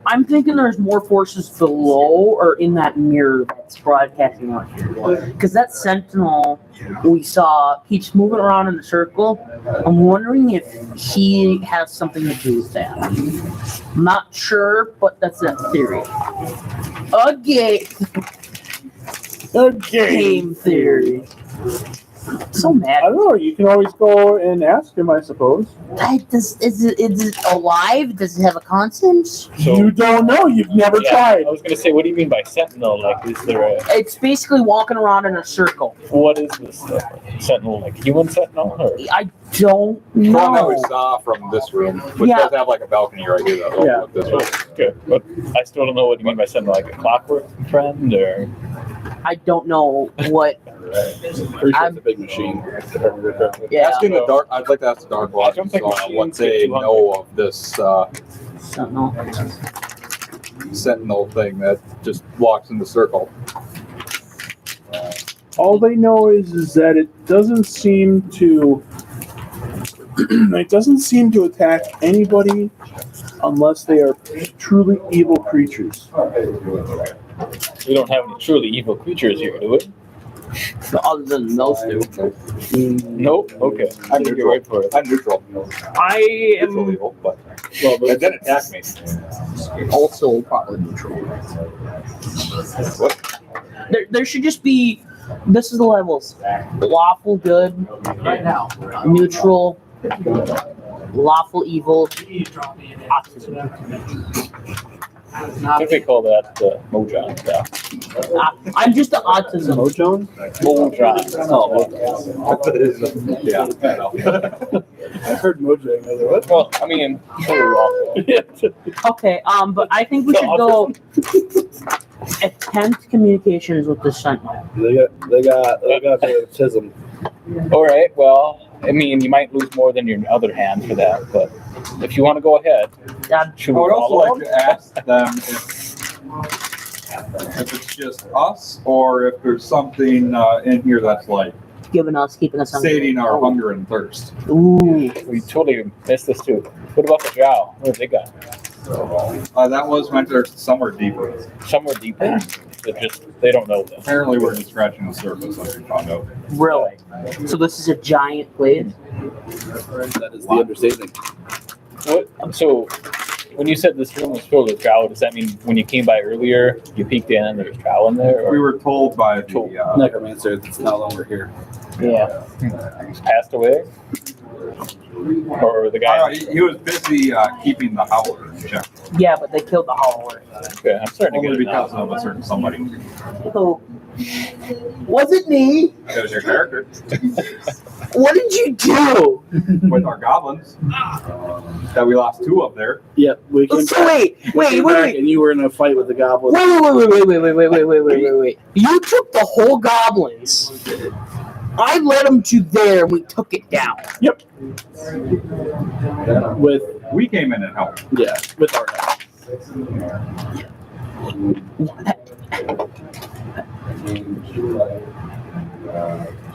I'm thinking there's more forces below or in that mirror that's broadcasting out here. Because that sentinel we saw keeps moving around in a circle. I'm wondering if he has something to do with that. I'm not sure, but that's that theory. Game theory. So mad. I don't know. You can always go and ask him, I suppose. Is it alive? Does it have a conscience? So, You don't know. You've never yeah, tried. I was going to say, what do you mean by sentinel? Like, is there a, It's basically walking around in a circle. what is this sentinel? Like human sentinel? Or? I don't The one that we know. saw from this room, which Yeah. does have like a balcony right here. That Yeah. this room. Good. But I still don't know what you mean by sentinel. Like a clockwork friend or? I don't know what. Pretty sure it's a big machine. if I remember correctly. Yeah. Asking the dark, I'd like to ask the Dark Watch don't think machines what they get 200. know of this Sentinel. sentinel thing that just walks in the circle. All they know is that it doesn't seem to. It doesn't seem to attack anybody unless they are truly evil creatures. We don't have any truly evil creatures here, do we? Other than those two. Nope. Okay. I'm Take your neutral. word for it. I'm neutral. I It's am illegal, but Well, it didn't attack me. also probably neutral. What? There should just be. This is the levels: lawful good, neutral, lawful evil, autism. I think they call that Mojon. Yeah. I'm just an autism. Mojon? Mojon. Oh, Yeah. I know. I heard Mojang. I was like, what? well, I mean, sure, also. Okay, but I think we should go attempt communications with the Sentinel. They got the autism. All right. Well, I mean, you might lose more than your other hand for that, but if you want to go ahead, should I we would also follow like to ask them if it's just us or if there's something in here that's like Keeping us hungry. sating our hunger and thirst. Ooh. We totally missed this too. What about the drow? What have they got? That was meant to somewhere deeper. Somewhere deeper? They don't know this. Apparently, we're just scratching the surface, like we found out. Really? So this is a giant place? That is the understatement. What? So, when you said this room was filled with drow, does that mean when you came by earlier, you peeked in and there's drow in there? Or? We were told by the Necromancer that's no longer here. Yeah. He's passed away? Or the guy? he was busy keeping the howler in check. Yeah, but they killed the Howler. Okay, I'm starting to Only get it now. because of a certain somebody. So, was it me? That was your character What did you do? with our goblins that we lost 2 of there. Yep, we came So back. wait, wait. And you were in a fight with the goblin. Wait. You took the whole goblins. I led them to there and we took it down. Yep. With We came in and helped. with our help.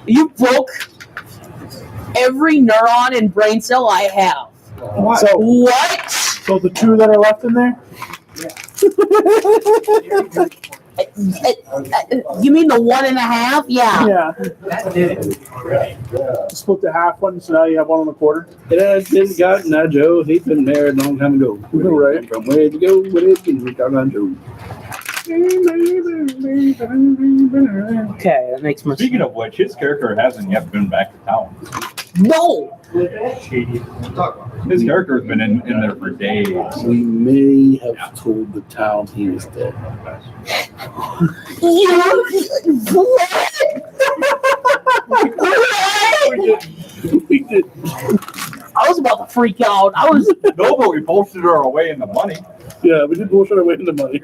You broke every neuron and brain cell I have. So, What? so the 2 that are left in there? You mean the 1.5? Yeah. Yeah. Split the half one, so now you have 1 1/4. It has been gotten a Joe. He's been married a long time ago. Right. From where to go with it, and we got on Joe. Okay, that makes more sense. Speaking of which, his character hasn't yet been back to town. No! His character has been in there for days. We may have told the town he was dead. I was about to freak out. I was No, but we bullshitted our way into money. Yeah, we did bullshit our way into money.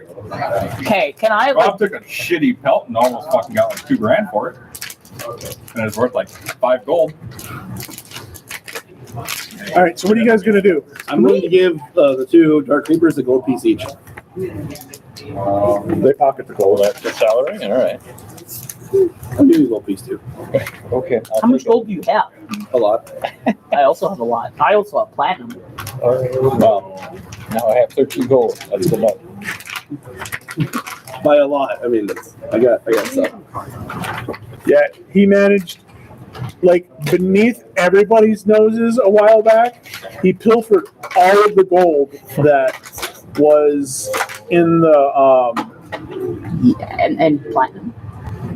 okay. Can I? Rob took a shitty pelt and almost fucking got like $2,000 for it. And it's worth like 5 gold. All right, so what are you guys gonna do? I'm going to give the 2 Dark Reapers a gold piece each. They pocket the gold. Well, that's the salary. All right. I'm giving you a gold piece too. Okay. How much gold do you have? A lot. I also have a lot. I also have platinum. Wow. Now I have 13 gold. That's enough. By a lot. I mean, I got some. Yeah, he managed, like, beneath everybody's noses a while back, he pilfered all of the gold that was in the Yeah, and platinum.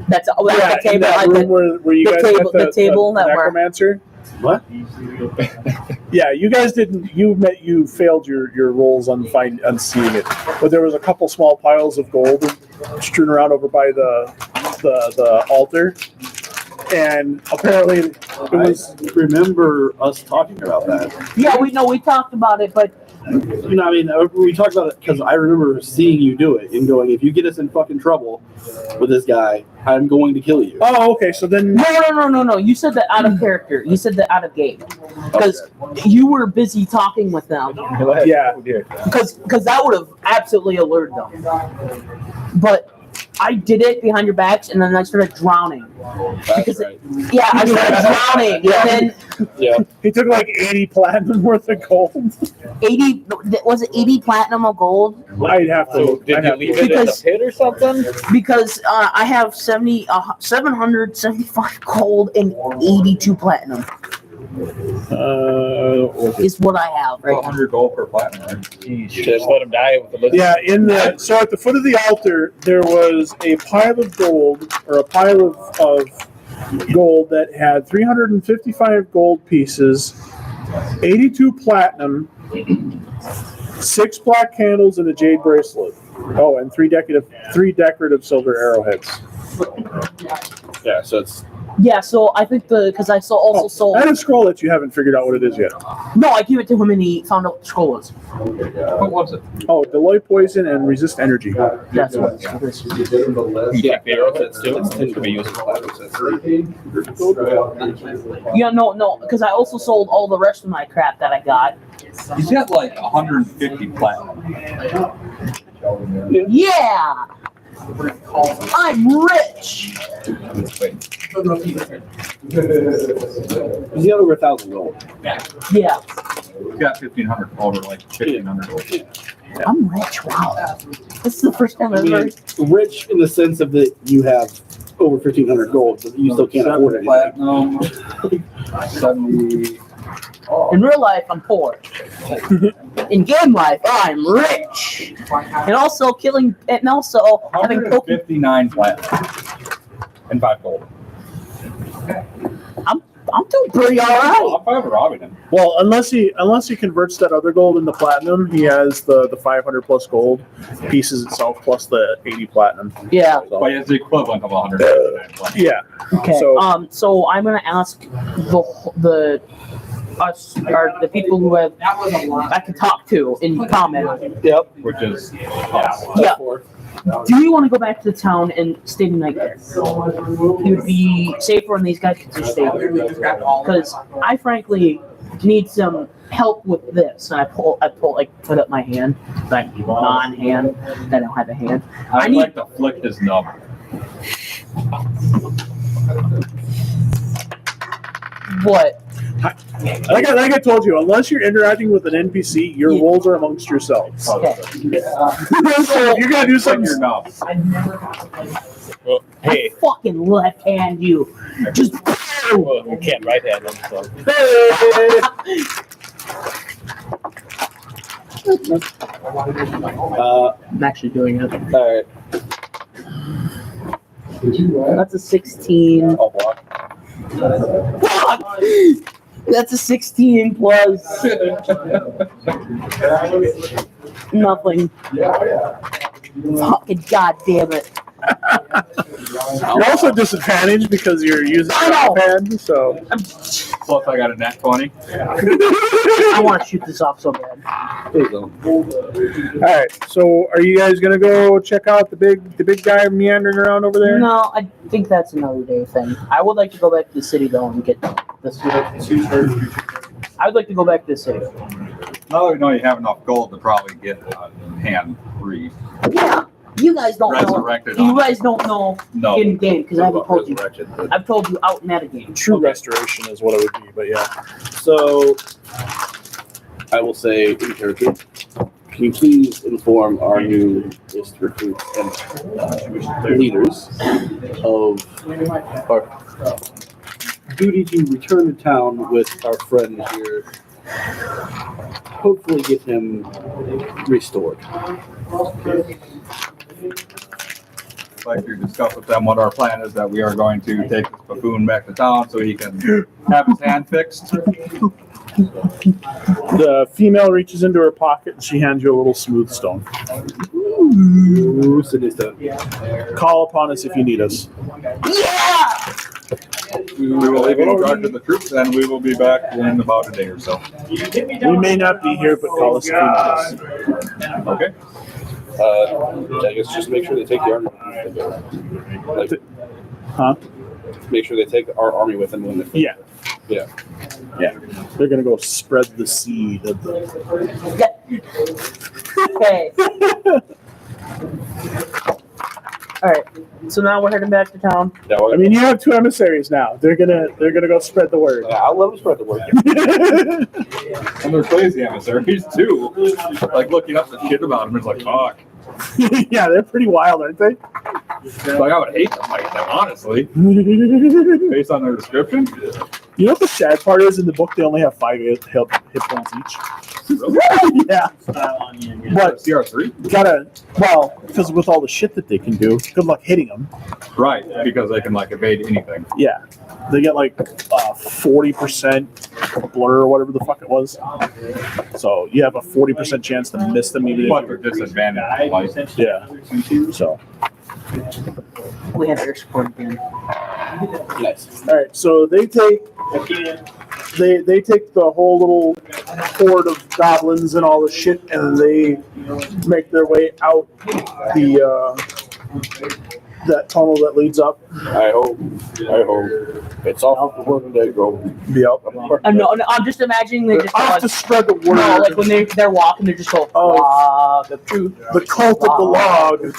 That's the in table. that room where you the guys table- got the table the that we're- necromancer. What? Yeah, you guys didn't. You failed your rolls on seeing it, but there was a couple small piles of gold strewn around over by the altar, and apparently it was. I remember us talking about that. Yeah, we talked about it, but You know, I mean, we talked about it because I remember seeing you do it and going, if you get us in fucking trouble with this guy, I'm going to kill you. Oh, okay. So then, no. You said that out of character. You said that out of game because you were busy talking with them. yeah. Because that would have absolutely alerted them. But I did it behind your backs, and then I started drowning. That's right. Yeah, I started drowning, Yeah. and then Yeah. He took like 80 platinum worth of gold. 80 was it 80 platinum of gold? I'd have to. So did I'd you have leave to it in the Because- pit or something? Because I have 775 gold and 82 platinum is what I have right now. 100 gold per platinum. Right? Jeez, should just let him die with the list. Yeah, so at the foot of the altar there was a pile of gold, or a pile of gold that had 355 gold pieces, 82 platinum, 6 black candles, and a jade bracelet. Oh, and three decorative silver arrowheads. Yeah, so it's Yeah, so I think because I also sold. I had a scroll that you haven't figured out what it is yet. No, I gave it to him and he found out what the scroll was. What was it? Oh, Deloy poison and resist energy. That's what it is. You take the arrowheads too? It should be useful. Yeah, no, because I also sold all the rest of my crap that I got. He's got like 150 platinum. Yeah! I'm rich! he's got over 1,000 gold. Yeah, He's got 1,500 over like 1,500 gold. I'm rich. Wow. This is the first time I I've mean, ever. rich in the sense of that you have over 1,500 gold, but you still can't afford anything. Platinum. 70. In real life, I'm poor. In game life, I'm rich. And also having Pokemon. 159 platinum. And 5 gold. I'm doing pretty alright. I'm fine with robbing him. Well, unless he converts that other gold into platinum, he has the 500 plus gold pieces itself plus the 80 platinum. Yeah. But it's the equivalent of 159 platinum. Yeah. Okay. So- So I'm gonna ask the people who I can talk to in comment. Yep. Which is Yeah. Do you want to go back to the town and stay the night there? It would be safer when these guys could just stay there. Because I frankly need some help with this. And I put up my hand, like non-hand. I don't have a hand. I'd need- like to flick his nub. What? Like I told you, unless you're interacting with an NPC, your Yeah. roles are amongst yourselves. Okay. So if you're gonna do Flick something, your nub. Well, hey, I fucking left hand you. Just. well, you can't right hand him, so. I'm actually doing it. All right. That's a 16. I'll block. Fuck! That's a 16 plus nothing. Fucking goddamn it. You're also disadvantaged because you're using I know. your hand, so. Plus, I got a nat 20. I want to shoot this off so bad. There you go. Alright, so are you guys gonna go check out the big guy meandering around over there? No, I think that's another day thing. I would like to go back to the city though and get this. I would like to go back to the city. Now that we know you have enough gold to probably get hand free. Yeah, you guys don't know. Resurrected. You guys don't know No. in game because I haven't told you. Resurrected, but- I've told you out meta game. True restoration is what it would be, but yeah. So, I will say in character, can you please inform our new list recruits and leaders of our duty to return to town with our friend here. Hopefully get him restored. I'd like to discuss with them what our plan is, that we are going to take this buffoon back to town so he can have his hand fixed. The female reaches into her pocket and she hands you a little smooth stone. Ooh, sinister. Call upon us if you need us. Yeah. We will leave you in charge of the troops, and we will be back in about a day or so. We may not be here, but call us if you need us. Okay? I guess just make sure they take the army. Like, Huh? make sure they take our army with them when they. Yeah. Yeah. Yeah. They're gonna go spread the seed of the. Okay. All right. So now we're heading back to town. Yeah, well, I mean, you have 2 emissaries now. They're gonna go spread the word. I'll let them spread the word. And they're crazy emissaries, too. Like, looking up the shit about them, it's like, fuck. Yeah, they're pretty wild, aren't they? Like, I would hate to fight them, honestly, based on their description. You know what the sad part is? In the book, they only have 5 hit points each. Really? Yeah. But CR3? because with all the shit that they can do, good luck hitting them. Right, because they can, like, evade anything. Yeah. They get like 40% blur or whatever the fuck it was. So you have a 40% chance to miss them even But if they're disadvantaged. Like, yeah. So We have air support again. Nice. all right, so they take the whole little horde of goblins and all the shit, and they make their way out the that tunnel that leads up. I hope. It's off the work day, bro. Yep. No, I'm just imagining they just go Off like, to spread the word. no, like when they're walking, they're just go, the truth, The cult of the log. The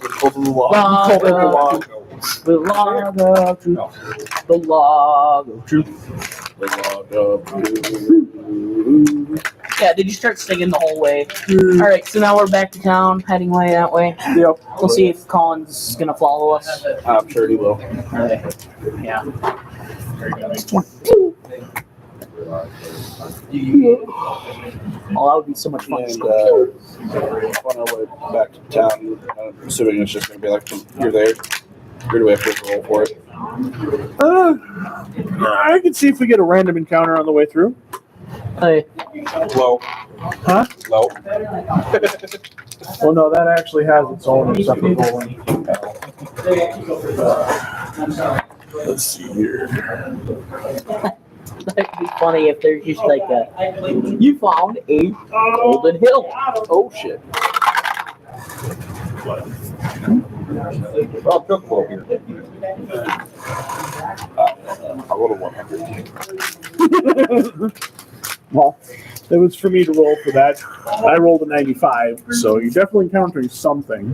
cult of the log. Log. The cult of the log. the log of truth, the log of truth. Yeah, did you start singing the whole way? All right, so now we're back to town, heading way that way. Yep. We'll see if Colin's gonna follow us. I'm sure he will. Okay. Yeah. Oh, that would be so much fun. And on our way back to town, I'm assuming it's just going to be like, you're there. Or do we have to roll for it? I can see if we get a random encounter on the way through. Hey, low. Huh? Low. Well, no, that actually has its own separate rolling. Let's see here. that'd be funny if there's just like a, you found a golden hill. Oh, shit. Well, took low here. I rolled a 100. Well, it was for me to roll for that. I rolled a 95, so you're definitely encountering something.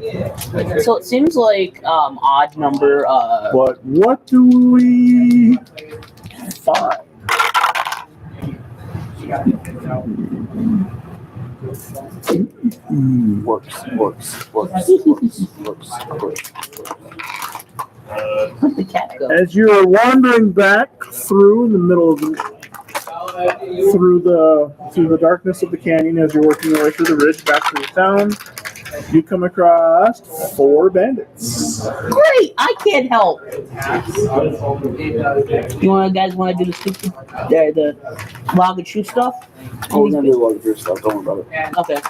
So it seems like odd number. But what do we find? Works. Where'd the cat go? As you are wandering back through in the middle of through the darkness of the canyon, as you're working your way through the ridge back to the town, you come across 4 bandits. Great, I can't help. You guys want to do the log and shoe stuff? Oh, we're going to do a lot of your stuff. Don't worry about it. Okay.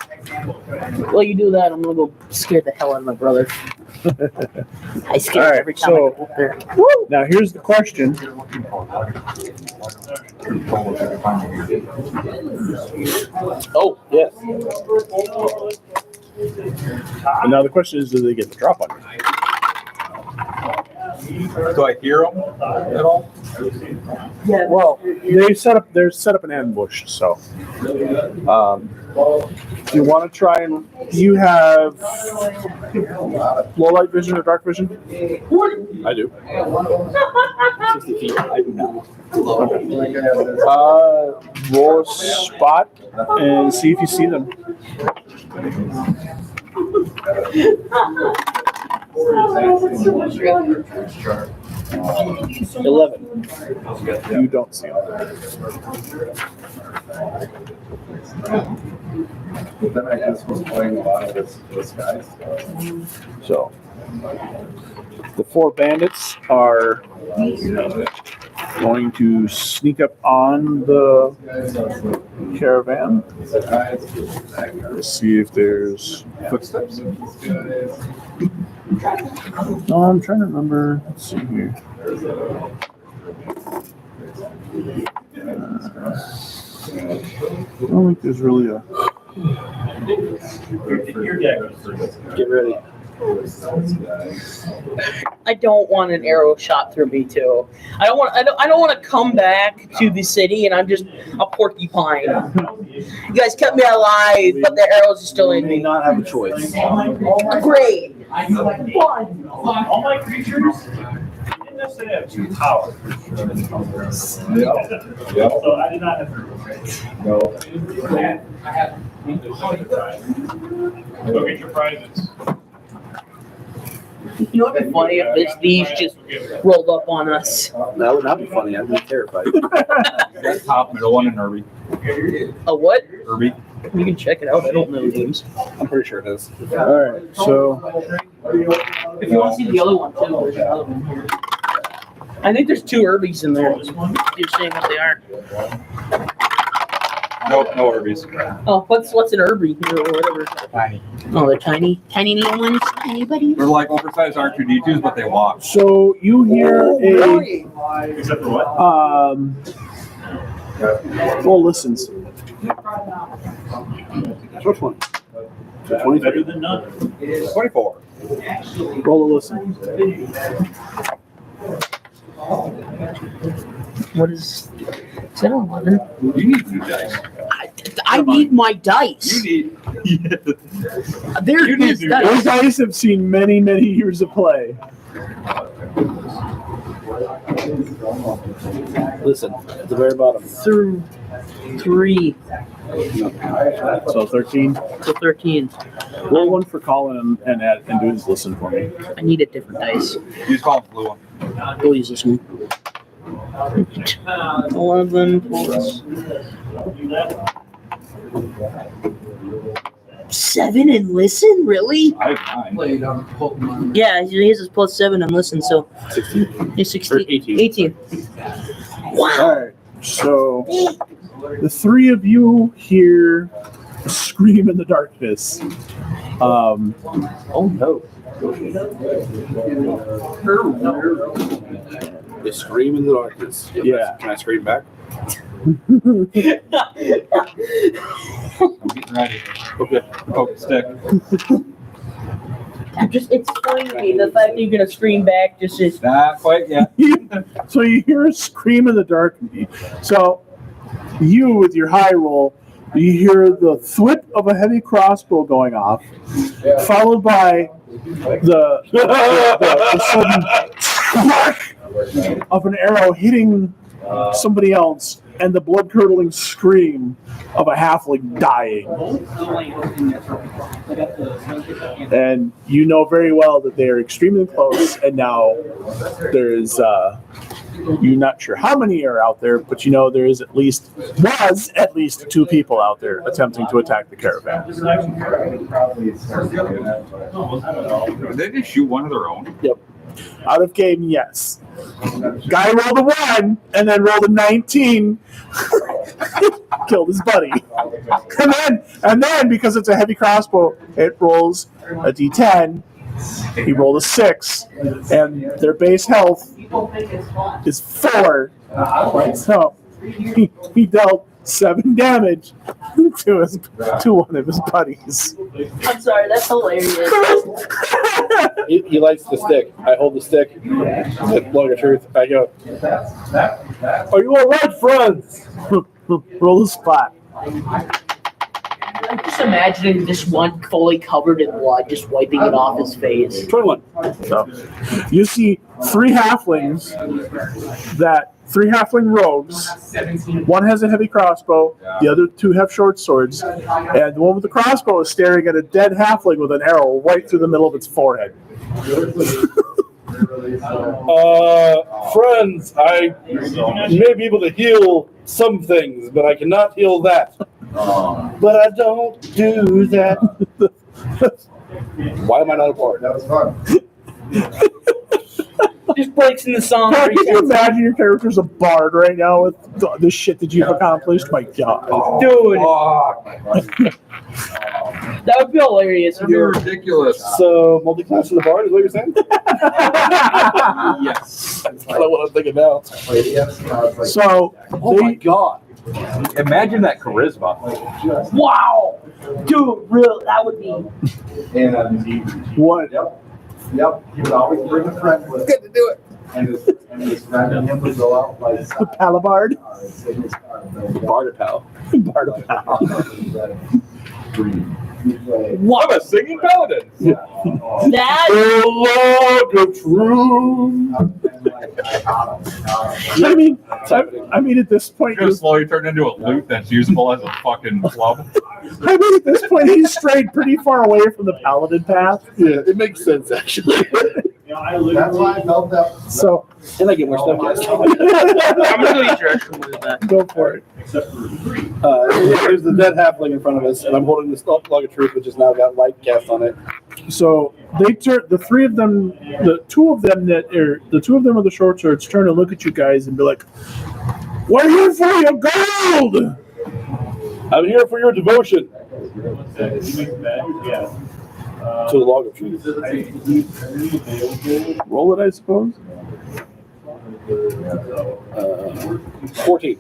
Well, you do that. I'm gonna go scare the hell out of my brother. I scared All right, every time I so- go up there. Now here's the question. Oh, Yes. And now the question is, do they get the drop on you? Do I hear them at all? yeah. Well, they're set up an ambush, so if you want to try and you have low light vision or dark vision? I do. 60 feet. I do not. Roll a spot and see if you see them. You don't see them. Then I guess was playing a lot of this guys. So the 4 bandits are going to sneak up on the caravan. Let's see if there's Footsteps. No, I'm trying to remember. Let's see here. I don't think there's really a. Your deck is pretty good. Get ready. I don't want an arrow shot through me too. I don't want to come back to the city and I'm just a porcupine. You guys kept me alive, but the arrows are still in You may me. not have a choice. Great. All my creatures didn't necessarily have 2 towers. Yeah. So I did not have to. No. Go get your prizes. You know what'd be funny if these just rolled up on us? That would not be funny. I'd be terrified. That top middle one in Irby. A what? Irby. You can check it out. I don't know the names. I'm pretty sure it is. All right, so If you want to see the other one too, there's another one here. I think there's 2 Irbies in there. You're saying what they are. Nope, no Irby's. Oh, what's an Irby here or whatever? Tiny. Oh, they're tiny little ones. Tiny buddies. They're like oversized R2D2s, but they walk. so you hear Except for what? roll listens. Which one? Better than none. 24. Roll a listen. What is that? 11? You need new dice. I need my dice. You need. There You need is to- Those dice. guys have seen many, many years of play. Listen, at the very bottom. Through 3 So 13. to 13. Roll one for Colin and do his listen for me. I need a different dice. You just call them blue one. We'll use this one. 11 plus 7 and listen? Really? I have 9. Yeah, he has his plus 7 and listen, so he's 16. 18. Wow. All right. So the 3 of you hear a scream in the darkness. Oh no. They scream in the darkness. Yeah. Can I scream back? I'm getting ready. Okay. Poke stick. It's funny to me, the fact that you're gonna scream back just is. Not quite yet. So you hear a scream in the dark. So you, with your high roll, you hear the thwip of a heavy crossbow going off, followed by the sudden crack of an arrow hitting somebody else, and the blood-curdling scream of a halfling dying. And you know very well that they are extremely close, and now there's you're not sure how many are out there, but you know there was at least 2 people out there attempting to attack the caravan. Did they just shoot one of their own? Yep. Out of game, yes. Guy rolled a 1 and then rolled a 19. Killed his buddy. And then because it's a heavy crossbow, it rolls a d10 He rolled a 6, and their base health is 4. So he dealt 7 damage to one of his buddies. I'm sorry, that's hilarious. He lights the stick. I hold the stick. Log of truth. I go. Are you all right, friends? Roll a spot. I'm just imagining this one fully covered in blood, just wiping it off his face. 21. So you see 3 halflings three halfling rogues. One has a heavy crossbow, the other 2 have short swords, and the one with the crossbow is staring at a dead halfling with an arrow right through the middle of its forehead. Friends, I may be able to heal some things, but I cannot heal that. But I don't do that. Why am I not a part? That was fun. Just breaks in the song. God, can you imagine your character's a bard right now with the shit that you've accomplished? My God. Dude, that would be hilarious. If you were ridiculous. So, multi-class in the bard is what you're saying? Yes. That's kind of what I'm thinking now. So, Oh my god. Imagine that charisma. wow, dude, real. That would be. what? Yep, he would always bring a friend with him. Good to do it. And his friend and him would go out like The Palabard? Bard pal. Bardapal. What a singing paladin. That I mean, at this point, You're gonna slowly turn into a lute that's usable as a fucking club. at this point, he's strayed pretty far away from the paladin path. Yeah, it makes sense actually. That's why I felt that. So, And I get more stuff, guys. I'm gonna go eat your extra with that. go for it. There's the dead halfling in front of us, and I'm holding this log of truth, which has now got light cast on it. So they turn. The 3 of them, the 2 of them with the short swords turn and look at you guys and be like, "We're here for your gold." I'm here for your devotion Yeah. to the log of truth. Roll it, I suppose. 14.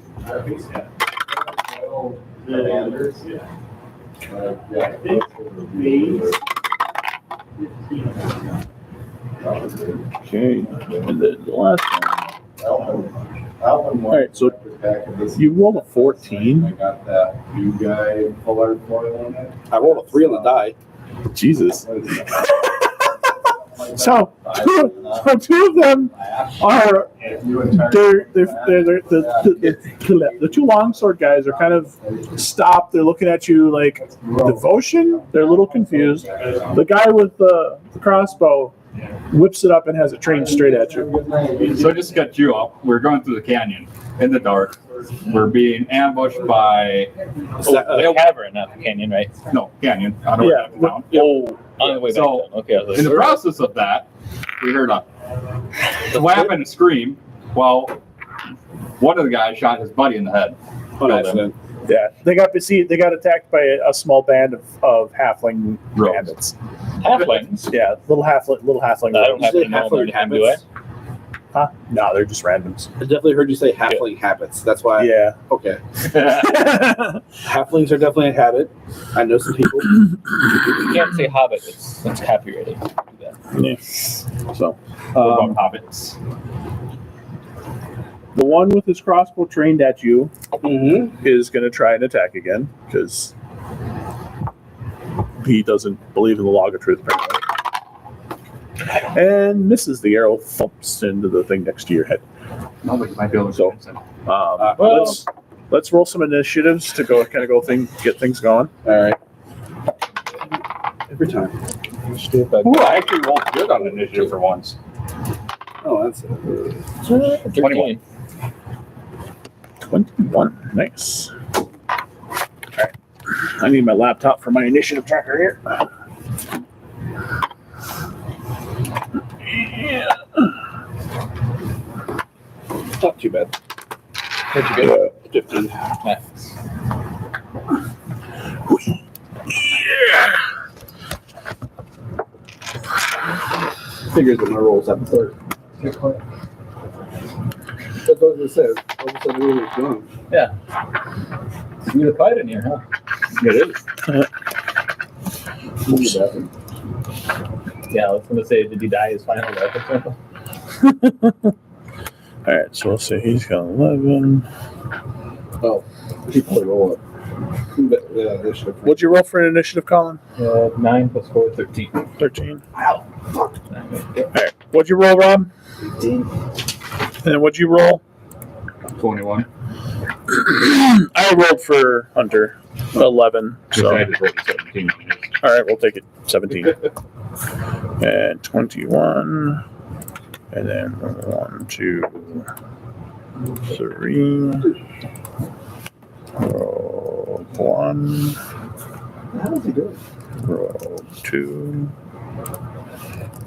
Okay, and then the last one. All right, so you rolled a 14. I got that new guy full foil on it. I rolled a 3 on the die. Jesus. So two of them are the 2 longsword guys are kind of stopped. They're looking at you like devotion. They're a little confused. The guy with the crossbow whips it up and has it trained straight at you. So just to get you up, we're going through the canyon in the dark. We're being ambushed by The cavern, not the canyon, right? no canyon. I don't Yeah. know. Oh, on the way back. So, down. Okay, I was like, In the process of that, we heard a slap and a scream. Well, one of the guys shot his buddy in the head. On accident. Yeah, they got attacked by a small band of halfling Rogues. bandits. halflings. Yeah, little halfling. I don't rogues. have to know them every time, do I? Huh? No, they're just randoms. I definitely heard you say halfling habits. That's why. Yeah. Okay. Halflings are definitely a habit. I know some people. You can't say hobbit, it's copyrighted. Do that. Yeah. So, What about hobbits? the one with his crossbow trained at you Mm-hmm. is going to try and attack again because he doesn't believe in the log of truth, apparently. And misses. The arrow thumps into the thing next to your head. Nobody might be able to. So, let's roll some initiatives to get things going. All right. Every time. Ooh, I actually rolled good on initiative for once. Oh, that's it. 21. 21. Nice. All right. I need my laptop for my initiative tracker here. Not too bad. What'd you get? 15. Nice. figures that my rolls have a third. That's what it says. All of a sudden, it was gone. Yeah. You need a fight in here, huh? It is. Yeah, I was gonna say, did he die his final death or something? All right, so we'll say he's got 11. Oh, he probably roll it. Yeah, initiative. What'd you roll for an initiative, Colin? 9 plus 4, 13. 13. All right, what'd you roll, Rob? 18. And then what'd you roll? 21. I rolled for Hunter 11. So I just rolled a 17. all right, we'll take it 17 and 21, and then 1, 2, 3. Roll 1. How's he doing? Roll 2.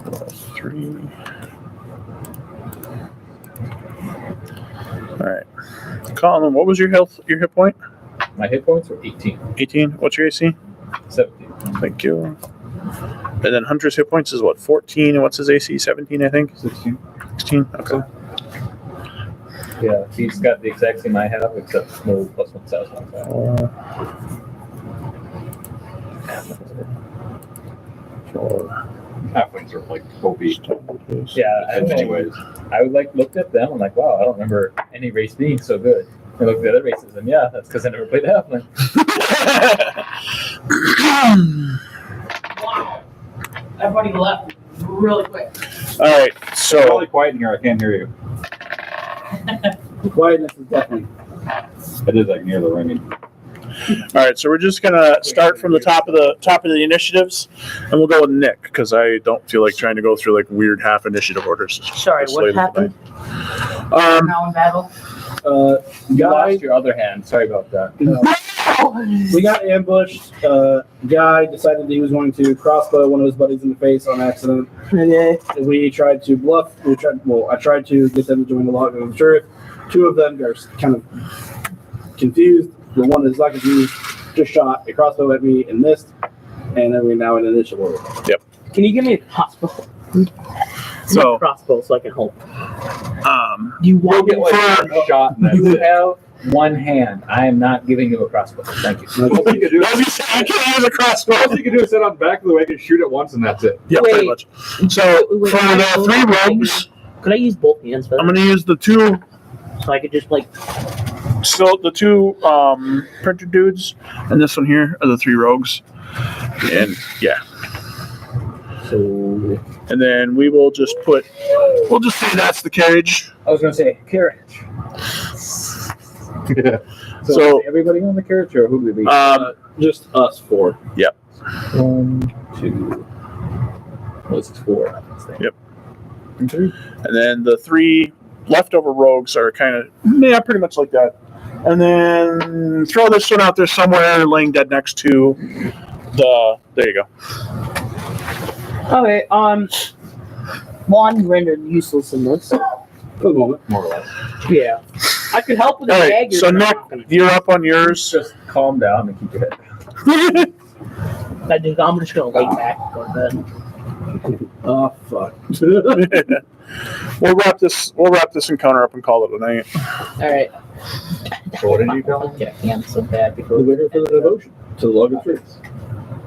Roll 3. All right, Colin, what was your hit point? My hit points were 18. 18. What's your AC? 17. Thank you. And then Hunter's hit points is what, 14, and what's his AC? 17, I think. 16. 16. Okay. Yeah, he's got the exact same I have, except no plus 1 stats on that. Halflings are like OP. Yeah, anyways, I would looked at them. I'm like, wow, I don't remember any race being so good. I looked at other races, and yeah, that's because I never played halfling. Wow. Everybody left really quick. All right, It's so really quiet in here. I can't hear you. The quietness is definitely. It is like near the ringing. all right, so we're just gonna start from the top of the initiatives, and we'll go with Nick because I don't feel like trying to go through like weird half initiative orders. Sorry, This what late at the happened? night. Now in battle? You Guy, lost your other hand. Sorry about that. we got ambushed. Guy decided he was going to crossbow one of his buddies in the face on accident. We tried to bluff. I tried to get them to join the log of the truth. Two of them are kind of confused. The one that's not confused just shot a crossbow at me and missed. And then we're now in initial order. Can you give me a crossbow? So- crossbow so I can help. You You'll want get like one shot and You that's it. have one hand. I am not giving you a crossbow. Thank you. All you can do As you say, I can't use a crossbow. all you can do is sit on the back of the wagon, shoot it once, and that's it. Yeah, Wait. pretty much. So Wait, for the 3 rogues, Could I use both hands for I'm that? gonna use the 2. So I could just like. So the 2 printer dudes and this one here are the 3 rogues, and yeah. So And then we will just we'll just say that's the carriage. I was gonna say carriage. Yeah. So- is everybody on the carriage, or who did we? Just us 4. 1, 2. Well, it's 4. Yep. And 3. And then the 3 leftover rogues are kind of, pretty much like that. And then throw this one out there somewhere, laying dead next to there you go. Okay. Well, I'm rendered useless in this. For the moment. More or less. Yeah. I could help with the All right, dagger. so but I'm Nick, not gonna- you're up on yours. Just calm down and keep your head down. I'm just gonna lay back and go to bed. Oh, fuck. We'll wrap this encounter up and call it a night. All right. What did you tell me? Get a hand so bad The because vigor for the devotion to the log of truth.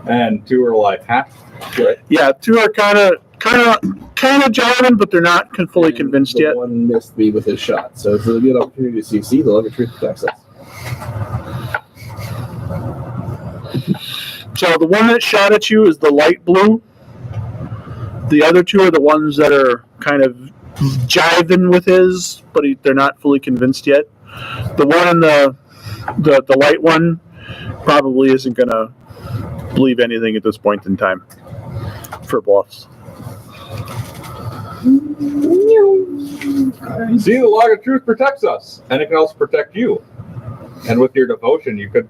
And 2 are like half. Yeah, 2 are kind of jiving, but they're not fully convinced The yet. one missed me with his shot, so it's a good opportunity to see the log of truth protects us. So the one that shot at you is the light blue. The other 2 are the ones that are kind of jiving with his, but they're not fully convinced yet. The one in the light one probably isn't gonna believe anything at this point in time for bluffs. See, the log of truth protects us, and it can also protect you. And with your devotion, you could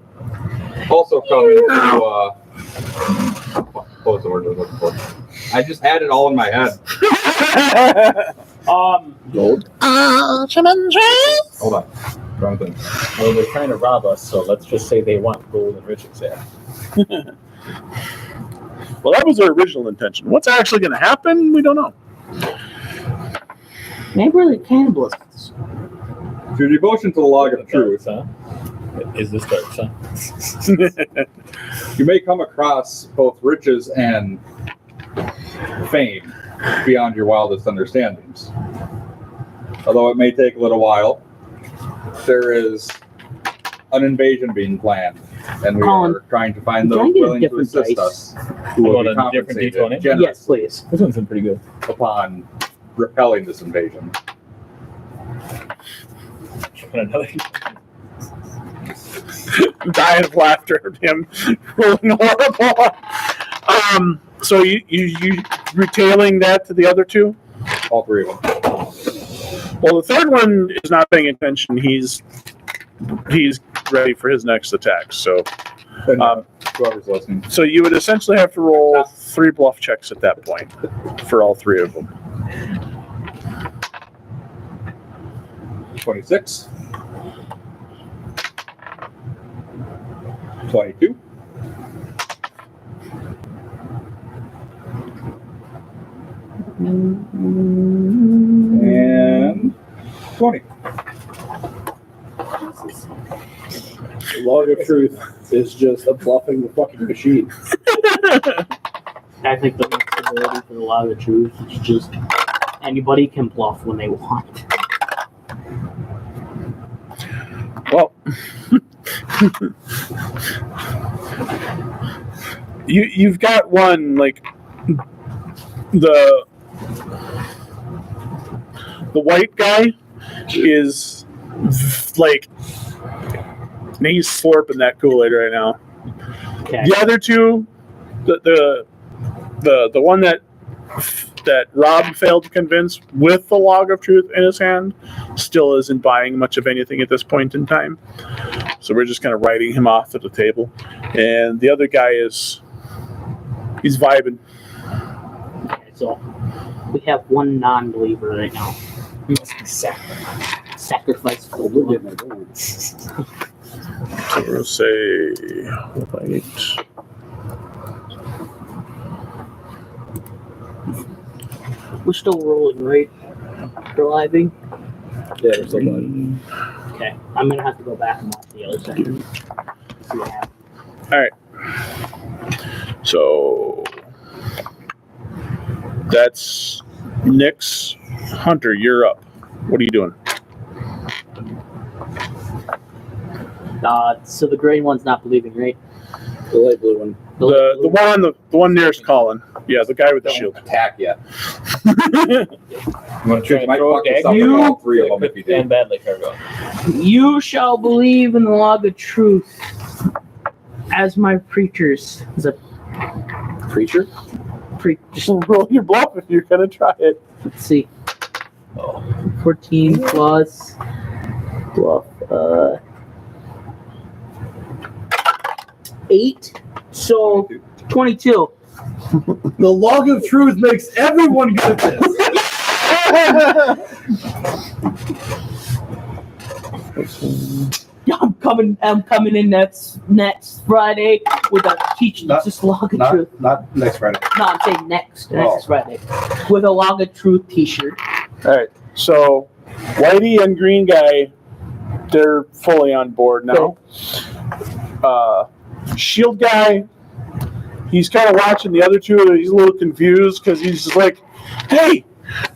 also come into. What was the word I was looking for? I just had it all in my head. Gold. Hold on. Wrong thing. Well, they're trying to rob us, so let's just say they want gold and riches there. Well, that was their original intention. What's actually going to happen, we don't know. Maybe we're the cannibalists. Your devotion to the log of truth, huh? Is this dark, huh? you may come across both riches and fame beyond your wildest understandings. Although it may take a little while, there is an invasion being planned, and we Colin, are trying to find can I those get a willing to different assist dice? us, who will Want be a different compensated D20? Yes, generously please. This one's been pretty good. upon repelling this invasion. Dying of laughter at him rolling horrible. So you retailing that to the other two? All three of them. Well, the third one is not paying attention. He's ready for his next attack. So, And whoever's listening. so you would essentially have to roll 3 bluff checks at that point for all 3 of them. 26. 22. And 20. The log of truth is just a bluffing the fucking machine. I think the next ability for the Log of Truth is just anybody can bluff when they want. Well, you've got one like the white guy is like he's slurping that Kool-Aid right now. Okay. The other two, the one that Rob failed to convince with the log of truth in his hand still isn't buying much of anything at this point in time. So we're just kind of writing him off at the table. And the other guy he's vibing. Okay, so we have one non-believer right now. He must be Sacrifice for the We're Lord. getting it going. So we'll say 8. We're still rolling, right? Driving. Yeah, there's somebody. Okay, I'm gonna have to go back and watch the other section. See what happens. All right. So that's Nick's. Hunter, you're up. What are you doing? So the green one's not believing, right? The light blue one. The one nearest Colin. Yeah, the guy with the shield. Attack yet. You want to try You and might throw a fuck this dagger? up with You- all 3 of them if you do. And badly, Cargo. You shall believe in the Log of Truth as my preachers. As a Creature? just Roll your bluff if you're gonna try it. let's see. Oh. 14 plus bluff 8. So 22. The log of truth makes everyone good at this. I'm coming in next Friday with a teach just Log of Truth. Not next Friday. No, I'm saying next Oh. Friday with a Log of Truth T-shirt. All right. So Whitey and Green Guy, they're fully on board now. Shield Guy, he's kind of watching the other two. He's a little confused because he's just like, "Hey,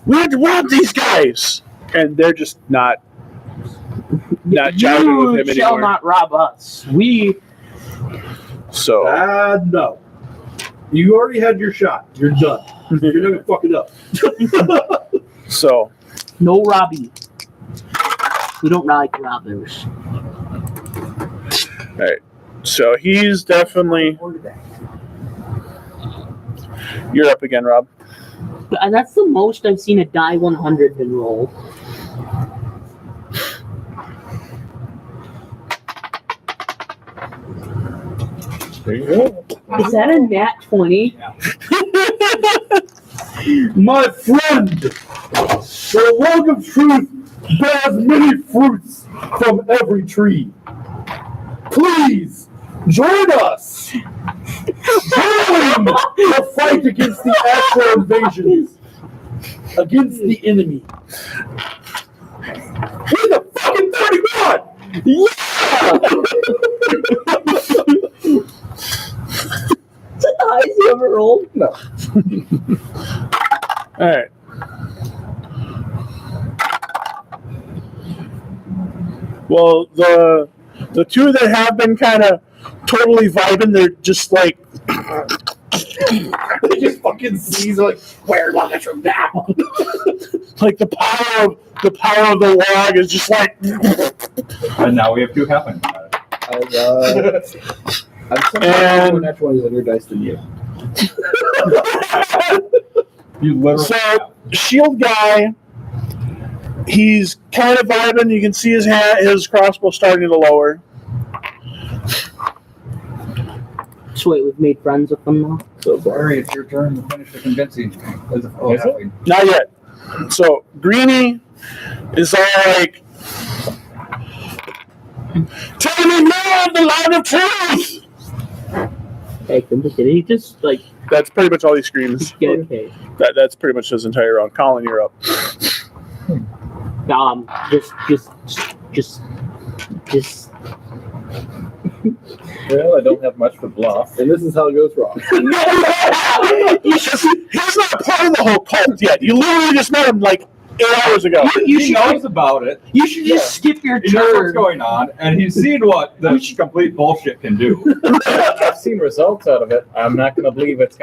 we had to rob these guys," and they're just not jiving with him You shall anymore. not rob us. So No. You already had your shot. You're done. You're not gonna fuck it up. so No robbing. We don't like robbers. all right. So he's definitely. You're up again, Rob. And that's the most I've seen a die 100 been rolled. There you go. Is that a nat 20? My friend, the log of truth bears many fruits from every tree. Please join us. Join the fight against the actual invasions. against the enemy. With a fucking 31! Is that the highest you ever rolled? No. All right. Well, the two that have been kind of totally vibing, they're just like They just fucking seize like, where luggage from now? like the power of the log is just like. And now we have two halflings. I'm somehow more natural on your dice than you. You literally. So shield guy, he's kind of vibing. You can see his crossbow starting to lower. So wait, we've made friends with them now. So far. Barry, it's your turn to finish the convincing. As a Oh, is it? halfling. Not yet. So Greenie is all like, "Tell me more of the line of truth." Hey, he just like That's pretty much all he screams. get okay. That's pretty much his entire round. Colin, you're up. Just. Well, I don't have much for bluff. And this is how it goes wrong. He's not part of the whole cult yet. You literally just met him like 8 hours ago. He knows about it. You should just skip your He knows what's turn. going on, and he's seen what this complete bullshit can do. I've seen results out of it. I'm not going to believe it's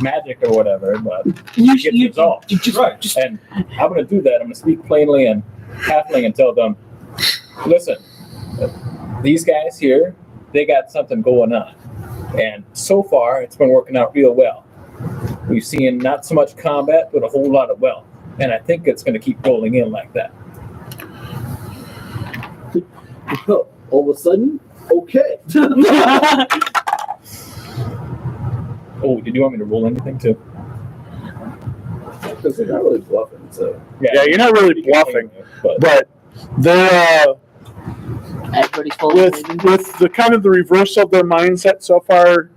magic or whatever, but You it gets results. Right. And I'm going to do that. I'm going to speak plainly and halfling and tell them, listen, these guys here, they got something going on. And so far, it's been working out real well. We've seen not so much combat, but a whole lot of wealth. And I think it's going to keep rolling in like that. All of a sudden, okay. Oh, did you want me to roll anything too? Because they're not really bluffing, so. Yeah, you're not really bluffing, but they're Everybody's full with the kind of the reverse of their mindset so far.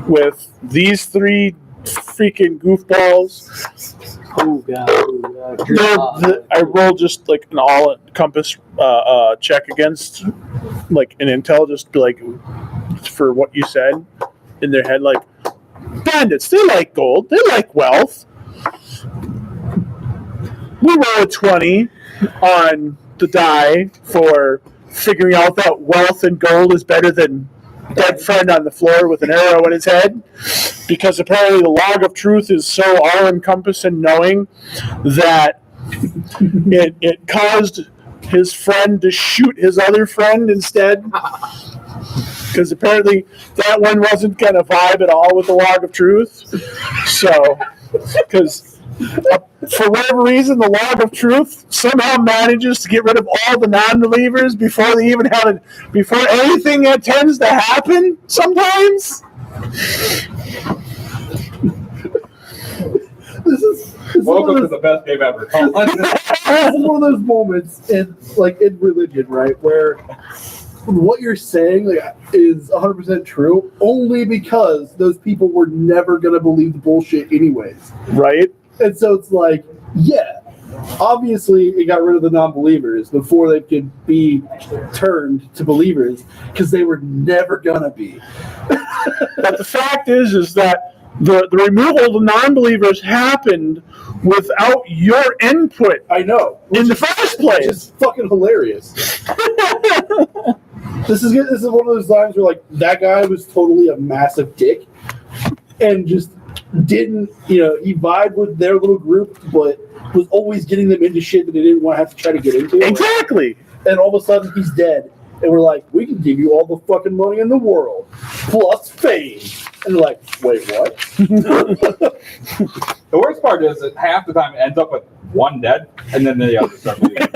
With these three freaking goofballs, Oh god. I rolled just like an all-encompass check against like an intel, just be like for what you said in their head, like bandits. They like gold. They like wealth. We roll a 20 on the die for figuring out that wealth and gold is better than dead friend on the floor with an arrow in his head, because apparently the log of truth is so all-encompassing knowing that it caused his friend to shoot his other friend instead, because apparently that one wasn't going to vibe at all with the log of truth. So because for whatever reason, the log of truth somehow manages to get rid of all the non-believers before they even have before anything that tends to happen sometimes. This is Welcome to the best game ever. this is one of those moments in religion, right, where what you're saying is 100% true, only because those people were never gonna believe the bullshit anyways. Right? And so it's like, yeah, obviously it got rid of the non-believers before they could be turned to believers, because they were never gonna be. But the fact is that the removal of the non-believers happened without your input I know. in the first Which place. is fucking hilarious. This is one of those times where like that guy was totally a massive dick and just didn't, he vibed with their little group, but was always getting them into shit that they didn't want to have to try to get into. Exactly. And all of a sudden he's dead. And we're like, we can give you all the fucking money in the world, plus fame. And they're like, wait, what? The worst part is that half the time it ends up with one dead, and then the others start bleeding.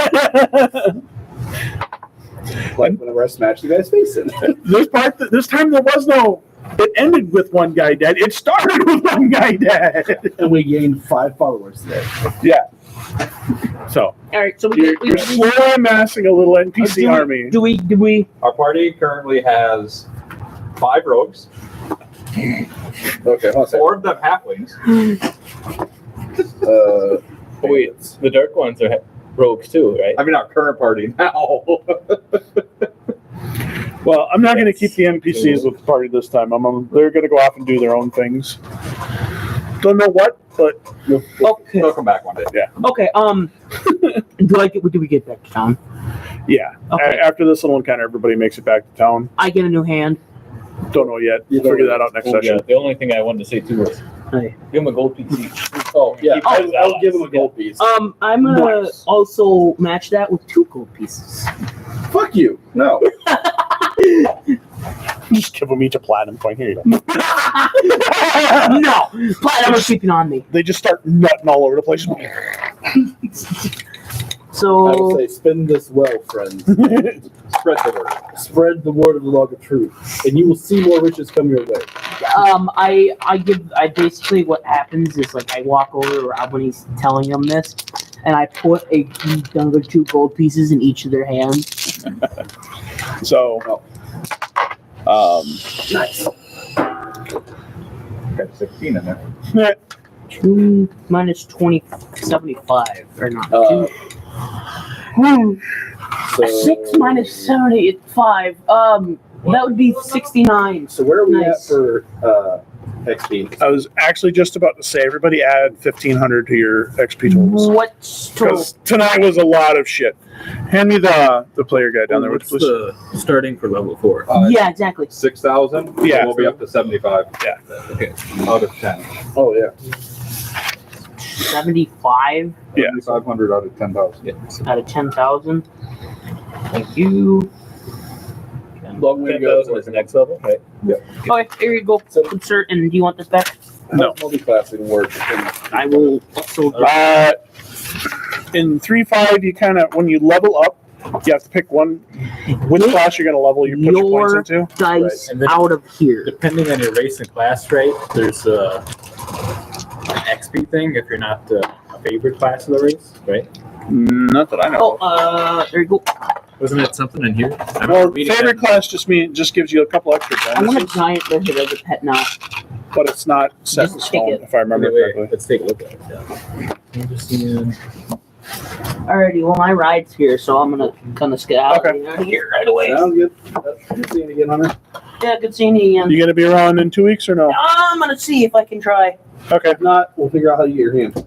Like whenever I smashed the guy's face in. This time there was no. It ended with one guy dead. It started with one guy dead. And we gained 5 followers today. Yeah. So All right, so you're slowly amassing a little NPC army. Do we? Our party currently has 5 rogues, Okay, hold on a second. 4 of them halflings, Oh, wait, the dark ones are rogues too, right? I mean, our current party now. Well, I'm not going to keep the NPCs with the party this time. They're going to go off and do their own things. Don't know what, but Okay. They'll come back one day. Okay. Do we get back to town? yeah. Okay. After this little encounter, everybody makes it back to town. I get a new hand. Don't know yet. You We'll don't figure that out next Oh, session. yeah. The only thing I wanted to say too was Hey. give him a gold piece each. Oh yeah, Keep I'll, those I'll allies. give him a gold piece. I'm gonna Nice. also match that with 2 gold pieces. Fuck you. No. Just give them each a platinum coin. Here you go. No, platinum is keeping on me. They just start nutting all over the place. I So would say, spend this well, friends. Spread the word. Spread the word of the log of truth, and you will see more riches come your way. I basically what happens is like I walk over to Rob when he's telling him this, and I put another 2 gold pieces in each of their hands. So, Nice. Got 16 in there. 2 minus 20, 75 or not? So, 6 minus 75. That would be 69. So where are we Nice. at for XP? I was actually just about to say, everybody add 1,500 to your XP totals. What's total? Because tonight was a lot of shit. Hand me the player guide down there. What's Please. the starting for level 4? Yeah, exactly. 6,000. Yeah. We'll be up to 75. Yeah. Okay. Out of 10. Oh yeah. 75 Yeah. 7,500 out of 10,000. Yeah. out of 10,000. Thank you. Long way to go. 10,000 is the next level, right? Okay, here you go. Insert, and do you want this back? No. Multi-classing work. I will also. In 3.5, you kind of, when you level up, you have to pick one. Which class you're going to level you put your points into? Dice Right, and then- out of here. Depending on your race and class, right? There's an XP thing if you're not a favorite class of the race, right? Not that I know. Oh, there you go. Wasn't it something in here? I'm Well, reading favorite that. class just gives you a couple extra I want a bonuses, giant lizard as a pet now. but it's not set in Just take stone, it. if I remember Wait, correctly. let's take a look at it. Yeah. I'm just seeing. Alrighty, well my ride's here, so I'm gonna skedaddle out of here right away. Sounds good. Good seeing you again, Hunter. Yeah, good seeing you again. You going to be around in 2 weeks or no? I'm gonna see if I can try. Okay. If not, we'll figure out how to get your hand.